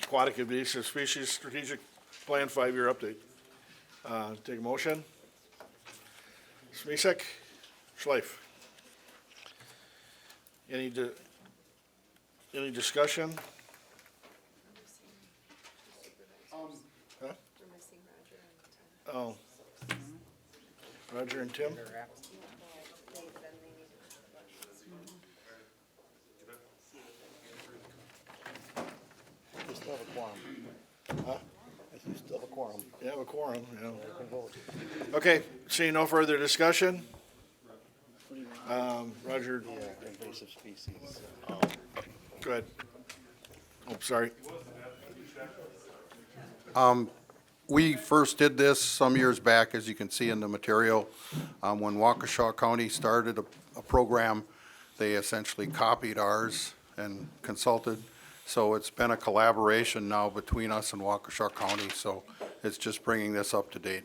Aquatic Invasive Species Strategic Plan 5-year update. Take a motion. Smisek, Schleif. Any discussion? Huh? Oh. Roger and Tim? Just have a quorum. quorum. You have a quorum, yeah. Okay, seeing no further discussion. Roger. Invasive species. Go ahead. Oh, sorry. We first did this some years back, as you can see in the material. When Waukesha County started a program, they essentially copied ours and consulted. So it's been a collaboration now between us and Waukesha County, so it's just bringing this up to date.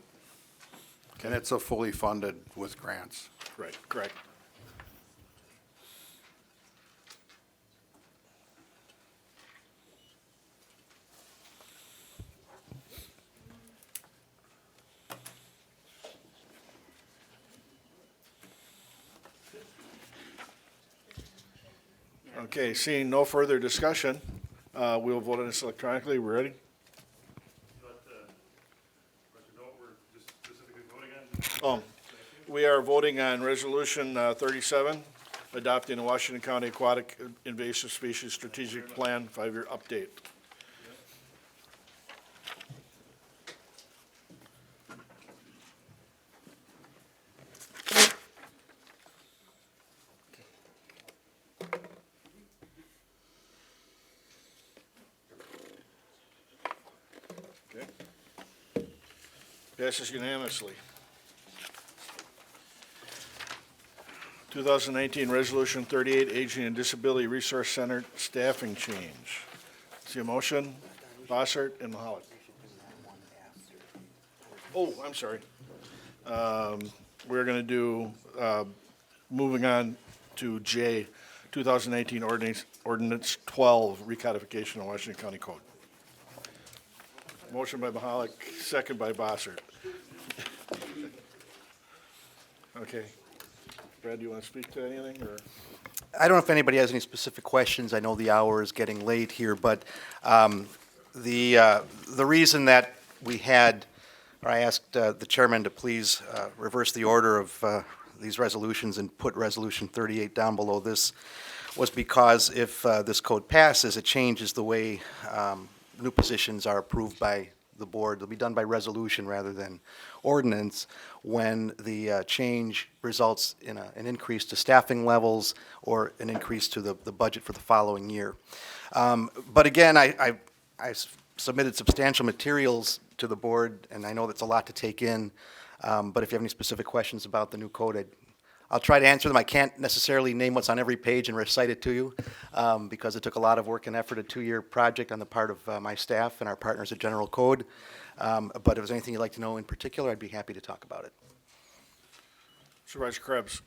And it's a fully funded with grants. Right, correct. Okay, seeing no further discussion, we'll vote on this electronically. We ready? We are voting on Resolution 37, adopting the Washington County Aquatic Invasive Species Strategic Plan 5-year update. Okay. Passes unanimously. 2019 Resolution 38, Aging and Disability Resource Center staffing change. See a motion? Bossert and Mahalik. Oh, I'm sorry. We're going to do, moving on to J, 2019 Ordinance 12, recodification of Washington County Code. Motion by Mahalik, second by Bossert. Okay. Brad, do you want to speak to anything, or? I don't know if anybody has any specific questions. I know the hour is getting late here, but the reason that we had, or I asked the chairman to please reverse the order of these resolutions and put Resolution 38 down below this was because if this code passes, it changes the way new positions are approved by the board. They'll be done by resolution rather than ordinance when the change results in an increase to staffing levels or an increase to the budget for the following year. But again, I submitted substantial materials to the board, and I know that's a lot to take in. But if you have any specific questions about the new code, I'll try to answer them. I can't necessarily name what's on every page and recite it to you because it took a lot of work and effort, a 2-year project on the part of my staff and our partners at General Code. But if there's anything you'd like to know in particular, I'd be happy to talk about it. Supervisor Krebs.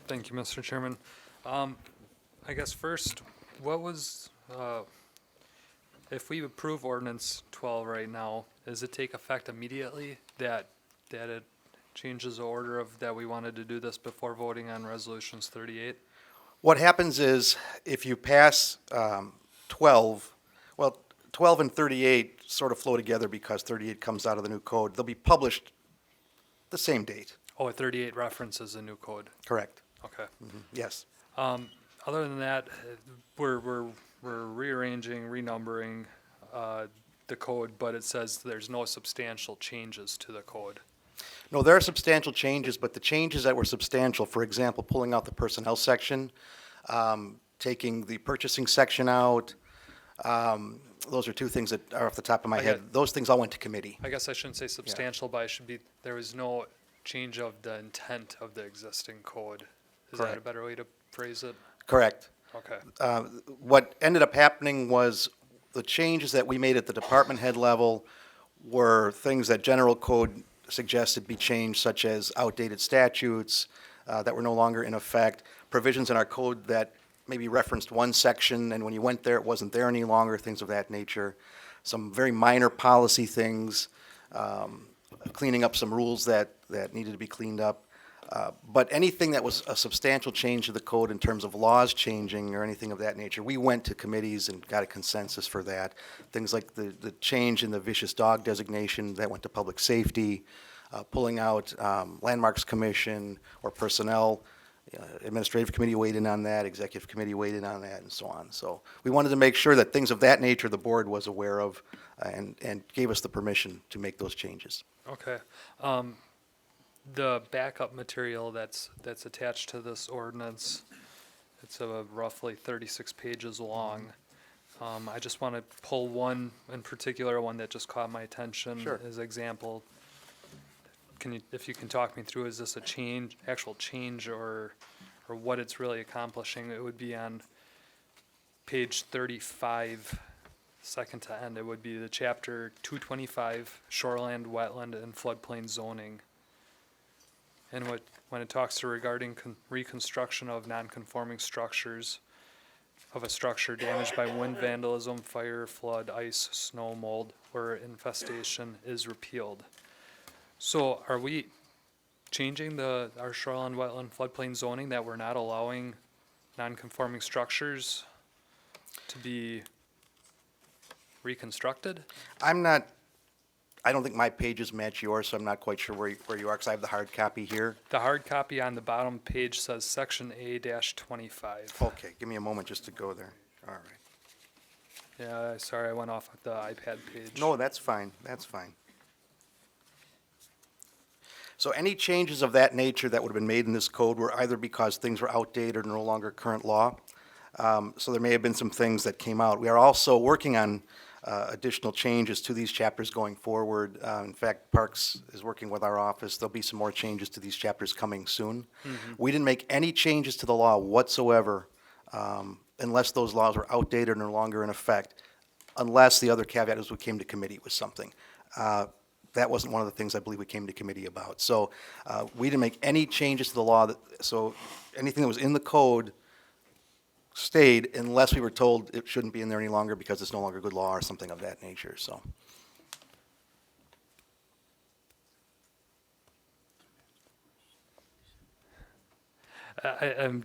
Thank you, Mr. Chairman. I guess first, what was, if we approve ordinance 12 right now, does it take effect immediately that it changes the order of that we wanted to do this before voting on resolutions 38? What happens is if you pass 12, well, 12 and 38 sort of flow together because 38 comes out of the new code. They'll be published the same date. Oh, 38 references the new code. Correct. Okay. Mm-hmm. Yes. Other than that, we're rearranging, renumbering the code, but it says there's no substantial changes to the code. No, there are substantial changes, but the changes that were substantial, for example, pulling out the personnel section, taking the purchasing section out, those are two things that are off the top of my head. Those things all went to committee. I guess I shouldn't say substantial, but I should be, there was no change of the intent of the existing code. Is that a better way to phrase it? Correct. Okay. What ended up happening was the changes that we made at the department head level were things that General Code suggested be changed, such as outdated statutes that were no longer in effect, provisions in our code that maybe referenced one section, and when you went there, it wasn't there any longer, things of that nature. Some very minor policy things, cleaning up some rules that needed to be cleaned up. But anything that was a substantial change to the code in terms of laws changing or anything of that nature, we went to committees and got a consensus for that. Things like the change in the vicious dog designation that went to public safety, pulling out Landmarks Commission or personnel Administrative committee weighed in on that, executive committee weighed in on that, and so on. So we wanted to make sure that things of that nature the board was aware of and gave us the permission to make those changes. Okay. The backup material that's attached to this ordinance, it's roughly 36 pages long. I just want to pull one in particular, one that just caught my attention Sure. as example. If you can talk me through, is this a actual change, or what it's really accomplishing? It would be on page 35, second to end. It would be the chapter 225, shoreland, wetland, and floodplain zoning. And when it talks to regarding reconstruction of non-conforming structures, of a structure damaged by wind vandalism, fire, flood, ice, snow, mold, or infestation is repealed. So are we changing our shoreline, wetland, floodplain zoning that we're not allowing non-conforming structures to be reconstructed? I don't think my pages match yours, so I'm not quite sure where you are, because I have the hard copy here. The hard copy on the bottom page says section A-25. Okay, give me a moment just to go there. All right. Yeah, sorry, I went off the iPad page. No, that's fine, that's fine. So any changes of that nature that would have been made in this code were either because things were outdated or no longer current law. So there may have been some things that came out. We are also working on additional changes to these chapters going forward. In fact, Parks is working with our office. There'll be some more changes to these chapters coming soon. We didn't make any changes to the law whatsoever unless those laws were outdated or no longer in effect, unless the other caveat is we came to committee with something. That wasn't one of the things I believe we came to committee about. So we didn't make any changes to the law, so anything that was in the code stayed unless we were told it shouldn't be in there any longer because it's no longer good law or something of that nature, so. I'm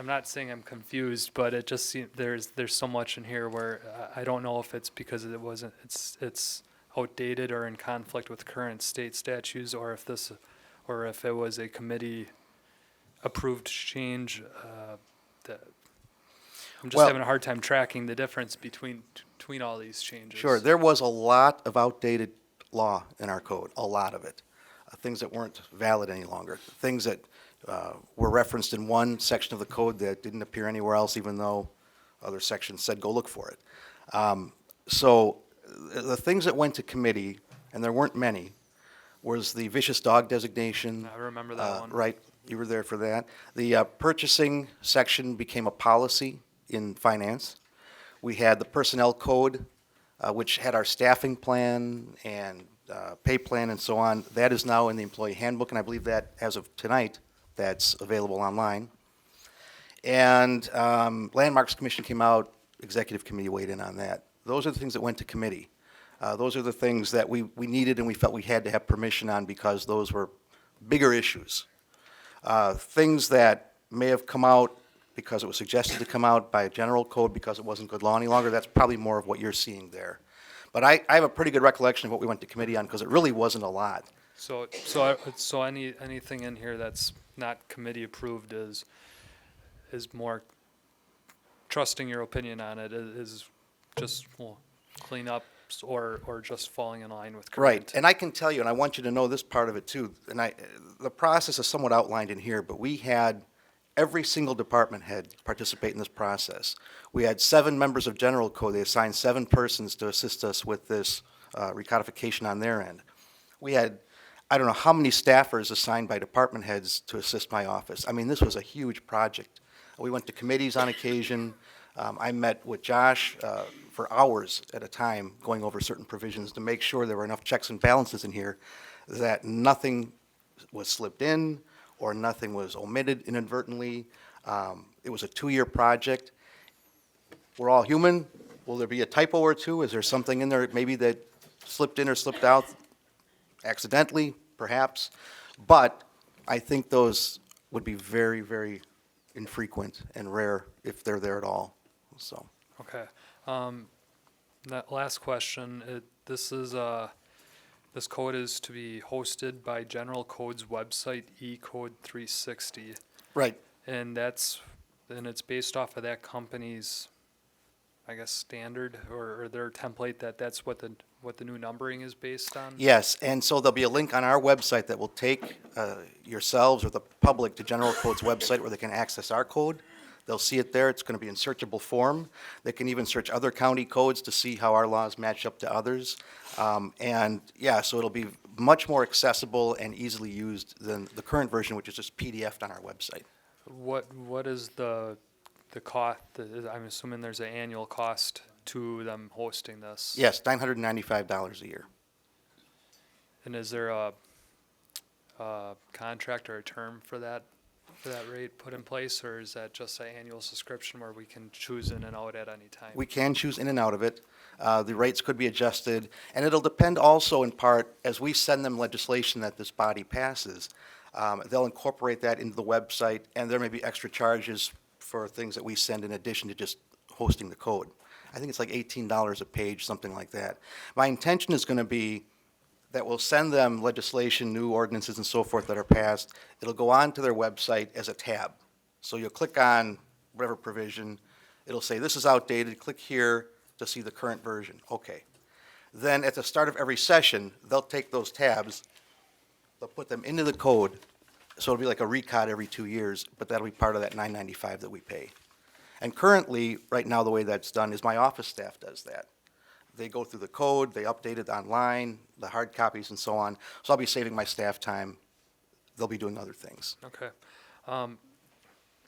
not saying I'm confused, but it just seems there's so much in here where I don't know if it's because it's outdated or in conflict with current state statutes, or if it was a committee approved change. I'm just having a hard time tracking the difference between all these changes. Sure, there was a lot of outdated law in our code, a lot of it. Things that weren't valid any longer, things that were referenced in one section of the code that didn't appear anywhere else, even though other sections said go look for it. So the things that went to committee, and there weren't many, was the vicious dog designation. I remember that one. Right, you were there for that. The purchasing section became a policy in finance. We had the personnel code, which had our staffing plan and pay plan and so on. That is now in the employee handbook, and I believe that, as of tonight, that's available online. And Landmarks Commission came out, Executive Committee weighed in on that. Those are the things that went to committee. Those are the things that we needed and we felt we had to have permission on because those were bigger issues. Things that may have come out because it was suggested to come out by a general code because it wasn't good law any longer, that's probably more of what you're seeing there. But I have a pretty good recollection of what we went to committee on because it really wasn't a lot. So anything in here that's not committee approved is more trusting your opinion on it, is just cleanups or just falling in line with current. Right, and I can tell you, and I want you to know this part of it too, and the process is somewhat outlined in here, but we had every single department head participate in this process. We had 7 members of General Code. They assigned 7 persons to assist us with this recodification on their end. We had, I don't know how many staffers assigned by department heads to assist my office. I mean, this was a huge project. We went to committees on occasion. I met with Josh for hours at a time going over certain provisions to make sure there were enough checks and balances in here that nothing was slipped in or nothing was omitted inadvertently. It was a 2-year project. We're all human. Will there be a typo or two? Is there something in there maybe that slipped in or slipped out accidentally, perhaps? But I think those would be very, very infrequent and rare if they're there at all, so. Okay. That last question, this code is to be hosted by General Code's website, eCode 360. Right. And it's based off of that company's, I guess, standard or their template that's what the new numbering is based on? Yes, and so there'll be a link on our website that will take yourselves or the public to General Code's website where they can access our code. They'll see it there. It's going to be in searchable form. They can even search other county codes to see how our laws match up to others. And yeah, so it'll be much more accessible and easily used than the current version, which is just PDF'd on our website. What is the cost? I'm assuming there's an annual cost to them hosting this. Yes, $995 a year. And is there a contract or a term for that rate put in place, or is that just an annual subscription where we can choose in and out at any time? We can choose in and out of it. The rates could be adjusted, and it'll depend also in part, as we send them legislation that this body passes, they'll incorporate that into the website, and there may be extra charges for things that we send in addition to just hosting the code. I think it's like $18 a page, something like that. My intention is going to be that we'll send them legislation, new ordinances and so forth that are passed. It'll go on to their website as a tab. So you'll click on whatever provision. It'll say, this is outdated. Click here to see the current version. Okay. Then at the start of every session, they'll take those tabs, they'll put them into the code. So it'll be like a recod every 2 years, but that'll be part of that $995 that we pay. And currently, right now, the way that's done is my office staff does that. They go through the code, they update it online, the hard copies and so on. So I'll be saving my staff time. They'll be doing other things. Okay.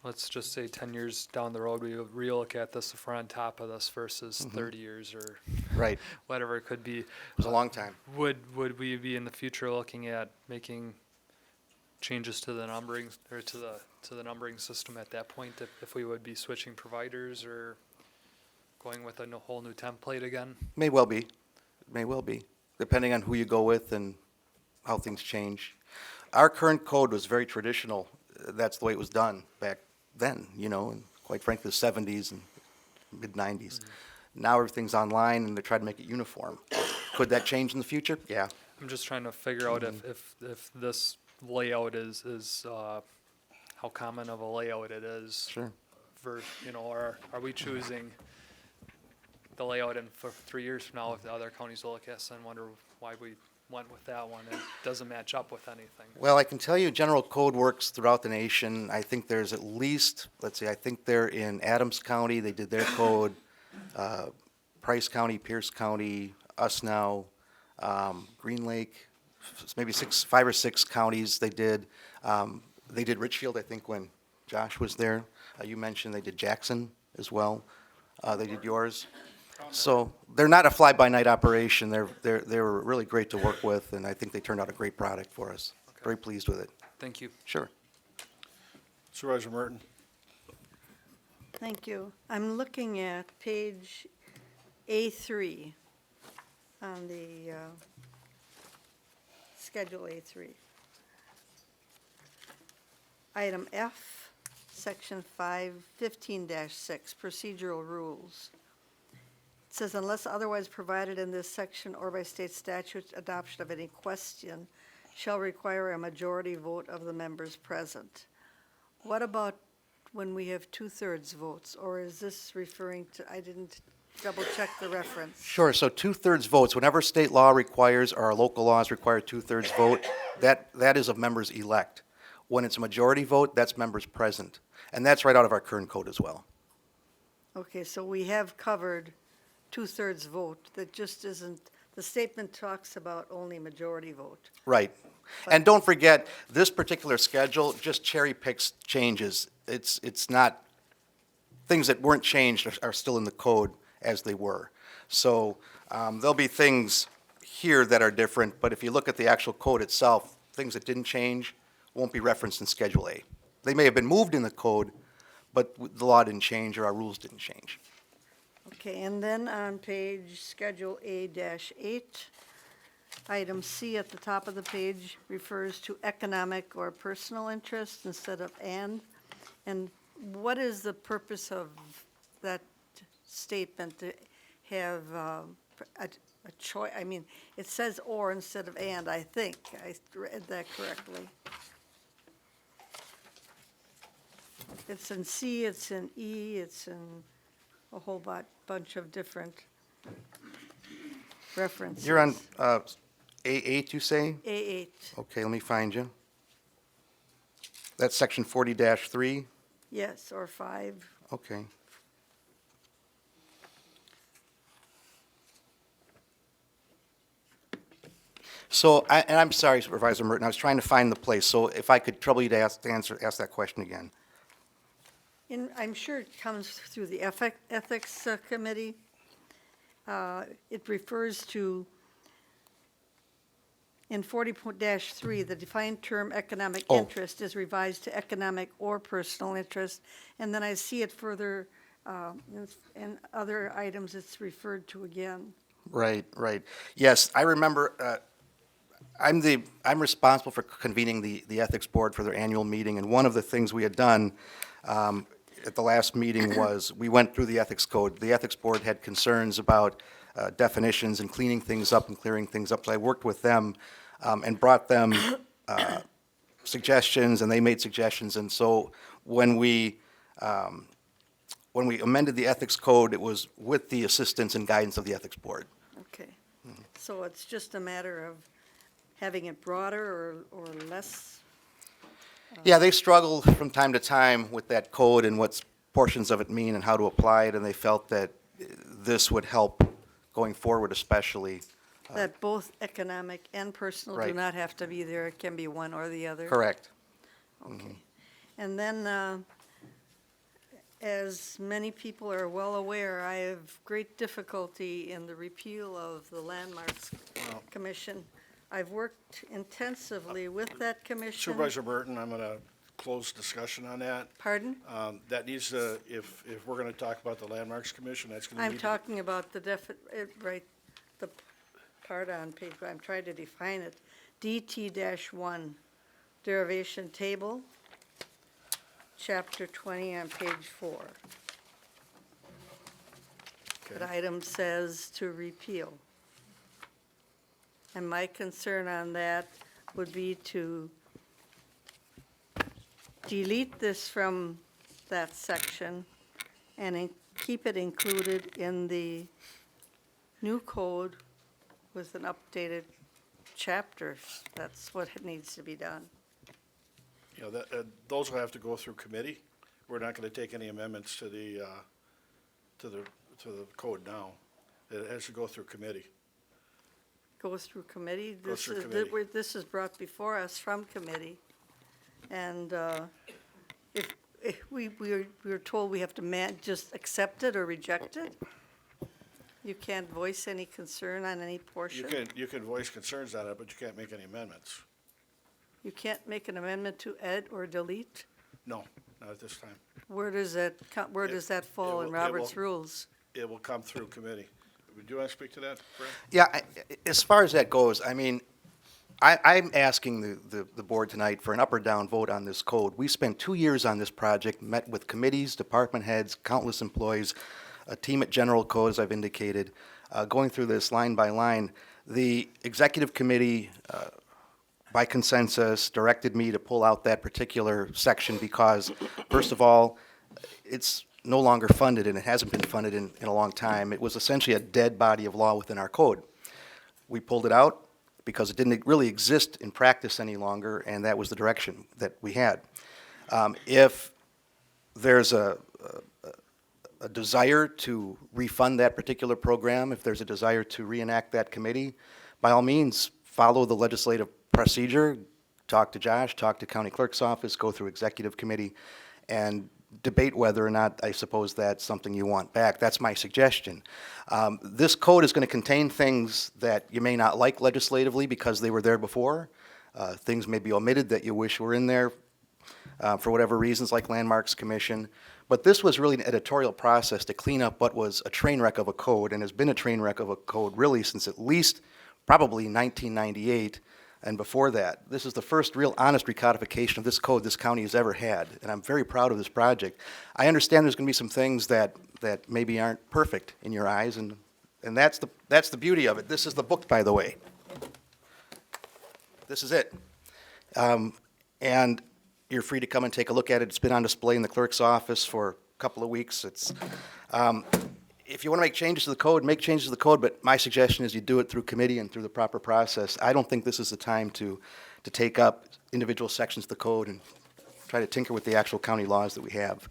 Let's just say 10 years down the road, we relook at this if we're on top of this versus 30 years or right. whatever it could be. It was a long time. Would we be in the future looking at making changes to the numbering or to the numbering system at that point if we would be switching providers or going with a whole new template again? May well be, depending on who you go with and how things change. Our current code was very traditional. That's the way it was done back then, and quite frankly, the 70s and mid-90s. Now everything's online and they're trying to make it uniform. Could that change in the future? Yeah. I'm just trying to figure out if this layout is how common of a layout it is. Sure. Are we choosing the layout and for 3 years from now if the other counties will look at us and wonder why we went with that one and it doesn't match up with anything? Well, I can tell you general code works throughout the nation. I think there's at least, I think they're in Adams County, they did their code, Price County, Pierce County, us now, Green Lake, maybe 5 or 6 counties they did. They did Richfield, I think, when Josh was there. You mentioned they did Jackson as well. They did yours. So they're not a fly-by-night operation. They were really great to work with, and I think they turned out a great product for us. Okay. Very pleased with it. Thank you. Sure. Supervisor Merton. Thank you. I'm looking at page A3 on the Schedule A3. Item F, Section 515-6, Procedural Rules. It says, unless otherwise provided in this section or by state statute, adoption of any question shall require a majority vote of the members present. What about when we have 2/3 votes, or is this referring to, I didn't double check the reference. Sure, so 2/3 votes, whenever state law requires or our local laws require 2/3 vote, that is of members elect. When it's a majority vote, that's members present. And that's right out of our current code as well. Okay, so we have covered 2/3 vote. That just isn't, the statement talks about only majority vote. Right. And don't forget, this particular schedule just cherry picks changes. It's not, things that weren't changed are still in the code as they were. So there'll be things here that are different, but if you look at the actual code itself, things that didn't change won't be referenced in Schedule A. They may have been moved in the code, but the law didn't change or our rules didn't change. Okay, and then on page Schedule A-8, item C at the top of the page refers to economic or personal interest instead of and. And what is the purpose of that statement to have a choice? I mean, it says or instead of and, I think. I read that correctly. It's in C, it's in E, it's in a whole bunch of different references. You're on A8, you say? A8, Okay, let me find you. That's section 40-3? yes, or 5. Okay. So, and I'm sorry, Supervisor Merton, I was trying to find the place, so if I could trouble you to ask that question again. I'm sure it comes through the Ethics Committee. It refers to, in 40-3, the defined term economic Oh. interest is revised to economic or personal interest. And then I see it further, in other items it's referred to again. Right, right. Yes, I remember, I'm responsible for convening the Ethics Board for their annual meeting, and one of the things we had done at the last meeting was, we went through the Ethics Code. The Ethics Board had concerns about definitions and cleaning things up and clearing things up, so I worked with them and brought them suggestions, and they made suggestions, and so when we amended the Ethics Code, it was with the assistance and guidance of the Ethics Board. Okay. So it's just a matter of having it broader or less? Yeah, they struggle from time to time with that code and what portions of it mean and how to apply it, and they felt that this would help going forward especially. That both economic and personal do Right. not have to be there, it can be one or the other? Correct. Okay. And then, as many people are well aware, I have great difficulty in the repeal of the Landmarks Commission. I've worked intensively with that commission. Supervisor Burton, I'm going to close discussion on that. Pardon? That needs to, if we're going to talk about the Landmarks Commission, that's going to I'm need to. talking about the right, the part on page, I'm trying to define it. DT-1, derivation table, chapter 20 on page 4. That item says to repeal. And my concern on that would be to delete this from that section and keep it included in the new code with an updated chapter. That's what needs to be done. You know, those will have to go through committee. We're not going to take any amendments to the code now. It has to go through committee. Goes through committee. Goes through This committee. This is brought before us from committee. And if we were told we have to just accept it or reject it, you can't voice any concern on any portion. You can voice concerns on it, but you can't make any amendments. You can't make an amendment to add or delete? No, not at this time. Where does that fall in Robert's rules? It will come through committee. Do you want to speak to that, Brent? Yeah, as far as that goes, I mean, I'm asking the board tonight for an up or down vote on this code. We spent 2 years on this project, met with committees, department heads, countless employees, a team at General Code, as I've indicated, going through this line by line. The executive committee, by consensus, directed me to pull out that particular section because, first of all, it's no longer funded, and it hasn't been funded in a long time. It was essentially a dead body of law within our code. We pulled it out because it didn't really exist in practice any longer, and that was the direction that we had. If there's a desire to refund that particular program, if there's a desire to reenact that committee, by all means, follow the legislative procedure, talk to Josh, talk to county clerk's office, go through executive committee, and debate whether or not, I suppose, that's something you want back. That's my suggestion. This code is going to contain things that you may not like legislatively because they were there before. Things may be omitted that you wish were in there for whatever reasons, like Landmarks Commission. But this was really an editorial process to clean up what was a train wreck of a code, and has been a train wreck of a code really since at least probably 1998. And before that, this is the first real honest recodification of this code this county has ever had, and I'm very proud of this project. I understand there's going to be some things that maybe aren't perfect in your eyes, and that's the beauty of it. This is the book, by the way. This is it. And you're free to come and take a look at it. It's been on display in the clerk's office for a couple of weeks. If you want to make changes to the code, make changes to the code, but my suggestion is you do it through committee and through the proper process. I don't think this is the time to take up individual sections of the code and try to tinker with the actual county laws that we have.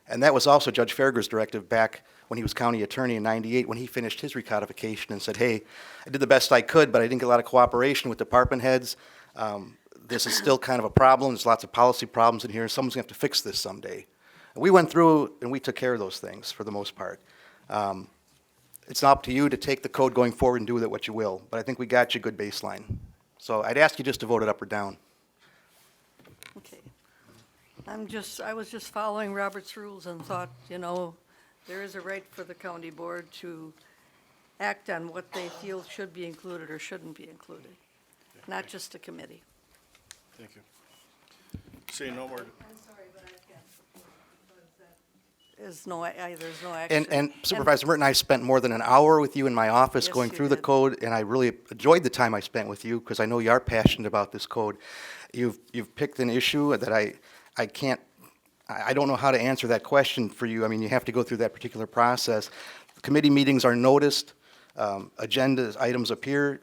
And that was also Judge Farragher's directive back when he was county attorney in '98, when he finished his recodification and said, hey, I did the best I could, but I didn't get a lot of cooperation with department heads. This is still kind of a problem. There's lots of policy problems in here. Someone's going to have to fix this someday. And we went through and we took care of those things for the most part. It's up to you to take the code going forward and do with it what you will, but I think we got you a good baseline. So I'd ask you just to vote it up or down. Okay. I was just following Robert's rules and thought, there is a right for the county board to act on what they feel should be included or shouldn't be included, not just a committee. Thank you. Seeing no more. I'm sorry, but I can't support that. There's no action. And Supervisor Merton, I spent more than an hour with you in my office Yes, going you through the did. code, and I really enjoyed the time I spent with you because I know you are passionate about this code. You've picked an issue that I don't know how to answer that question for you. I mean, you have to go through that particular process. Committee meetings are noticed, agenda items appear.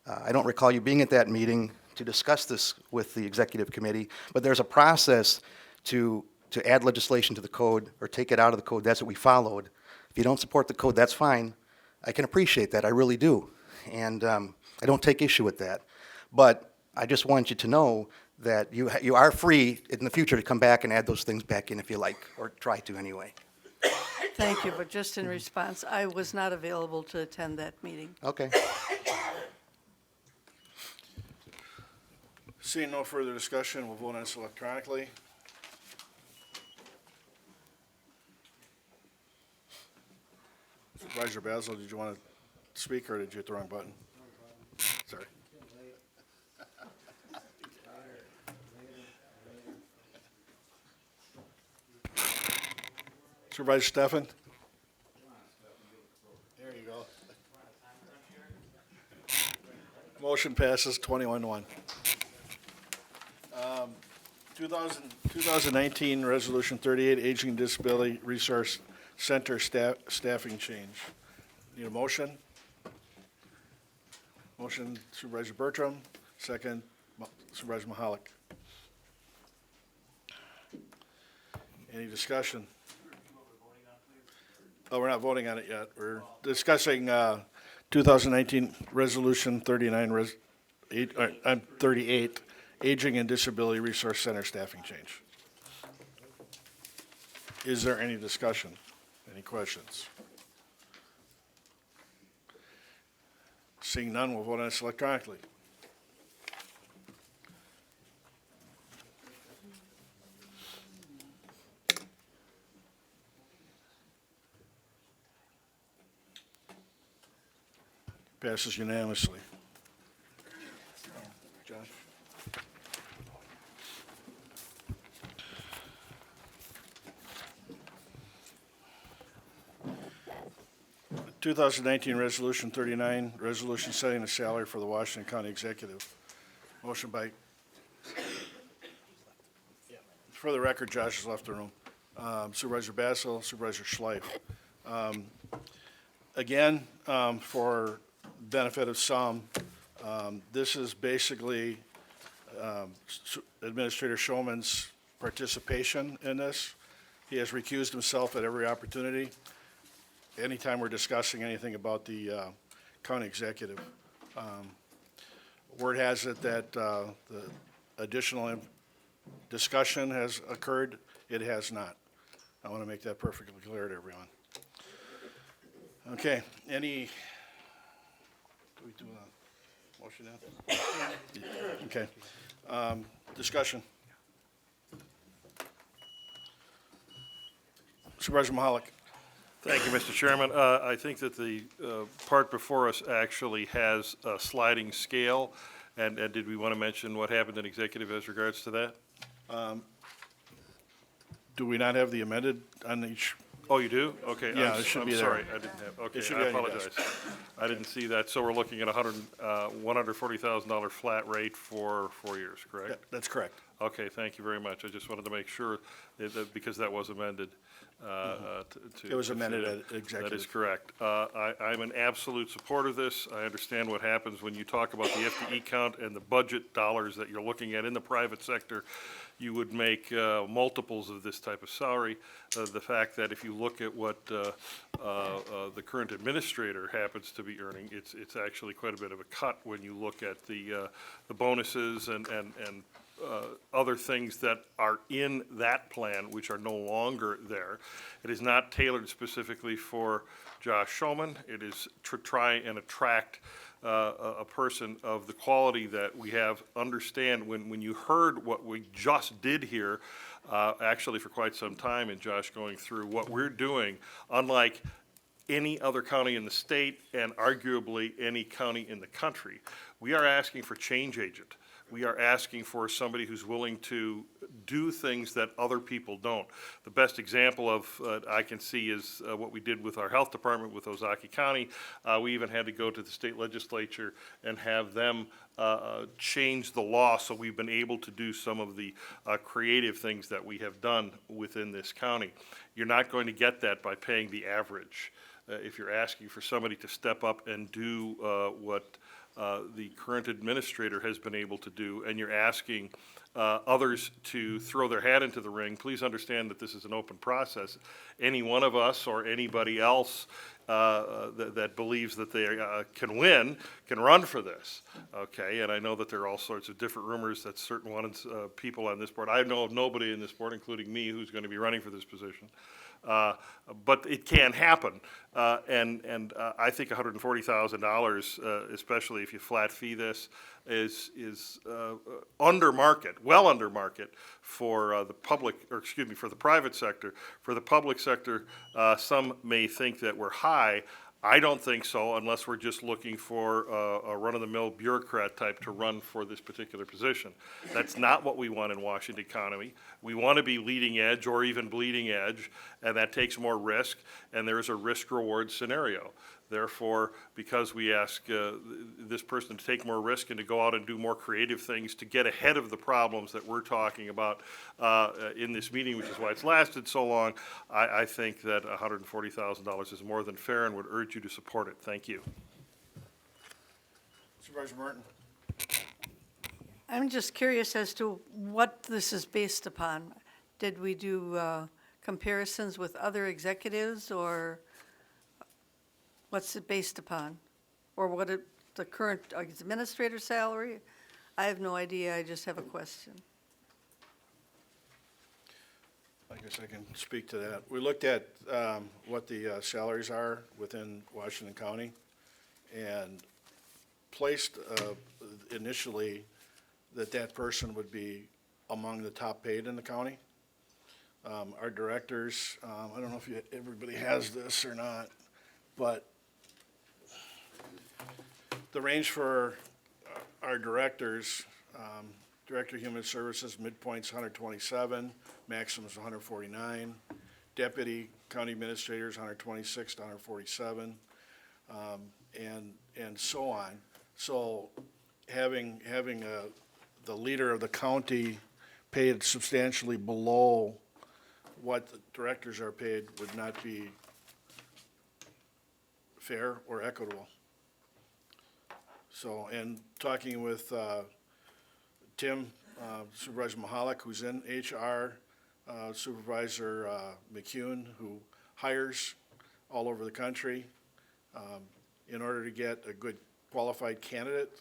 I don't recall you being at that meeting to discuss this with the executive committee, but there's a process to add legislation to the code or take it out of the code. That's what we followed. If you don't support the code, that's fine. I can appreciate that, I really do. And I don't take issue with that. But I just want you to know that you are free in the future to come back and add those things back in if you like, or try to anyway. Thank you, but just in response, I was not available to attend that meeting. Okay. Seeing no further discussion, we'll vote on this electronically. Supervisor Basil, did you want to speak or did you hit the wrong button? Sorry. Supervisor Steffen? There you go. Motion passes 21-1. 2019 Resolution 38, Aging and Disability Resource Center staffing change. Need a motion? Motion Supervisor Bertram, second Supervisor Mahalik. Any discussion? Oh, we're not voting on it yet. We're discussing 2019 Resolution 38, Aging and Disability Resource Center staffing change. Is there any discussion? Any questions? Seeing none, we'll vote on this electronically. Passes unanimously. John? 2019 Resolution 39, resolution setting the salary for the Washington County Executive. Motion by, for the record, Josh has left the room. Supervisor Basil, Supervisor Schleif. Again, for benefit of some, this is basically Administrator Showman's participation in this. He has recused himself at every opportunity. Anytime we're discussing anything about the county executive. Word has it that the additional discussion has occurred. It has not. I want to make that perfectly clear to everyone. Okay, do we do a motion now? Okay. Discussion. Supervisor Mahalik. Thank you, Mr. Chairman. I think that the part before us actually has a sliding scale, and did we want to mention what happened in executive as regards to that? Do we not have the amended on each? Oh, you do? Okay. Yeah, it should be there. I'm sorry, I didn't have, okay, It should I be on your apologize. desk. I didn't see that, so we're looking at $140,000 flat rate for 4 years, correct? That's correct. Okay, thank you very much. I just wanted to make sure because that was amended. It was amended at That executive. is correct. I'm an absolute supporter of this. I understand what happens when you talk about the FTE count and the budget dollars that you're looking at in the private sector. You would make multiples of this type of salary. The fact that if you look at what the current administrator happens to be earning, it's actually quite a bit of a cut when you look at the bonuses and other things that are in that plan, which are no longer there. It is not tailored specifically for Josh Schoman. It is to try and attract a person of the quality that we have. Understand, when you heard what we just did here, actually for quite some time, and Josh going through what we're doing, unlike any other county in the state and arguably any county in the country, we are asking for change agent. We are asking for somebody who's willing to do things that other people don't. The best example of I can see is what we did with our health department with Ozaukee County. We even had to go to the state legislature and have them change the law, so we've been able to do some of the creative things that we have done within this county. You're not going to get that by paying the average. If you're asking for somebody to step up and do what the current administrator has been able to do, and you're asking others to throw their hat into the ring, please understand that this is an open process. Any one of us or anybody else that believes that they can win can run for this, okay? And I know that there are all sorts of different rumors that certain people on this board, I know of nobody in this board, including me, who's going to be running for this position. But it can happen, and I think $140,000, especially if you flat fee this, is under market, well under market for the public, or excuse me, for the private sector. For the public sector, some may think that we're high. I don't think so, unless we're just looking for a run-of-the-mill bureaucrat type to run for this particular position. That's not what we want in Washington County. We want to be leading edge or even bleeding edge, and that takes more risk, and there is a risk-reward scenario. Therefore, because we ask this person to take more risk and to go out and do more creative things to get ahead of the problems that we're talking about in this meeting, which is why it's lasted so long, I think that $140,000 is more than fair and would urge you to support it. Thank you. Supervisor Martin? I'm just curious as to what this is based upon. Did we do comparisons with other executives, or what's it based upon? Or what the current administrator salary? I have no idea, I just have a question. I guess I can speak to that. We looked at what the salaries are within Washington County and placed initially that person would be among the top paid in the county. Our directors, I don't know if everybody has this or not, but the range for our directors, Director of Human Services, midpoint's 127, maximum's 149. Deputy County Administrators, 126 to 147, and so on. So having the leader of the county paid substantially below what the directors are paid would not be fair or equitable. So, and talking with Tim, Supervisor Mahalik, who's in HR, Supervisor McCune, who hires all over the country, in order to get a good qualified candidate,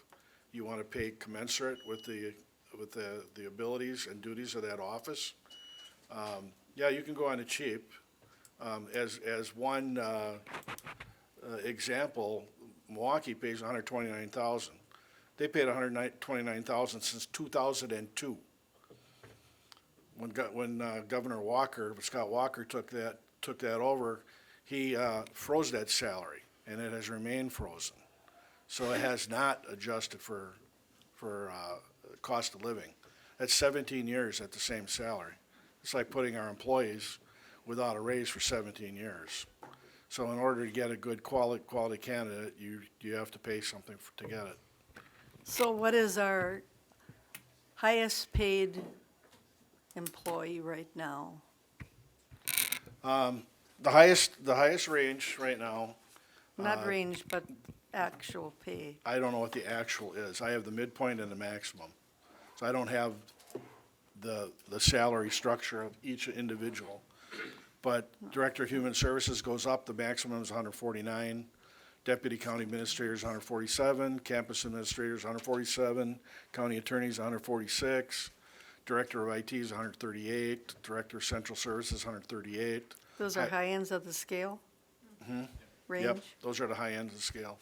you want to pay commensurate with the abilities and duties of that office. Yeah, you can go on the cheap. As one example, Milwaukee pays $129,000. They paid $129,000 since 2002. When Governor Walker, Scott Walker, took that over, he froze that salary, and it has remained frozen. So it has not adjusted for cost of living. That's 17 years at the same salary. It's like putting our employees without a raise for 17 years. So in order to get a good quality candidate, you have to pay something to get it. So what is our highest paid employee right now? The highest range right now, Not range, but actual pay. I don't know what the actual is. I have the midpoint and the maximum. So I don't have the salary structure of each individual. But Director of Human Services goes up, the maximum is 149. Deputy County Administrator is 147, Campus Administrator is 147, County Attorney is 146, Director of IT is 138, Director of Central Services 138. Those are high ends of the scale? Mhm. Range? Yep, those are the high ends of the scale.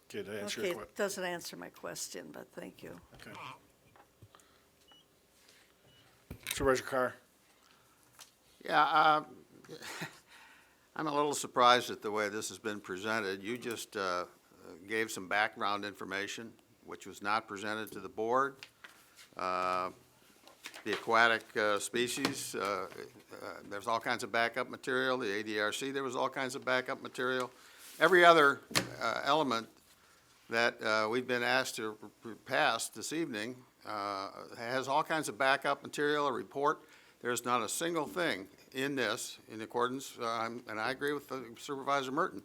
Okay, did I answer your Okay, question? it doesn't answer my question, but thank you. Okay. Supervisor Carr? Yeah, I'm a little surprised at the way this has been presented. You just gave some background information, which was not presented to the board. The aquatic species, there's all kinds of backup material. The ADRC, there was all kinds of backup material. Every other element that we've been asked to pass this evening has all kinds of backup material, a report. There's not a single thing in this in accordance, and I agree with Supervisor Merton.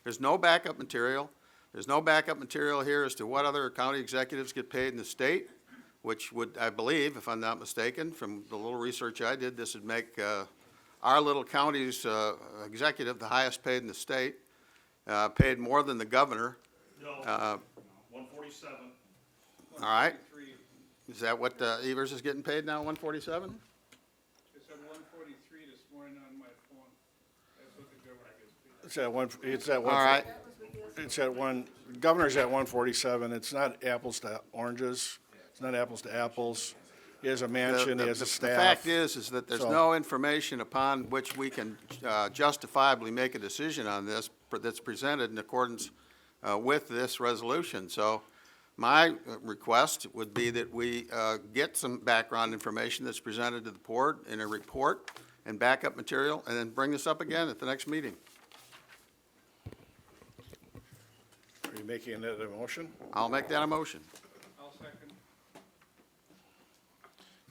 There's no backup material. There's no backup material here as to what other county executives get paid in the state, which would, I believe, if I'm not mistaken, from the little research I did, this would make our little county's executive the highest paid in the state, paid more than the governor. No, 147. All right. Is that what Evers is getting paid now, 147? It said 143 this morning on my phone. That's what the governor gets paid. It's at one. All right. It's at one, governor's at 147. It's not apples to oranges. It's not apples to apples. He has a mansion, he has a staff. The fact is that there's So- no information upon which we can justifiably make a decision on this that's presented in accordance with this resolution. So my request would be that we get some background information that's presented to the board in a report and backup material, and then bring this up again at the next meeting. Are you making that a motion? I'll make that a motion. I'll second.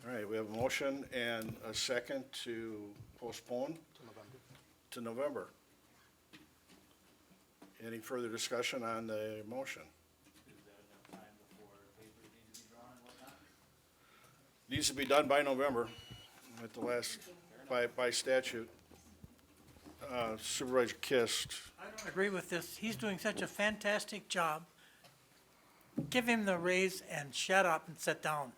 All right, we have a motion and a second to postpone to November. Any further discussion on the motion? Needs to be done by November, at the last, by statute. Supervisor Kist. I don't agree with this. He's doing such a fantastic job. Give him the raise and shut up and sit down.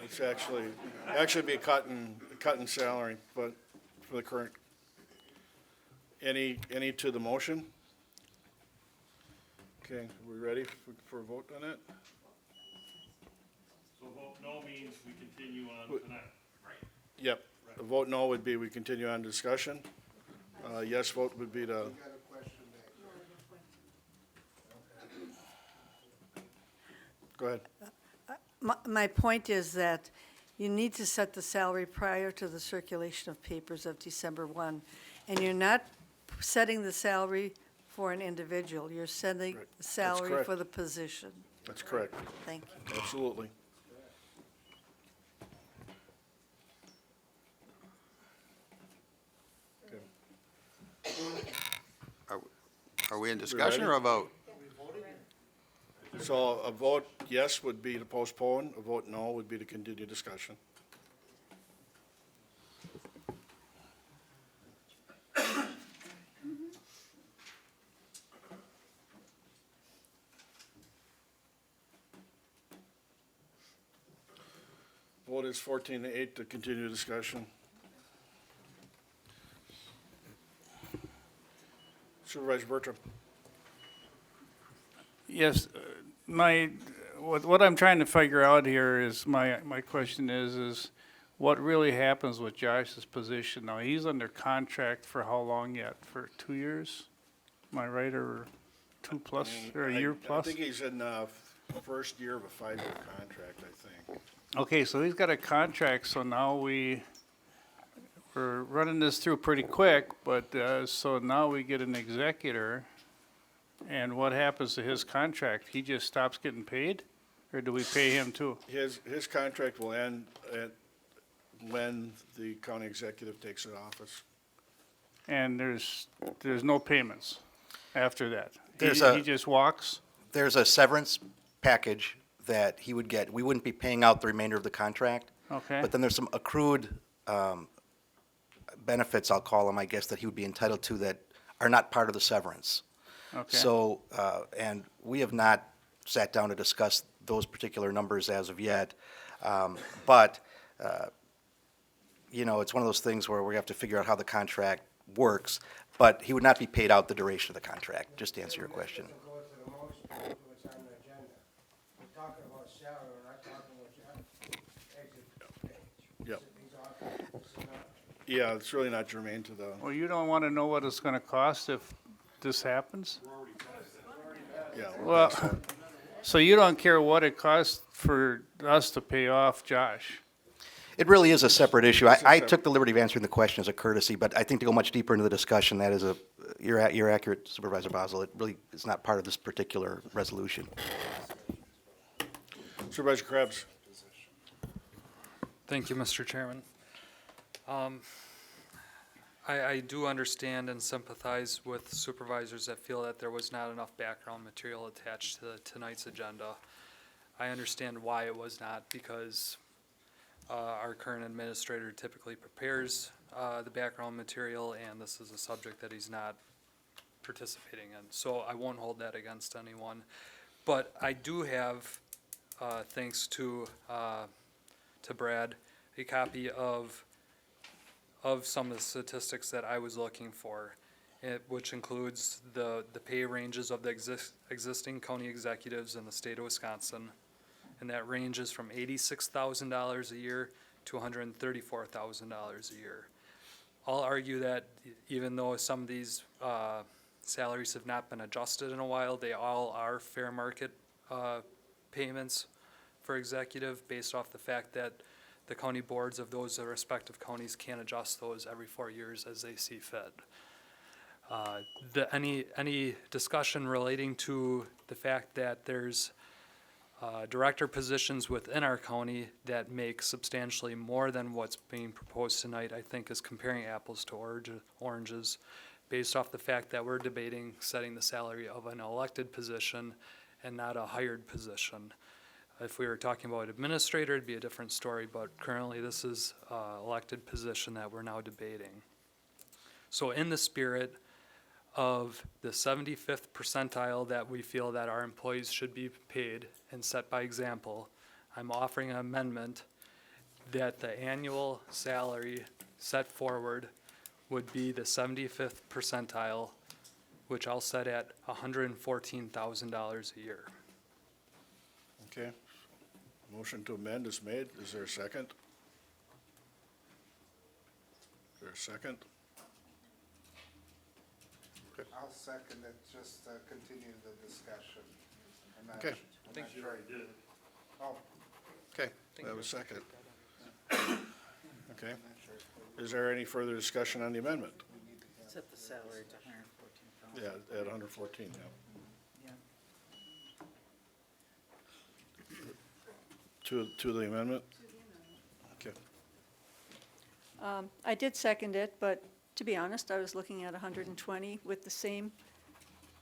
It's actually be a cut in salary, but for the current. Any to the motion? Okay, are we ready for a vote on it? So vote no means we continue on tonight. Yep. A vote no would be we continue on discussion. Yes vote would be to. Go ahead. My point is that you need to set the salary prior to the circulation of papers of December 1. And you're not setting the salary for an individual. You're setting the salary correct. for the position. That's correct. Thank you. Absolutely. Are we in discussion or a vote? So a vote yes would be to postpone, a vote no would be to continue discussion. Vote is 14-8 to continue discussion. Supervisor Bertram. Yes, what I'm trying to figure out here is, my question is what really happens with Josh's position now? He's under contract for how long yet? For 2 years? Am I right, or 2 plus, or a year plus? I think he's in the first year of a 5-year contract, I think. Okay, so he's got a contract, so now we're running this through pretty quick, but, so now we get an executor And what happens to his contract? He just stops getting paid? Or do we pay him too? His contract will end when the county executive takes office. And there's no payments after that? There's He just walks? There's a severance package that he would get. We wouldn't be paying out the remainder of the contract. Okay. But then there's some accrued benefits, I'll call them, I guess, that he would be entitled to that are not part of the severance. Okay. So, and we have not sat down to discuss those particular numbers as of yet. But, you know, it's one of those things where we have to figure out how the contract works. But he would not be paid out the duration of the contract, just to answer your question. Yep. Yeah, it's really not germane to the, Well, you don't want to know what it's going to cost if this happens? yeah. Well, so you don't care what it costs for us to pay off Josh? It really is a separate issue. I took the liberty of answering the question as a courtesy, but I think to go much deeper into the discussion, that is you're accurate, Supervisor Basel. It really is not part of this particular resolution. Supervisor Krebs. Thank you, Mr. Chairman. I do understand and sympathize with supervisors that feel that there was not enough background material attached to tonight's agenda. I understand why it was not, because our current administrator typically prepares the background material, and this is a subject that he's not participating in. So I won't hold that against anyone. But I do have, thanks to Brad, a copy of some of the statistics that I was looking for, which includes the pay ranges of the existing county executives in the state of Wisconsin. And that ranges from $86,000 a year to $134,000 a year. I'll argue that even though some of these salaries have not been adjusted in a while, they all are fair market payments for executive, based off the fact that the county boards of those respective counties can adjust those every 4 years as they see fit. Any discussion relating to the fact that there's director positions within our county that make substantially more than what's being proposed tonight, I think is comparing apples to oranges, based off the fact that we're debating setting the salary of an elected position and not a hired position. If we were talking about administrator, it'd be a different story, but currently this is an elected position that we're now debating. So in the spirit of the 75th percentile that we feel that our employees should be paid and set by example, I'm offering an amendment that the annual salary set forward would be the 75th percentile, which I'll set at $114,000 a year. Okay. Motion to amend is made. Is there a second? Is there a second? I'll second it, just to continue the discussion. Okay. I'm not sure I did. Oh, Okay, we have a second. Okay. Is there any further discussion on the amendment? Set the salary to $114,000. Yeah, at 114, yeah. To the amendment? Okay. I did second it, but to be honest, I was looking at 120 with the same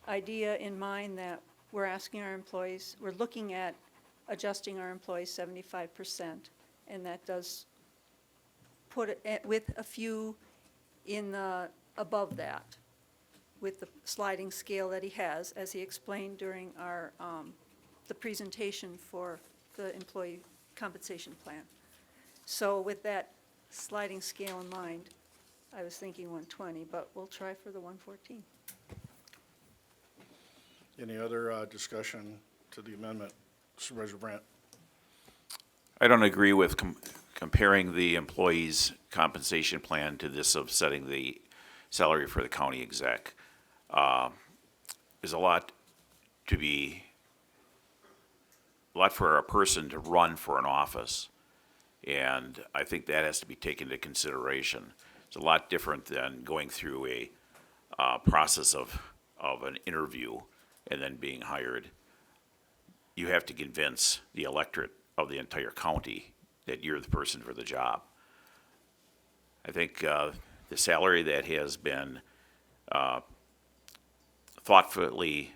idea in mind that we're asking our employees, we're looking at adjusting our employees 75%, and that does put it with a few in the, above that, with the sliding scale that he has, as he explained during our, the presentation for the employee compensation plan. So with that sliding scale in mind, I was thinking 120, but we'll try for the 114. Any other discussion to the amendment? Supervisor Brandt? I don't agree with comparing the employee's compensation plan to this of setting the salary for the county exec. There's a lot for a person to run for an office, and I think that has to be taken into consideration. It's a lot different than going through a process of an interview. and then being hired, you have to convince the electorate of the entire county that you're the person for the job. I think the salary that has been thoughtfully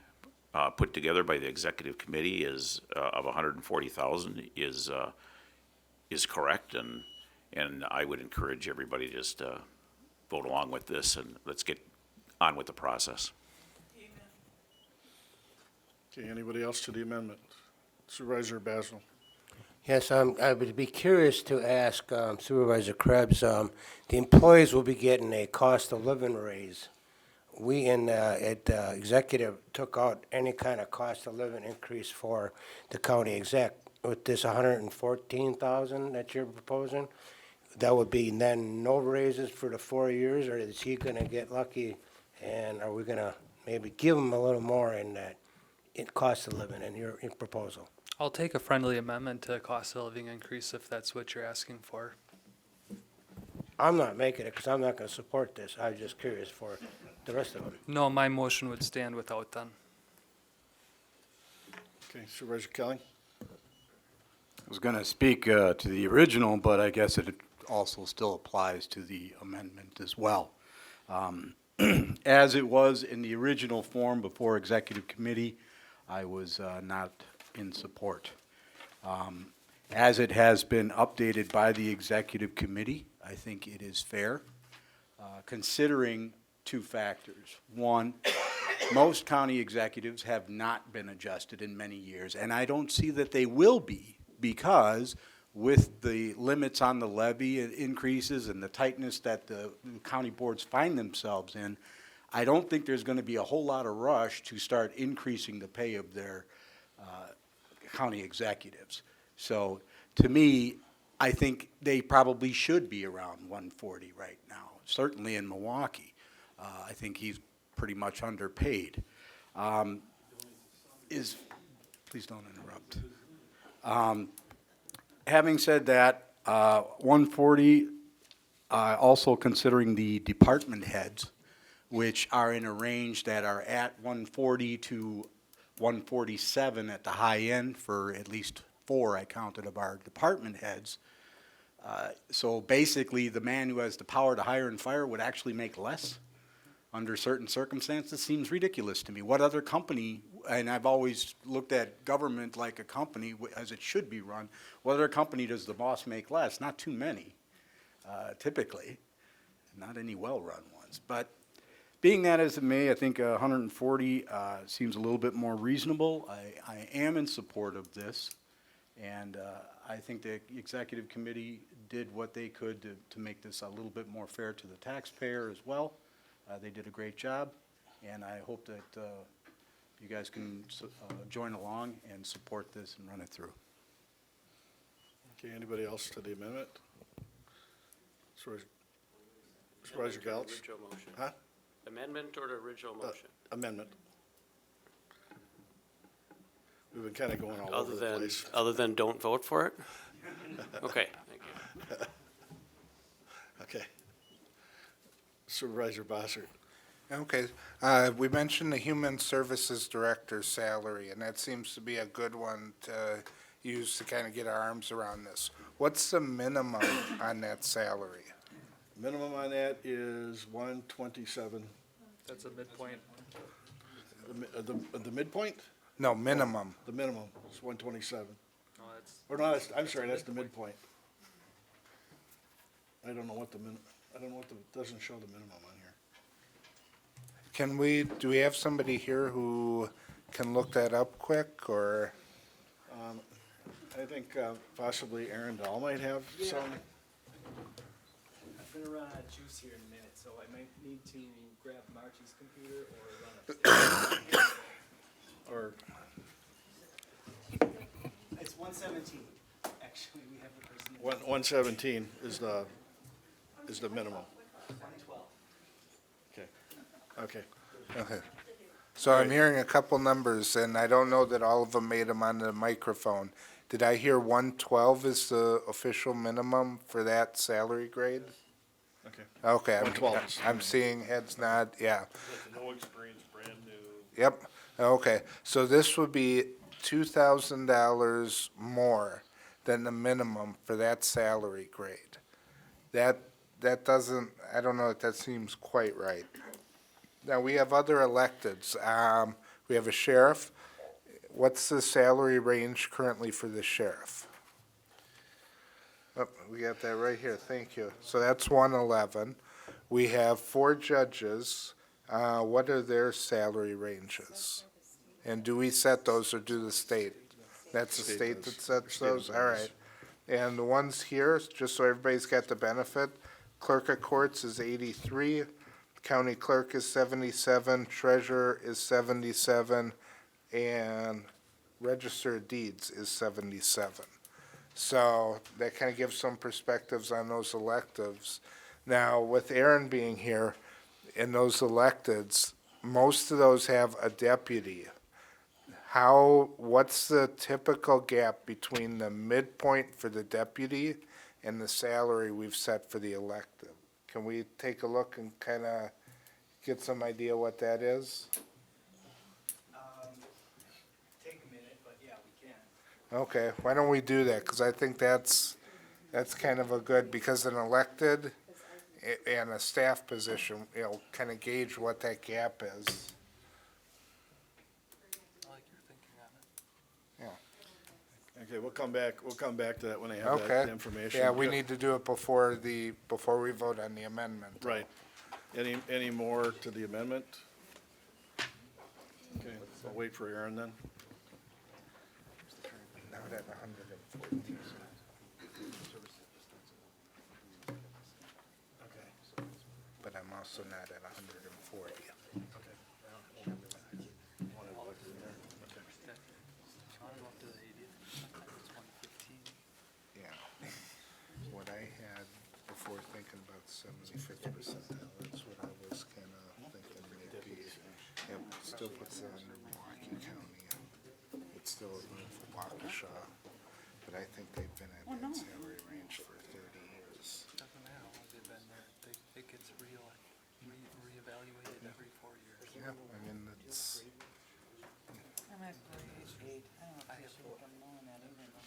put together by the executive committee is of $140,000 is correct, and I would encourage everybody just to vote along with this, and let's get on with the process. Okay, anybody else to the amendment? Supervisor Basil. Yes, I would be curious to ask Supervisor Krebs, the employees will be getting a cost of living raise. We at executive took out any kind of cost of living increase for the county exec. With this 114,000 that you're proposing, that would be then no raises for the 4 years, or is he gonna get lucky? And are we gonna maybe give him a little more in that, in cost of living in your proposal? I'll take a friendly amendment to cost of living increase if that's what you're asking for. I'm not making it, because I'm not gonna support this. I was just curious for the rest of them. No, my motion would stand without then. Okay, Supervisor Kelly. I was going to speak to the original, but I guess it also still applies to the amendment as well. As it was in the original form before executive committee, I was not in support. As it has been updated by the executive committee, I think it is fair, considering two factors. One, most county executives have not been adjusted in many years, and I don't see that they will be, because with the limits on the levy increases and the tightness that the county boards find themselves in, I don't think there's going to be a whole lot of rush to start increasing the pay of their county executives. So to me, I think they probably should be around 140 right now, certainly in Milwaukee. I think he's pretty much underpaid. Please don't interrupt. Having said that, 140, also considering the department heads, which are in a range that are at 140 to 147 at the high end for at least 4, I counted, of our department heads. So basically, the man who has the power to hire and fire would actually make less under certain circumstances. Seems ridiculous to me. What other company, and I've always looked at government like a company as it should be run, what other company does the boss make less? Not too many, typically. Not any well-run ones. But being that as it may, I think 140 seems a little bit more reasonable. I am in support of this, and I think the executive committee did what they could to make this a little bit more fair to the taxpayer as well. They did a great job, and I hope that you guys can join along and support this and run it through. Okay, anybody else to the amendment? Supervisor Gals? Original motion. Huh? Amendment or the original motion? Amendment. We've been kind of going all over the place. Other than don't vote for it? Okay, thank you. Okay. Supervisor Bossert. Okay, we mentioned the Human Services Director's salary, and that seems to be a good one to use to kind of get our arms around this. What's the minimum on that salary? Minimum on that is 127. That's a midpoint. The midpoint? No, minimum. The minimum is 127. No, that's. Or no, I'm sorry, that's the midpoint. I don't know what doesn't show the minimum on here. Do we have somebody here who can look that up quick, or? I think possibly Aaron Dahl might have some. I'm gonna run out of juice here in a minute, so I might need to grab Marchie's computer or run upstairs. Or It's 117, actually, we have the person. 117 is the minimum. 112. Okay. Okay. So I'm hearing a couple numbers, and I don't know that all of them made them on the microphone. Did I hear 112 is the official minimum for that salary grade? Okay. Okay, 112. I'm seeing heads nod, yeah. No experience, brand new. Yep. Okay, so this would be $2,000 more than the minimum for that salary grade. That doesn't, I don't know if that seems quite right. Now, we have other electeds. We have a sheriff. What's the salary range currently for the sheriff? Oh, we got that right here, thank you. So that's 111. We have 4 judges. What are their salary ranges? And do we set those or do the state? That's the state that sets those, all right. And the ones here, just so everybody's got the benefit, clerk of courts is 83, county clerk is 77, treasurer is 77, and register of deeds is 77. So that kind of gives some perspectives on those electives. Now, with Aaron being here, in those electeds, most of those have a deputy. What's the typical gap between the midpoint for the deputy and the salary we've set for the elected? Can we take a look and kind of get some idea what that is? Take a minute, but yeah, we can. Okay, why don't we do that? Because I think that's kind of a good, because an elected and a staff position, kind of gauge what that gap is. Okay, we'll come back to that when I have Okay. that information. Yeah, we need to do it before we vote on the amendment. Right. Any more to the amendment? Okay, I'll wait for Aaron then. Now at 114. But I'm also not at 140. Yeah. What I had before thinking about 75th percentile, that's what I was kind of thinking maybe. It still puts it under Milwaukee County. It's still in Waukesha, but I think they've been at that salary range for 30 years. Doesn't matter, they've been there, it gets reevaluated every 4 years. Yeah, I mean, it's, I'm at 48. I don't know if I should have known that either, but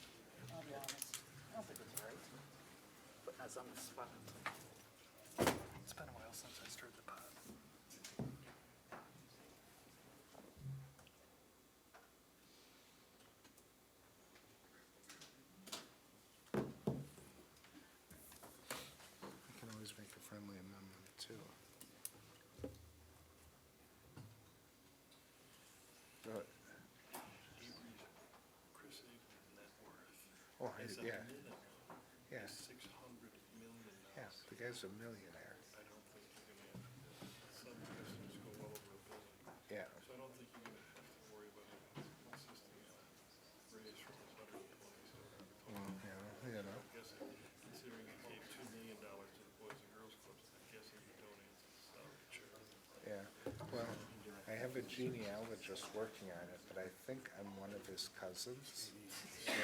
I'll be honest. I don't think it's right. But that's on the spot. It's been a while since I stirred the pot. I can always make a friendly amendment too. Oh, yeah. Yeah. Yeah, the guy's a millionaire. Yeah. Well, yeah, you know. Considering he gave $2 million to the Boys and Girls Clubs, I'm guessing he donated to the salary chair. Yeah, well, I have a genealogist working on it, but I think I'm one of his cousins. And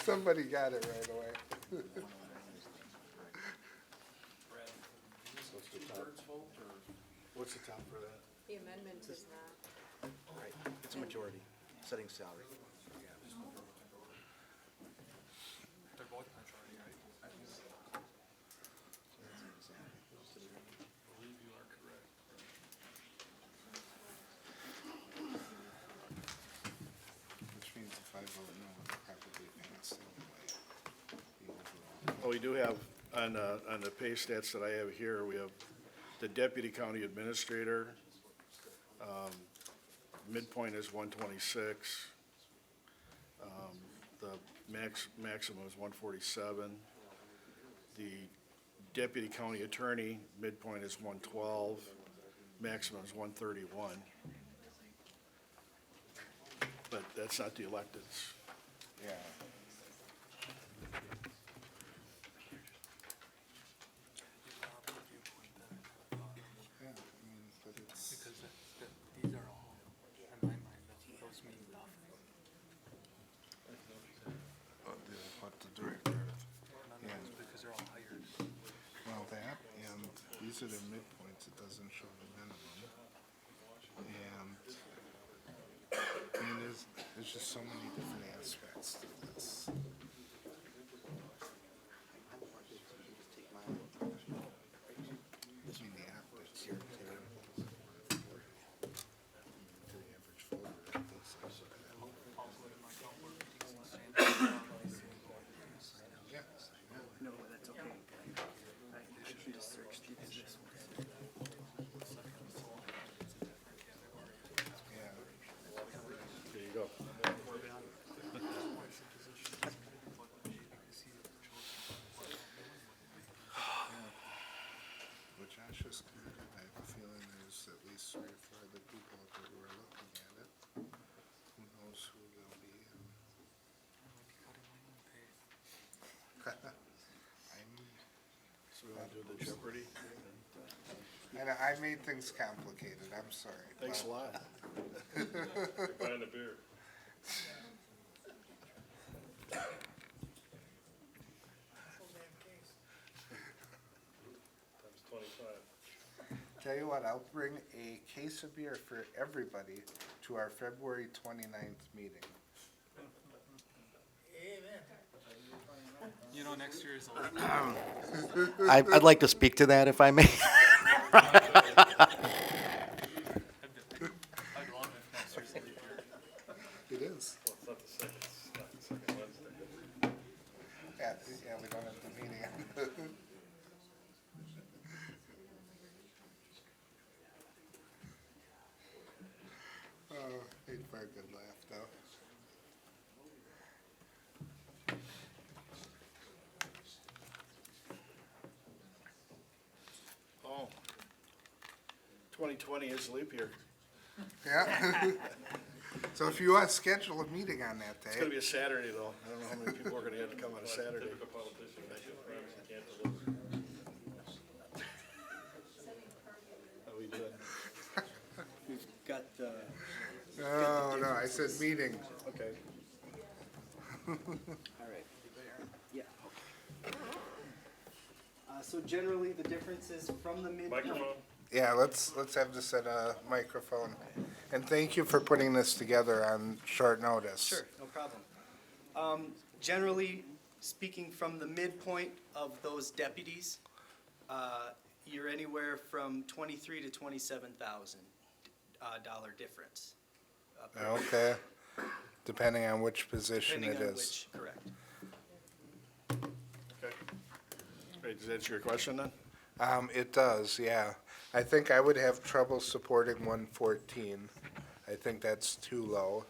somebody got it right away. What's the top for that? The amendment is not. Right, it's a majority, setting salary. They're both majority, right? believe you are correct. Which means if I vote no, it'll probably pass anyway. The overall. Well, we do have, on the pay stats that I have here, we have the deputy county administrator. Midpoint is 126. The maximum is 147. The deputy county attorney, midpoint is 112. Maximum is 131. But that's not the electeds. Yeah. Yeah, I mean, but it's. Because these are all, in my mind, those mean nothing. What the director of, None yeah. of those, because they're all hired. Well, that, and these are the midpoints, it doesn't show the minimum. There's just so many different aspects to this. I mean, the optics here too. To the average voter, this is, yeah. No, that's okay. I should just search through this one. There you go. What Josh is kind of, I have a feeling there's at least 3 or 4 other people out there who are looking at it. Who knows who they'll be and. So we want to do the Jeopardy? And I made things complicated, I'm sorry. Thanks a lot. Buying a beer. Times 25. Tell you what, I'll bring a case of beer for everybody to our February 29th meeting. You know, next year is I'd like to speak to that if I may. I'd love if next year's It is. Well, it's not the second, it's not the second Wednesday. Yeah, we don't have the meeting. Oh, made for a good laugh, though. Oh. 2020 is leap year. Yeah. So if you want to schedule a meeting on that It's gonna day, be a Saturday though. I don't know how many people are gonna have to come on a Saturday. Typical politician, they should promise you can't deliver. How we doing? We've got the. no, I said meeting. Okay. All right. Yeah. So generally, the difference is from the midpoint. Microphone? Yeah, let's have this at a microphone. And thank you for putting this together on short notice. Sure, no problem. Generally speaking, from the midpoint of those deputies, you're anywhere from 23 to 27,000 dollar difference. Okay, depending on which position it Depending on is. which, correct. Okay. Great, does that answer your question then? It does, yeah. I think I would have trouble supporting 114. I think that's too low.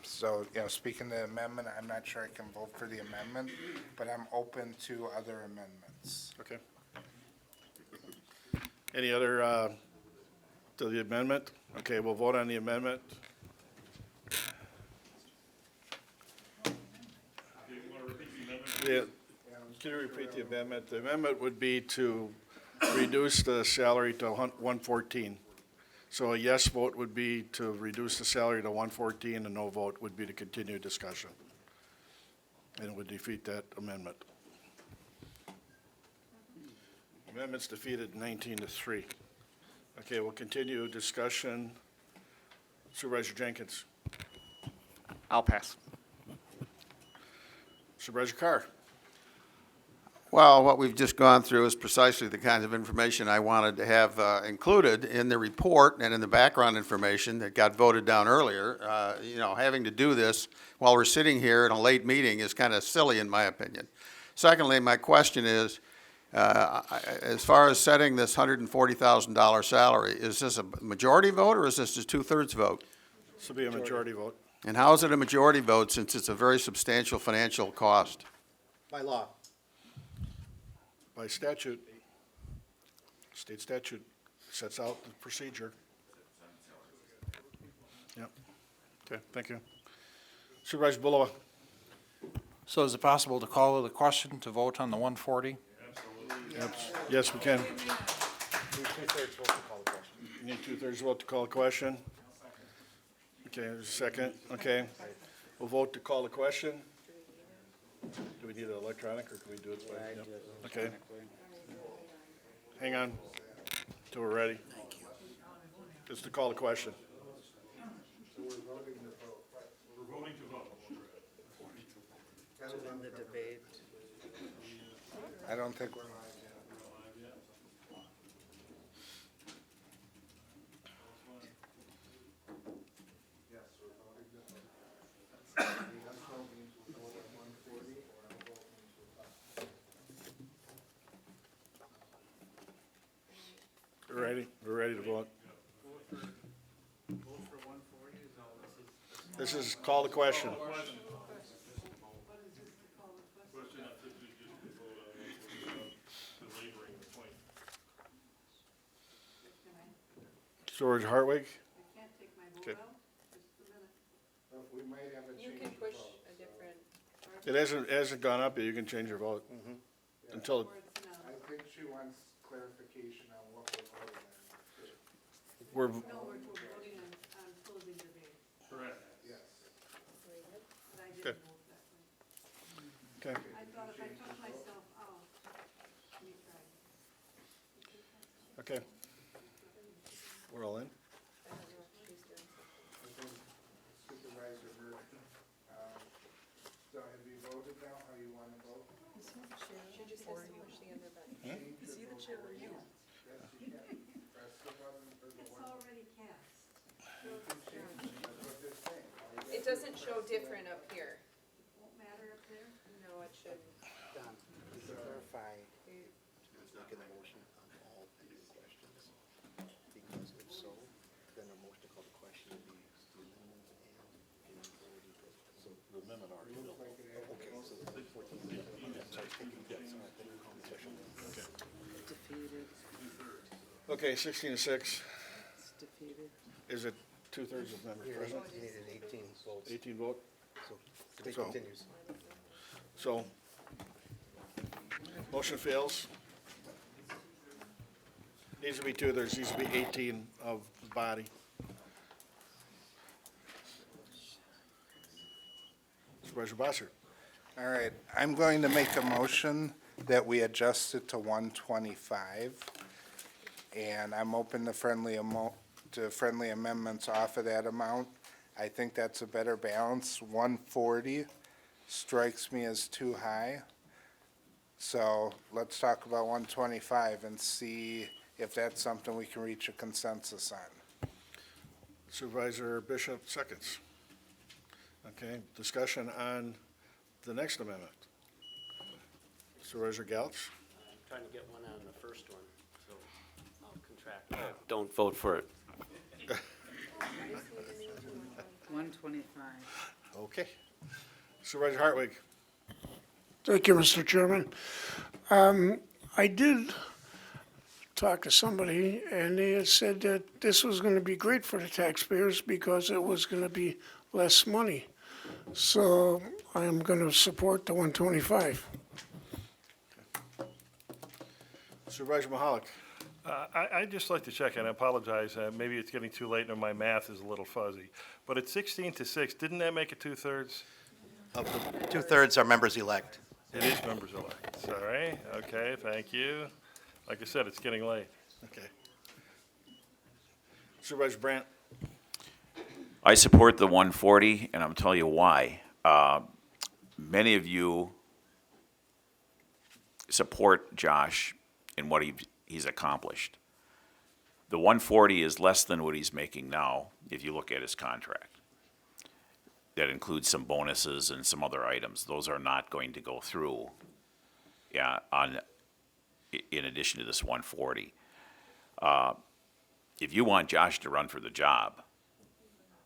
So, speaking to the amendment, I'm not sure I can vote for the amendment, but I'm open to other amendments. Okay. Any other, to the amendment? Okay, we'll vote on the amendment. Yeah, can you repeat the amendment? The amendment would be to reduce the salary to 114. So a yes vote would be to reduce the salary to 114, a no vote would be to continue discussion. And it would defeat that amendment. Amendment's defeated 19-3. Okay, we'll continue discussion. Supervisor Jenkins. I'll pass. Supervisor Carr. Well, what we've just gone through is precisely the kinds of information I wanted to have included in the report and in the background information that got voted down earlier. Having to do this while we're sitting here in a late meeting is kind of silly in my opinion. Secondly, my question is, as far as setting this $140,000 salary, is this a majority vote or is this a 2/3 vote? This will be a majority vote. And how is it a majority vote since it's a very substantial financial cost? By law. By statute. State statute sets out the procedure. Yep. Okay, thank you. Supervisor Bullowa. So is it possible to call the question to vote on the 140? Yep. Yes, we can. You need 2/3 vote to call the question? Okay, there's a second. Okay. We'll vote to call the question. Do we need it electronic or can we do it? by- yep. Okay. Hang on till we're ready. Just to call the question. in the debate. I don't think we're live yet. We're ready to vote. This is call the question. George Hartwig? Okay. We might have a You change can of push vote. a different. It hasn't gone up yet, you can change your vote. Until, I think she wants clarification on what we're, we're voting on. No, we're voting on closing debate. Correct. Yes. But I Okay. didn't vote that way. okay. I thought if I took myself out, we tried. Okay. We're all in? Supervisor Murphy, so have you voted now how you want to vote? She just has to push the other button. Is he the chair or you? Yes, you can. Press the button for the It's one. already cast. That's what they're saying. All you It doesn't show different up here. Won't matter up there? No, it shouldn't. Clarify. Making a motion on all three questions, because if so, then a motion to call the question would be the amendment and so the amendment already built. Okay, so the 14. Sorry, taking yes. Then we call the question. Defeated, Okay, 16 to 6. it's defeated. Is it 2/3 of members present? Needed 18 votes, 18 vote? so debate So- continues. So, motion fails. Needs to be 2/3, needs to be 18 of the body. Supervisor Bossert. All right, I'm going to make a motion that we adjust it to 125. And I'm open to friendly amendments off of that amount. I think that's a better balance. 140 strikes me as too high. So let's talk about 125 and see if that's something we can reach a consensus on. Supervisor Bishop seconds. Okay, discussion on the next amendment. Supervisor Gauch? Trying to get one on the first one, so I'll contract. Don't vote for it. 125. Okay. Supervisor Hartwig? Thank you, Mr. Chairman. I did talk to somebody, and they had said that this was going to be great for the taxpayers because it was going to be less money. So I am going to support the 125. Supervisor Mahalik? I'd just like to check, and I apologize, maybe it's getting too late and my math is a little fuzzy. But at 16 to 6, didn't that make it 2/3? Of the 2/3 are members-elect. It is members elect. Sorry, okay, thank you. Like I said, it's getting late. Okay. Supervisor Brandt? I support the 140, and I'm telling you why. Many of you support Josh in what he's accomplished. The 140 is less than what he's making now, if you look at his contract. That includes some bonuses and some other items. Those are not going to go through, in addition to this 140. If you want Josh to run for the job,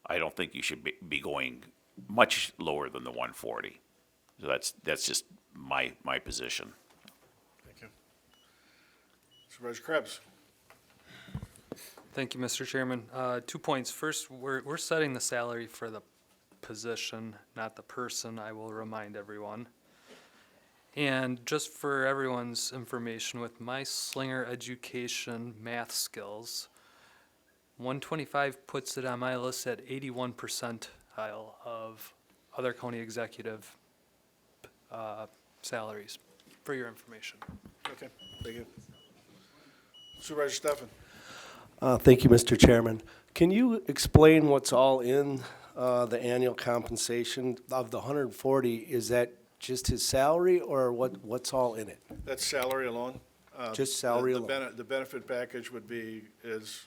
I don't think you should be going much lower than the 140. So that's just my position. Thank you. Supervisor Krebs? Thank you, Mr. Chairman. 2 points. First, we're setting the salary for the position, not the person, I will remind everyone. And just for everyone's information, with my Slinger education math skills, 125 puts it on my list at 81 percentile of other county executive salaries, for your information. Okay, thank you. Supervisor Stefan? Thank you, Mr. Chairman. Can you explain what's all in the annual compensation of the 140? Is that just his salary, or what's all in it? That's salary alone. Just salary the alone? The benefit package would be, is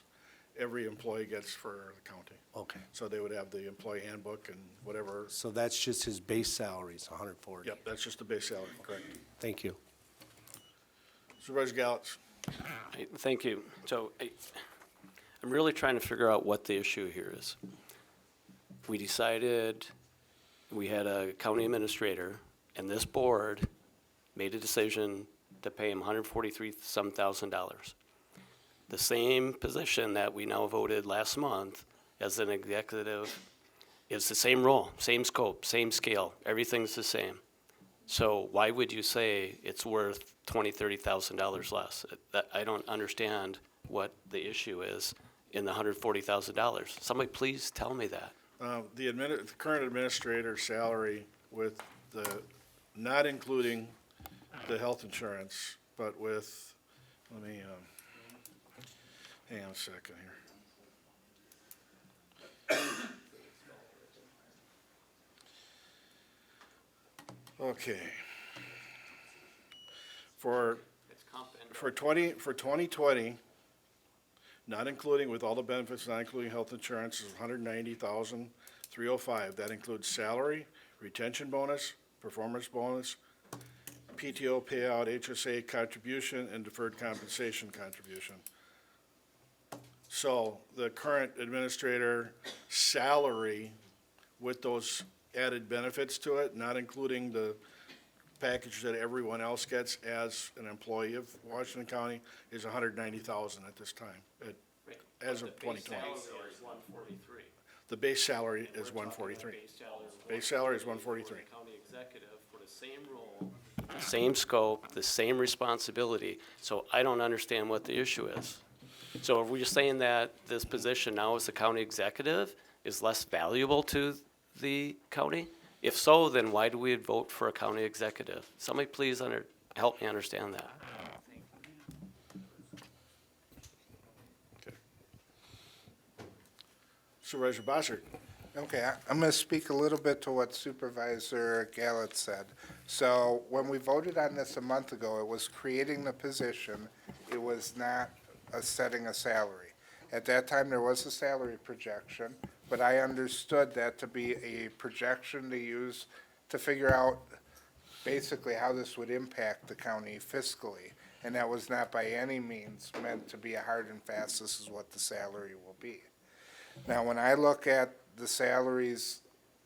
every employee gets for the county. Okay. So they would have the employee handbook and whatever. So that's just his base salary, is 140? Yep, that's just the base salary, correct. Thank you. Supervisor Gallitz. Thank you. So I'm really trying to figure out what the issue here is. We decided, we had a county administrator, and this board made a decision to pay him $143-some thousand. The same position that we now voted last month as an executive is the same role, same scope, same scale, everything's the same. So why would you say it's worth $20,000, $30,000 less? I don't understand what the issue is in the $140,000. Somebody please tell me that. The current administrator's salary with the, not including the health insurance, but with, let me, hang on a second here. Okay. For 2020, not including, with all the benefits, not including health insurance, is $190,305. That includes salary, retention bonus, performance bonus, PTO payout, HSA contribution, and deferred compensation contribution. So the current administrator salary with those added benefits to it, not including the package that everyone else gets as an employee of Washington County, is $190,000 at this time, as of 2020. The base salary is $143. Base salary is $143. County executive for the same role, same scope, the same responsibility. So I don't understand what the issue is. So are we just saying that this position now as the county executive is less valuable to the county? If so, then why do we vote for a county executive? Somebody please help me understand that. Supervisor Bossert. Okay, I'm going to speak a little bit to what Supervisor Gallatin said. So when we voted on this a month ago, it was creating the position. It was not setting a salary. At that time, there was a salary projection, but I understood that to be a projection to use to figure out basically how this would impact the county fiscally. And that was not by any means meant to be a hard and fast, this is what the salary will be. Now, when I look at the salaries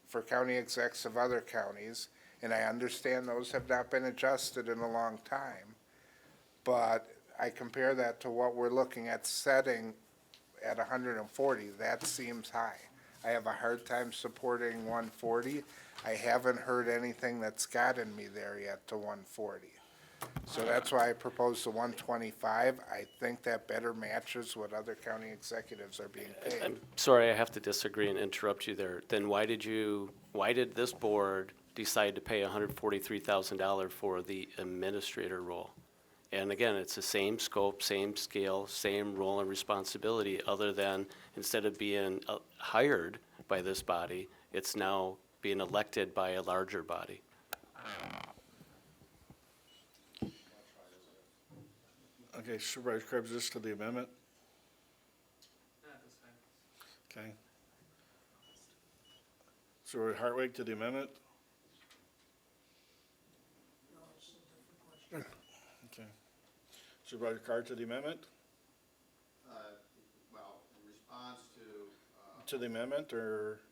for county execs of other counties, and I understand those have not been adjusted in a long time, but I compare that to what we're looking at setting at 140, that seems high. I have a hard time supporting 140. I haven't heard anything that's gotten me there yet to 140. So that's why I proposed the 125. I think that better matches what other county executives are being paid. I'm sorry, I have to disagree and interrupt you there. Then why did this board decide to pay $143,000 for the administrator role? And again, it's the same scope, same scale, same role and responsibility, other than instead of being hired by this body, it's now being elected by a larger body. Okay, Supervisor Krebs, this to the amendment? Okay. Supervisor Hartwig to the amendment? Okay. Supervisor Carr to the amendment? Well, in response to. To the amendment, or?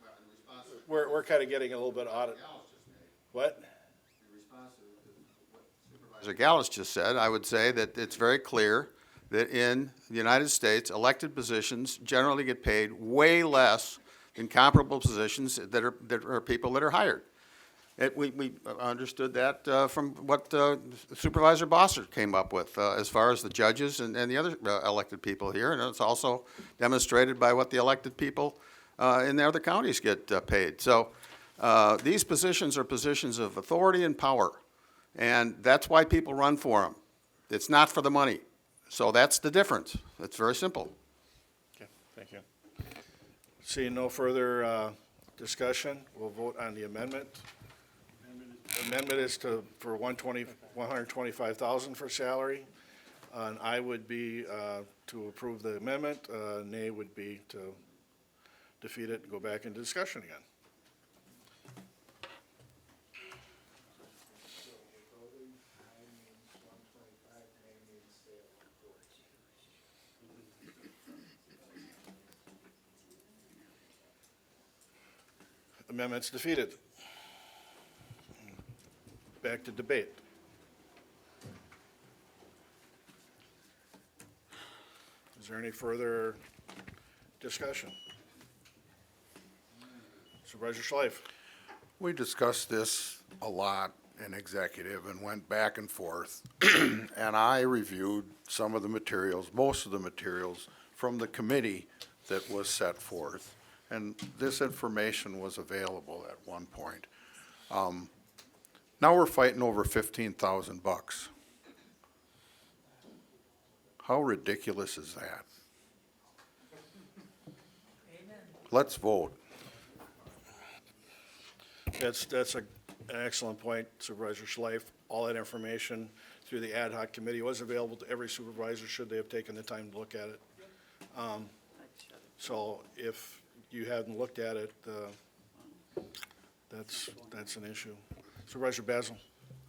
Well, in response to. We're kind of getting a little bit out of. What? In response to what Supervisor Gallus just said, I would say that it's very clear that in the United States, elected positions generally get paid way less than comparable positions that are people that are hired. We understood that from what Supervisor Bossert came up with as far as the judges and the other elected people here, and it's also demonstrated by what the elected people in the other counties get paid. So these positions are positions of authority and power, and that's why people run for them. It's not for the money. So that's the difference. It's very simple. Okay, thank you. Seeing no further discussion, we'll vote on the amendment. Amendment is amendment is for 125,000 for salary. And I would be to approve the amendment. Nay would be to defeat it and go back into discussion again. Amendment's defeated. Back to debate. Is there any further discussion? Supervisor Schleif. We discussed this a lot in executive and went back and forth. And I reviewed some of the materials, most of the materials from the committee that was set forth. And this information was available at one point. Now we're fighting over $15,000. How ridiculous is that? Let's vote. That's an excellent point, Supervisor Schleif. All that information through the ad hoc committee was available to every supervisor, should they have taken the time to look at it. So if you hadn't looked at it, that's an issue. Supervisor Basil.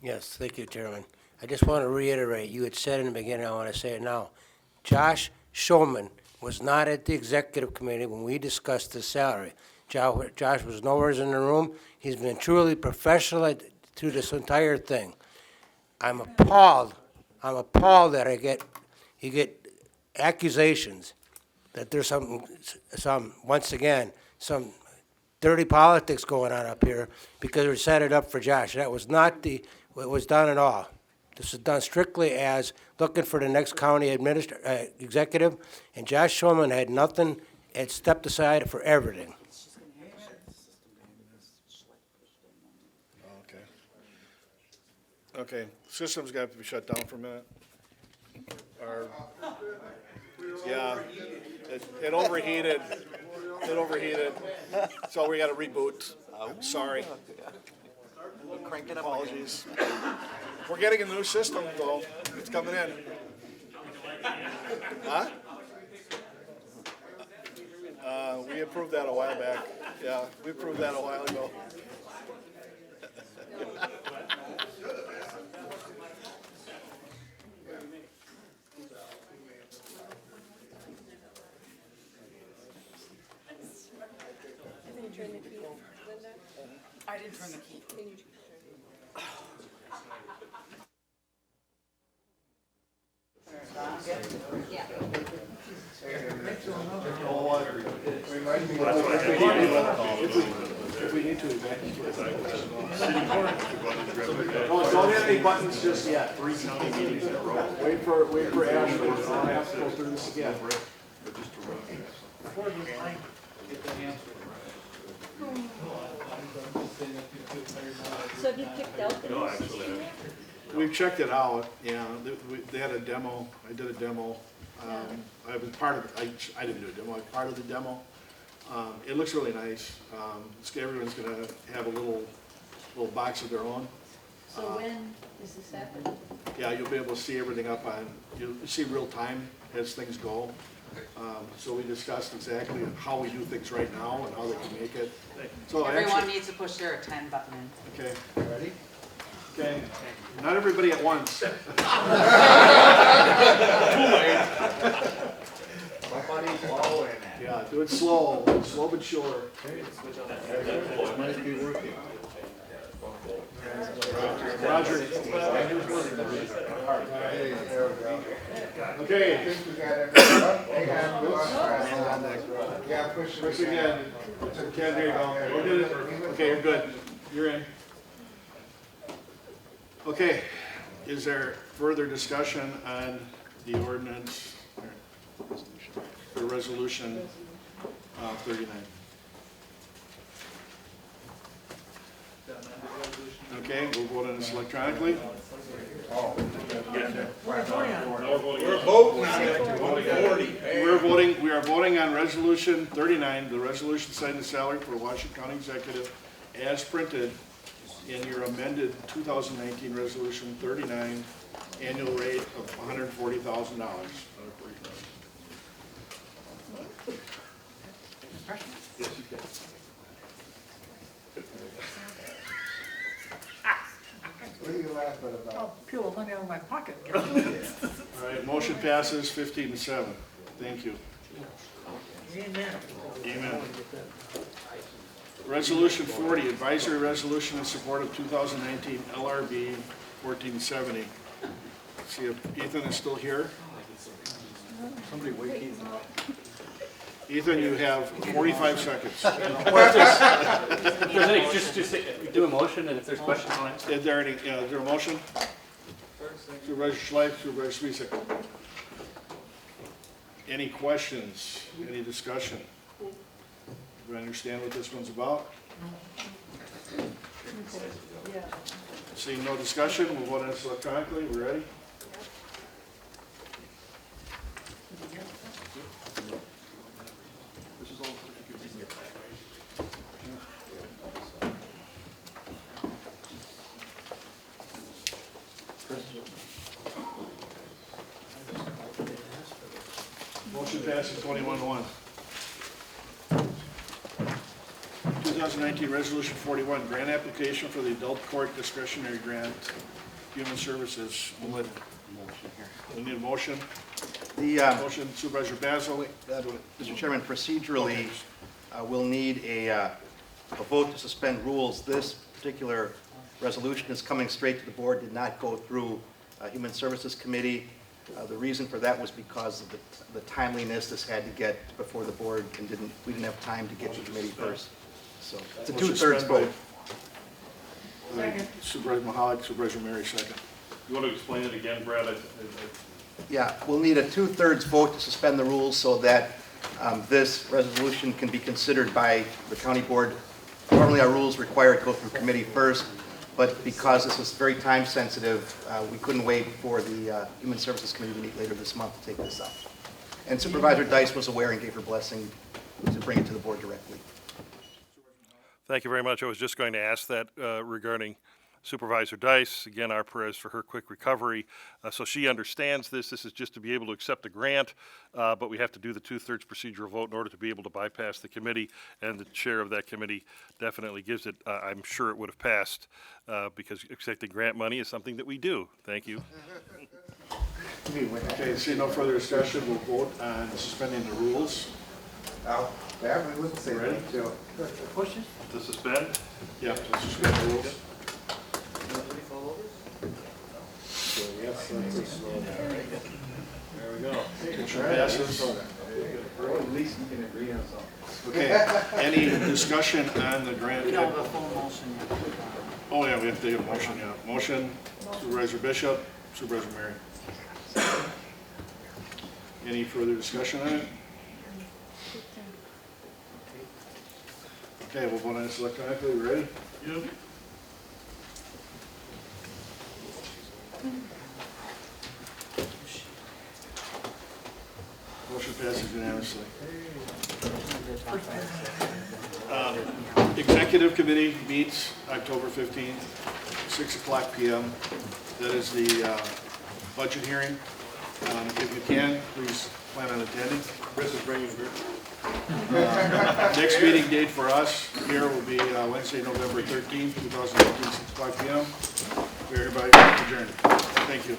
Yes, thank you, Chairman. I just want to reiterate, you had said in the beginning, I want to say it now. Josh Shulman was not at the executive committee when we discussed the salary. Josh was nowhere in the room. He's been truly professional through this entire thing. I'm appalled that you get accusations that there's once again, some dirty politics going on up here because we set it up for Josh. That was not what was done at all. This is done strictly as looking for the next county executive, and Josh Shulman had stepped aside for everything. Okay, system's got to be shut down for a minute. Yeah, it overheated. It overheated. So we got to reboot. I'm sorry. Apologies. We're getting a new system, though. It's coming in. Huh? We approved that a while back. Yeah, we approved that a while ago. I didn't turn the key. If we need to, don't hit any buttons just yet. 3 county meetings in a row. Wait for Ashley. I'll have to go through this again. So have you picked out the new system yet? We've checked it out, yeah, they had a demo, I did a demo. I was part of it, I didn't do a demo, I was part of the demo. It looks really nice. Everyone's gonna have a little box of their own. So when is this happening? Yeah, you'll be able to see everything up on, you'll see real time as things go. So we discussed exactly how we do things right now and how they can make it. So Everyone actually, needs to push their attend button in. okay, ready? Okay, not everybody at once. Too late. Yeah, do it slow but sure. Might be working. Roger. Okay. Push again. Ken, there you go. We'll do it. Okay, you're good. You're in. Okay, is there further discussion on the ordinance, the resolution 39? Okay, we'll vote on this electronically. We are voting on resolution 39, the resolution setting the salary for Washington County Executive as printed. in your amended 2019 Resolution 39 annual rate of $140,000. Yes, you can. What are you laughing about? I'll peel the money out of my pocket. All right, motion passes 15-7. Thank you. Amen. Amen. Resolution 40, advisory resolution in support of 2019 LRB 1470. See if Ethan is still here. Somebody wake Ethan up. Ethan, you have 45 seconds. Just do a motion, and if there's questions on it. Is there a motion? Supervisor Schleif, Supervisor Sweezick. Any questions? Any discussion? Do you understand what this one's about? Seeing no discussion, we'll vote on this electronically. We ready? Motion passes 21-1. 2019 Resolution 41, grant application for the Adult Court Discretionary Grant, Human Services. We need a motion. Motion, Supervisor Basil. Mr. Chairman, procedurally, we'll need a vote to suspend rules. This particular resolution is coming straight to the board, did not go through Human Services Committee. The reason for that was because of the timeliness this had to get before the board, and we didn't have time to get to committee first. So it's a two-thirds vote. Supervisor Mahalik, Supervisor Mary, second. You want to explain it again, Brad? Yeah, we'll need a two-thirds vote to suspend the rules so that this resolution can be considered by the county board. Normally, our rules require it to go through committee first, but because this is very time sensitive, we couldn't wait for the Human Services Committee to meet later this month to take this up. And Supervisor Dice was aware and gave her blessing to bring it to the board directly. Thank you very much. I was just going to ask that regarding Supervisor Dice. Again, our prayers for her quick recovery. So she understands this. This is just to be able to accept a grant, but we have to do the two-thirds procedural vote in order to be able to bypass the committee, and the chair of that committee definitely gives it. I'm sure it would have passed because accepting grant money is something that we do. Thank you. Okay, seeing no further discussion, we'll vote on suspending the rules. Ready? To suspend? Yeah, to suspend the rules. There we go. Motion passes. At least we can agree on something. Okay, any discussion on the grant? We don't have a full motion yet. Oh, yeah, we have to have a motion, yeah. Motion, Supervisor Bishop, Supervisor Mary. Any further discussion on it? Okay, we'll vote on this electronically. We ready? Yep. Motion passes unanimously. Executive Committee meets October 15th, 6:00 p.m. That is the budget hearing. If you can, please plan on attending. Chris is bringing beer. Next meeting date for us here will be Wednesday, November 13th, 2019, 6:00 p.m. Everybody adjourned. Thank you.